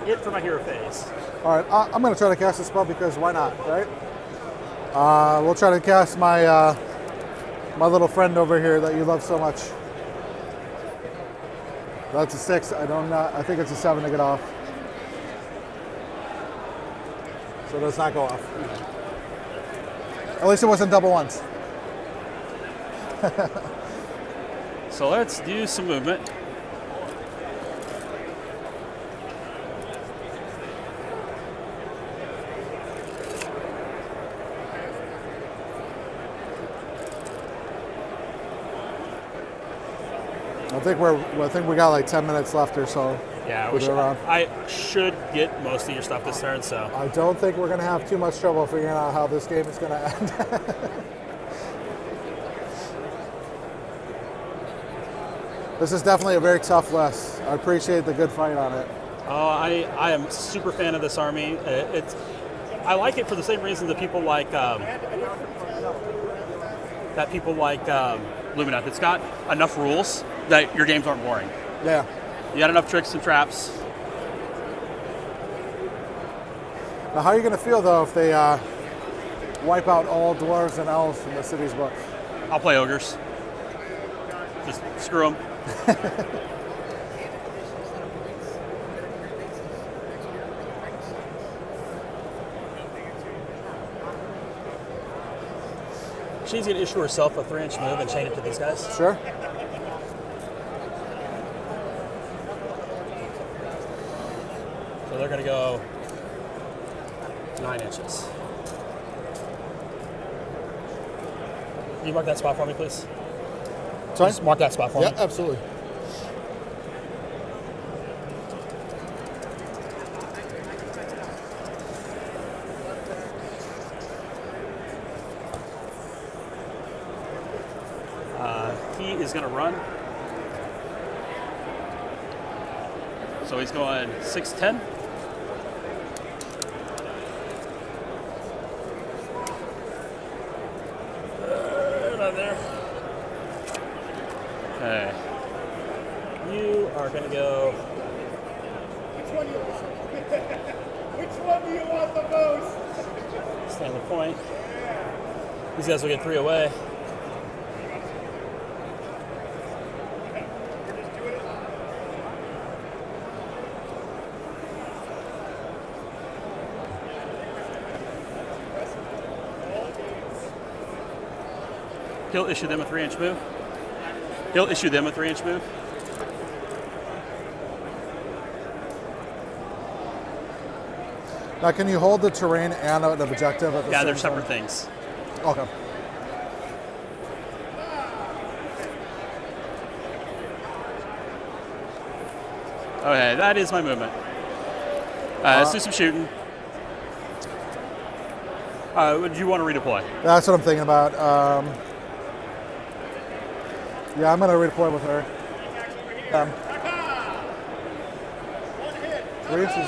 D: it for my hero phase.
C: All right, I'm going to try to cast this spell because why not, right? We'll try to cast my my little friend over here that you love so much. That's a 6. I think it's a 7 to get off. So it does not go off. At least it wasn't double ones.
D: So let's do some movement.
C: I think we got like 10 minutes left or so.
D: Yeah, I should get most of your stuff this turn, so.
C: I don't think we're going to have too much trouble figuring out how this game is going to end. This is definitely a very tough list. I appreciate the good fight on it.
D: I am a super fan of this army. I like it for the same reason that people like Lumineth. It's got enough rules that your games aren't boring.
C: Yeah.
D: You got enough tricks and traps.
C: Now, how are you going to feel, though, if they wipe out all dwarves and elves from the city's book?
D: I'll play ogres. Just screw them. She's going to issue herself a 3-inch move and chain it to these guys.
C: Sure.
D: So they're going to go 9 inches. Can you mark that spot for me, please?
C: Sorry?
D: Just mark that spot for me.
C: Yeah, absolutely.
D: He is going to run. So he's going 6'10". Not there. Okay. You are going to go.
B: Which one do you want the most?
D: Stand the point. These guys will get 3 away. He'll issue them a 3-inch move. He'll issue them a 3-inch move.
C: Now, can you hold the terrain and an objective at the same time?
D: Yeah, they're separate things.
C: Okay.
D: Okay, that is my movement. Let's do some shooting. Would you want to redeploy?
C: That's what I'm thinking about. Yeah, I'm going to redeploy with her. 3 inches.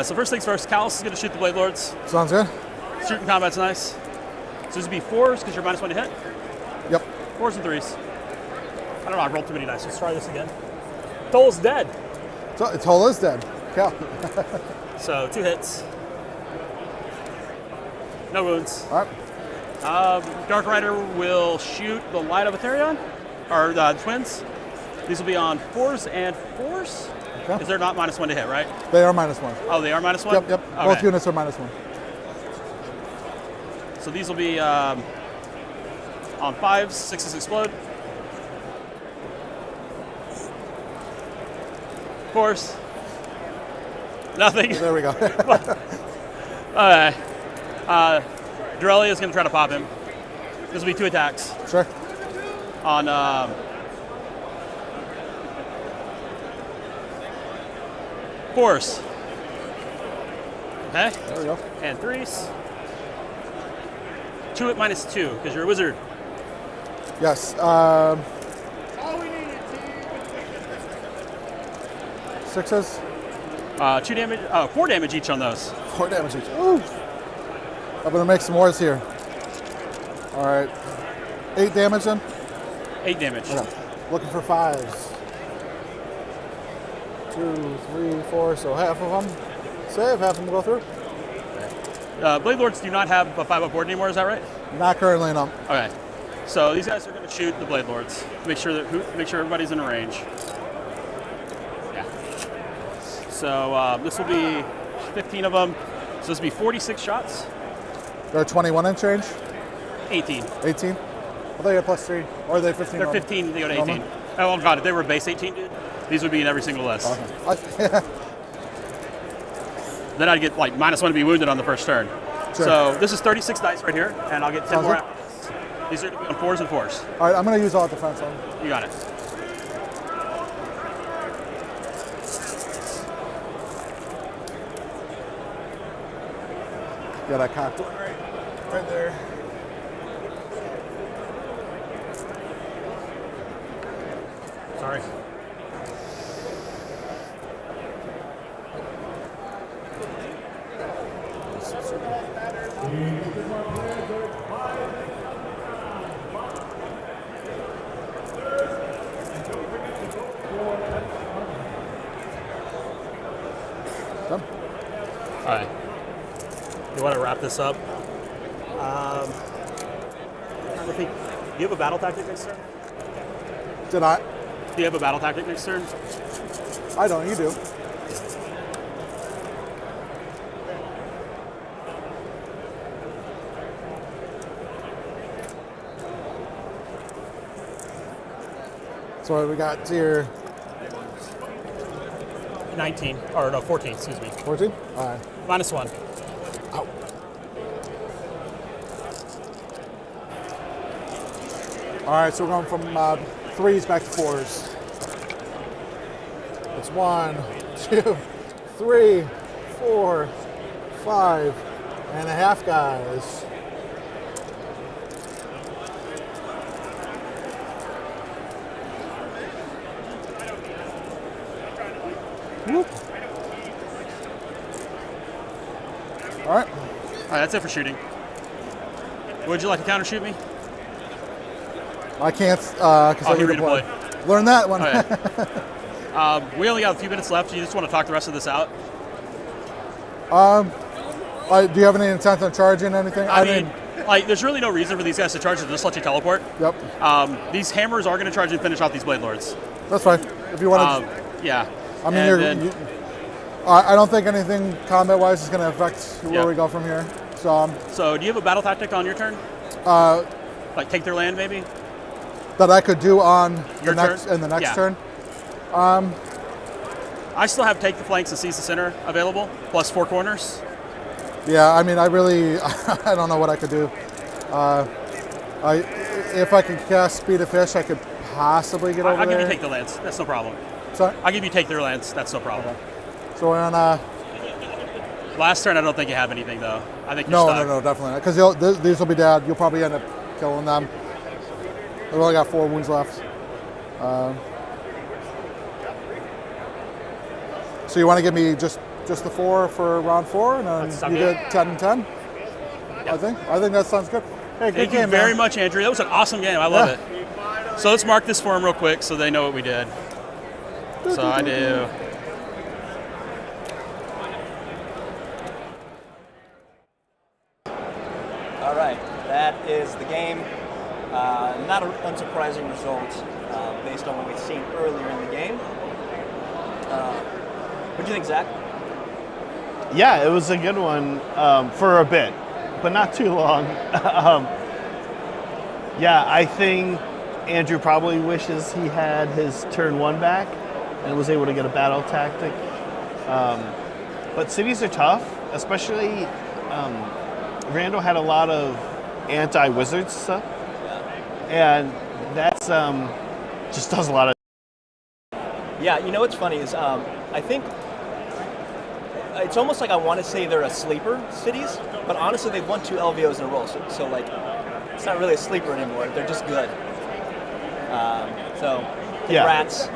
D: So first things first, Callis is going to shoot the Bladelords.
C: Sounds good.
D: Shooting combat's nice. So this would be 4s because you're -1 to hit.
C: Yep.
D: 4s and 3s. I don't know, I rolled too many dice. Let's try this again. Toll's dead.
C: Toll is dead. Cal.
D: So 2 hits. No wounds.
C: All right.
D: Dark Rider will shoot the Light of Eltharion, or the twins. These will be on 4s and 4s.
C: Okay.
D: Because they're not -1 to hit, right?
C: They are -1.
D: Oh, they are -1?
C: Yep, yep.
D: Okay.
C: Both units are -1.
D: So these will be on 5s, 6s explode. 4s. Nothing.
C: There we go.
D: Okay. Doralia is going to try to pop him. This will be 2 attacks.
C: Sure.
D: On force. Okay.
C: There we go.
D: And 3s. 2 at -2, because you're a wizard.
C: Yes. 6s.
D: 2 damage, 4 damage each on those.
C: 4 damage each. Ooh. I'm gonna make some wars here. All right. 8 damage then.
D: 8 damage.
C: Okay. Looking for 5s. 2, 3, 4. So half of them save, half of them go through.
D: Bladelords do not have a 5-up board anymore. Is that right?
C: Not currently, no.
D: Okay. So these guys are going to shoot the Bladelords. Make sure everybody's in range. Yeah. So this will be 15 of them. So this will be 46 shots.
C: They're 21-inch range.
D: 18.
C: 18. I thought you had +3. Or are they 15?
D: They're
C: normal?
D: 15. They go to 18.
C: Normal?
D: Oh god, if they were base 18, dude, these would be in every single list.
C: Okay.
D: Then I'd get like -1 to be wounded on the first turn.
C: Sure.
D: So this is 36 dice right here, and I'll get 10
C: Sounds
D: more
C: good.
D: out. These are going to be on 4s and 4s.
C: All right, I'm gonna use all defense on them.
D: You got it.
C: Yeah, that cocked one right there.
D: Sorry.
C: Done.
D: All right. You want to wrap this up? I'm trying to think. Do you have a battle tactic next turn?
C: Did I?
D: Do you have a battle tactic next turn?
C: I don't. You do. So what we got here?
D: 19, or no, 14, excuse me.
C: 14? All right.
D: -1.
C: Ow. All right, so we're going from 3s back to 4s. It's 1, 2, 3, 4, 5 and a half, guys. Whoop. All right.
D: All right, that's it for shooting. Would you like to counter shoot me?
C: I can't because I
D: he
C: redeployed.
D: redeployed.
C: Learn that one.
D: Oh, yeah. We only got a few minutes left. You just want to talk the rest of this out?
C: Do you have any intent on charging anything?
D: I mean, like, there's really no reason for these guys to charge. They'll just let you teleport.
C: Yep.
D: These hammers are going to charge and finish off these Bladelords.
C: That's fine. If you want to.
D: Yeah.
C: I mean,
D: And
C: I don't think anything combat-wise is going to affect where
D: Yep.
C: we go from here. So,
D: So do you have a battle tactic on your turn? Like take their land, maybe?
C: that I could do on
D: Your
C: the next
D: turn?
C: in the next
D: Yeah.
C: turn.
D: I still have take the flanks and seize the center available, plus 4 corners.
C: Yeah, I mean, I really, I don't know what I could do. If I could cast Speed of Hysh, I could possibly get over
D: I'll
C: there.
D: give you take the lands. That's no problem.
C: Sorry?
D: I'll give you take their lands. That's no problem.
C: So we're on.
D: Last turn, I don't think you have anything though. I think you're
C: No,
D: stuck.
C: no, definitely not. Because these will be dead. You'll probably end up killing them. We've only got 4 wounds left. So you want to give me just the 4 for round 4, and then
D: That sound
C: you
D: good?
C: get 10 and 10.
D: Yep.
C: I think that sounds good. Hey, good
D: Thank you
C: game,
D: very
C: man.
D: much, Andrew. That was an awesome game. I love
C: Yeah.
D: it. So let's mark this for them real quick so they know what we did. So I do.
A: All right, that is the game. Not an unsurprising result based on what we've seen earlier in the game. What do you think, Zach?
E: Yeah, it was a good one for a bit, but not too long. Yeah, I think Andrew probably wishes he had his turn 1 back and was able to get a battle tactic. But cities are tough, especially Randall had a lot of anti-wizard stuff, and that's just does a lot of.
A: Yeah, you know what's funny is I think it's almost like I want to say they're a sleeper cities, but honestly they've won 2 LVOs in a row, so like it's not really a sleeper anymore. They're just good. So congrats.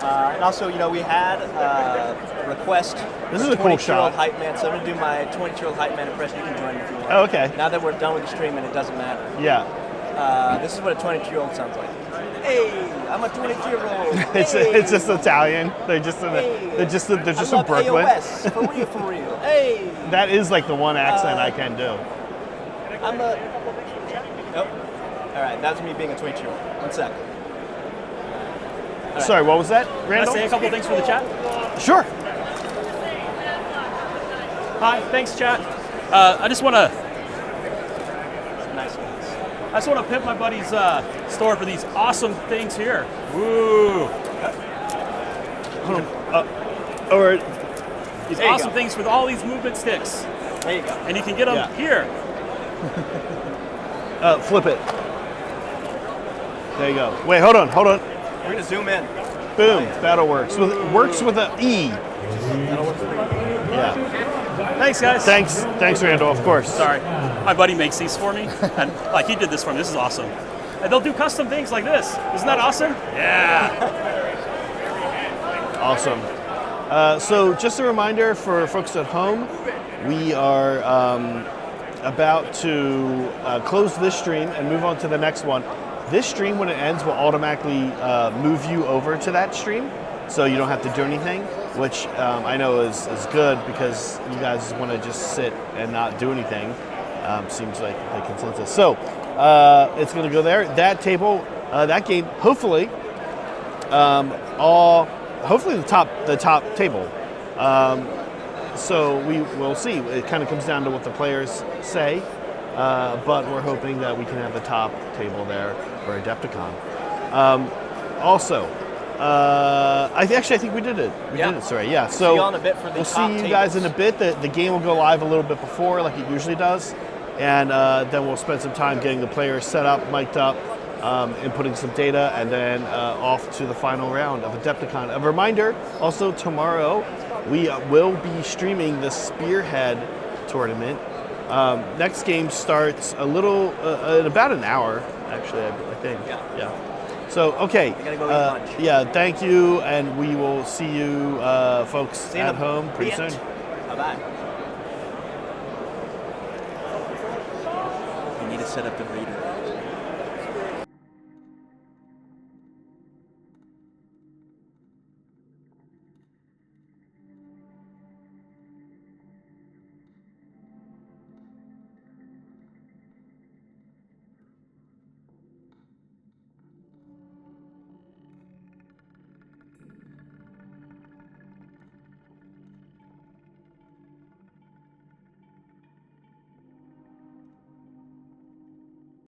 A: And also, you know, we had a request.
E: This is a cool shot.
A: Hype man, so I'm gonna do my 22-year-old hype man impression. You can join me if you want.
E: Oh, okay.
A: Now that we're done with the stream and it doesn't matter.
E: Yeah.
A: This is what a 22-year-old sounds like. Hey, I'm a 22-year-old.
E: It's just Italian. They're just in they're just
A: I
E: from
A: love
E: Brooklyn.
A: AoS, for real. Hey.
E: That is like the one accent I can do.
A: I'm a. Nope. All right, that's me being a 22-year-old. 1 sec. Right.
E: Sorry, what was that,
D: Can I
E: Randall?
D: say a couple things for the chat?
E: Sure.
D: Hi, thanks, chat. I just want to
A: Nice ones.
D: I just want to pimp my buddy's store for these awesome things here. Woo!
E: Hold on. Or
D: These
A: There you
D: awesome
A: go.
D: things with all these movement sticks,
A: There you go.
D: and you can get them
E: Yeah.
D: here.
E: flip it. There you go. Wait, hold on.
A: We're gonna zoom in.
E: Boom. That'll works with an E.
A: That'll work for me.
E: Yeah.
D: Thanks, guys.
E: Thanks, Randall. Of course.
D: Sorry, my buddy makes these for me, and like he did this for me. This is awesome. And they'll do custom things like this. Isn't that awesome? Yeah.
E: Awesome. So just a reminder for folks at home, we are about to close this stream and move on to the next one. This stream, when it ends, will automatically move you over to that stream, so you don't have to do anything, which I know is good because you guys want to just sit and not do anything. Seems like the consensus. So it's going to go there. That table, that game, hopefully, hopefully the top table. So we will see. It kind of comes down to what the players say, but we're hoping that we can have the top table there for Adepticon. Also, I think we did it. We did it, sorry. Yeah. So
A: See you on a bit for the
E: we'll
A: top
E: see you guys in
A: tables.
E: a bit. The game will go live a little bit before, like it usually does, and then we'll spend some time getting the players set up, mic'd up, inputting some data, and then off to the final round of Adepticon. A reminder, also tomorrow, we will be streaming the Spearhead tournament. Next game starts in about an hour, actually, I think. Yeah. So, okay.
A: I gotta go eat lunch.
E: Yeah, thank you, and we will see you folks
A: you in
E: at
A: the
E: home pretty
A: end.
E: soon.
A: Bye-bye. You need to set up the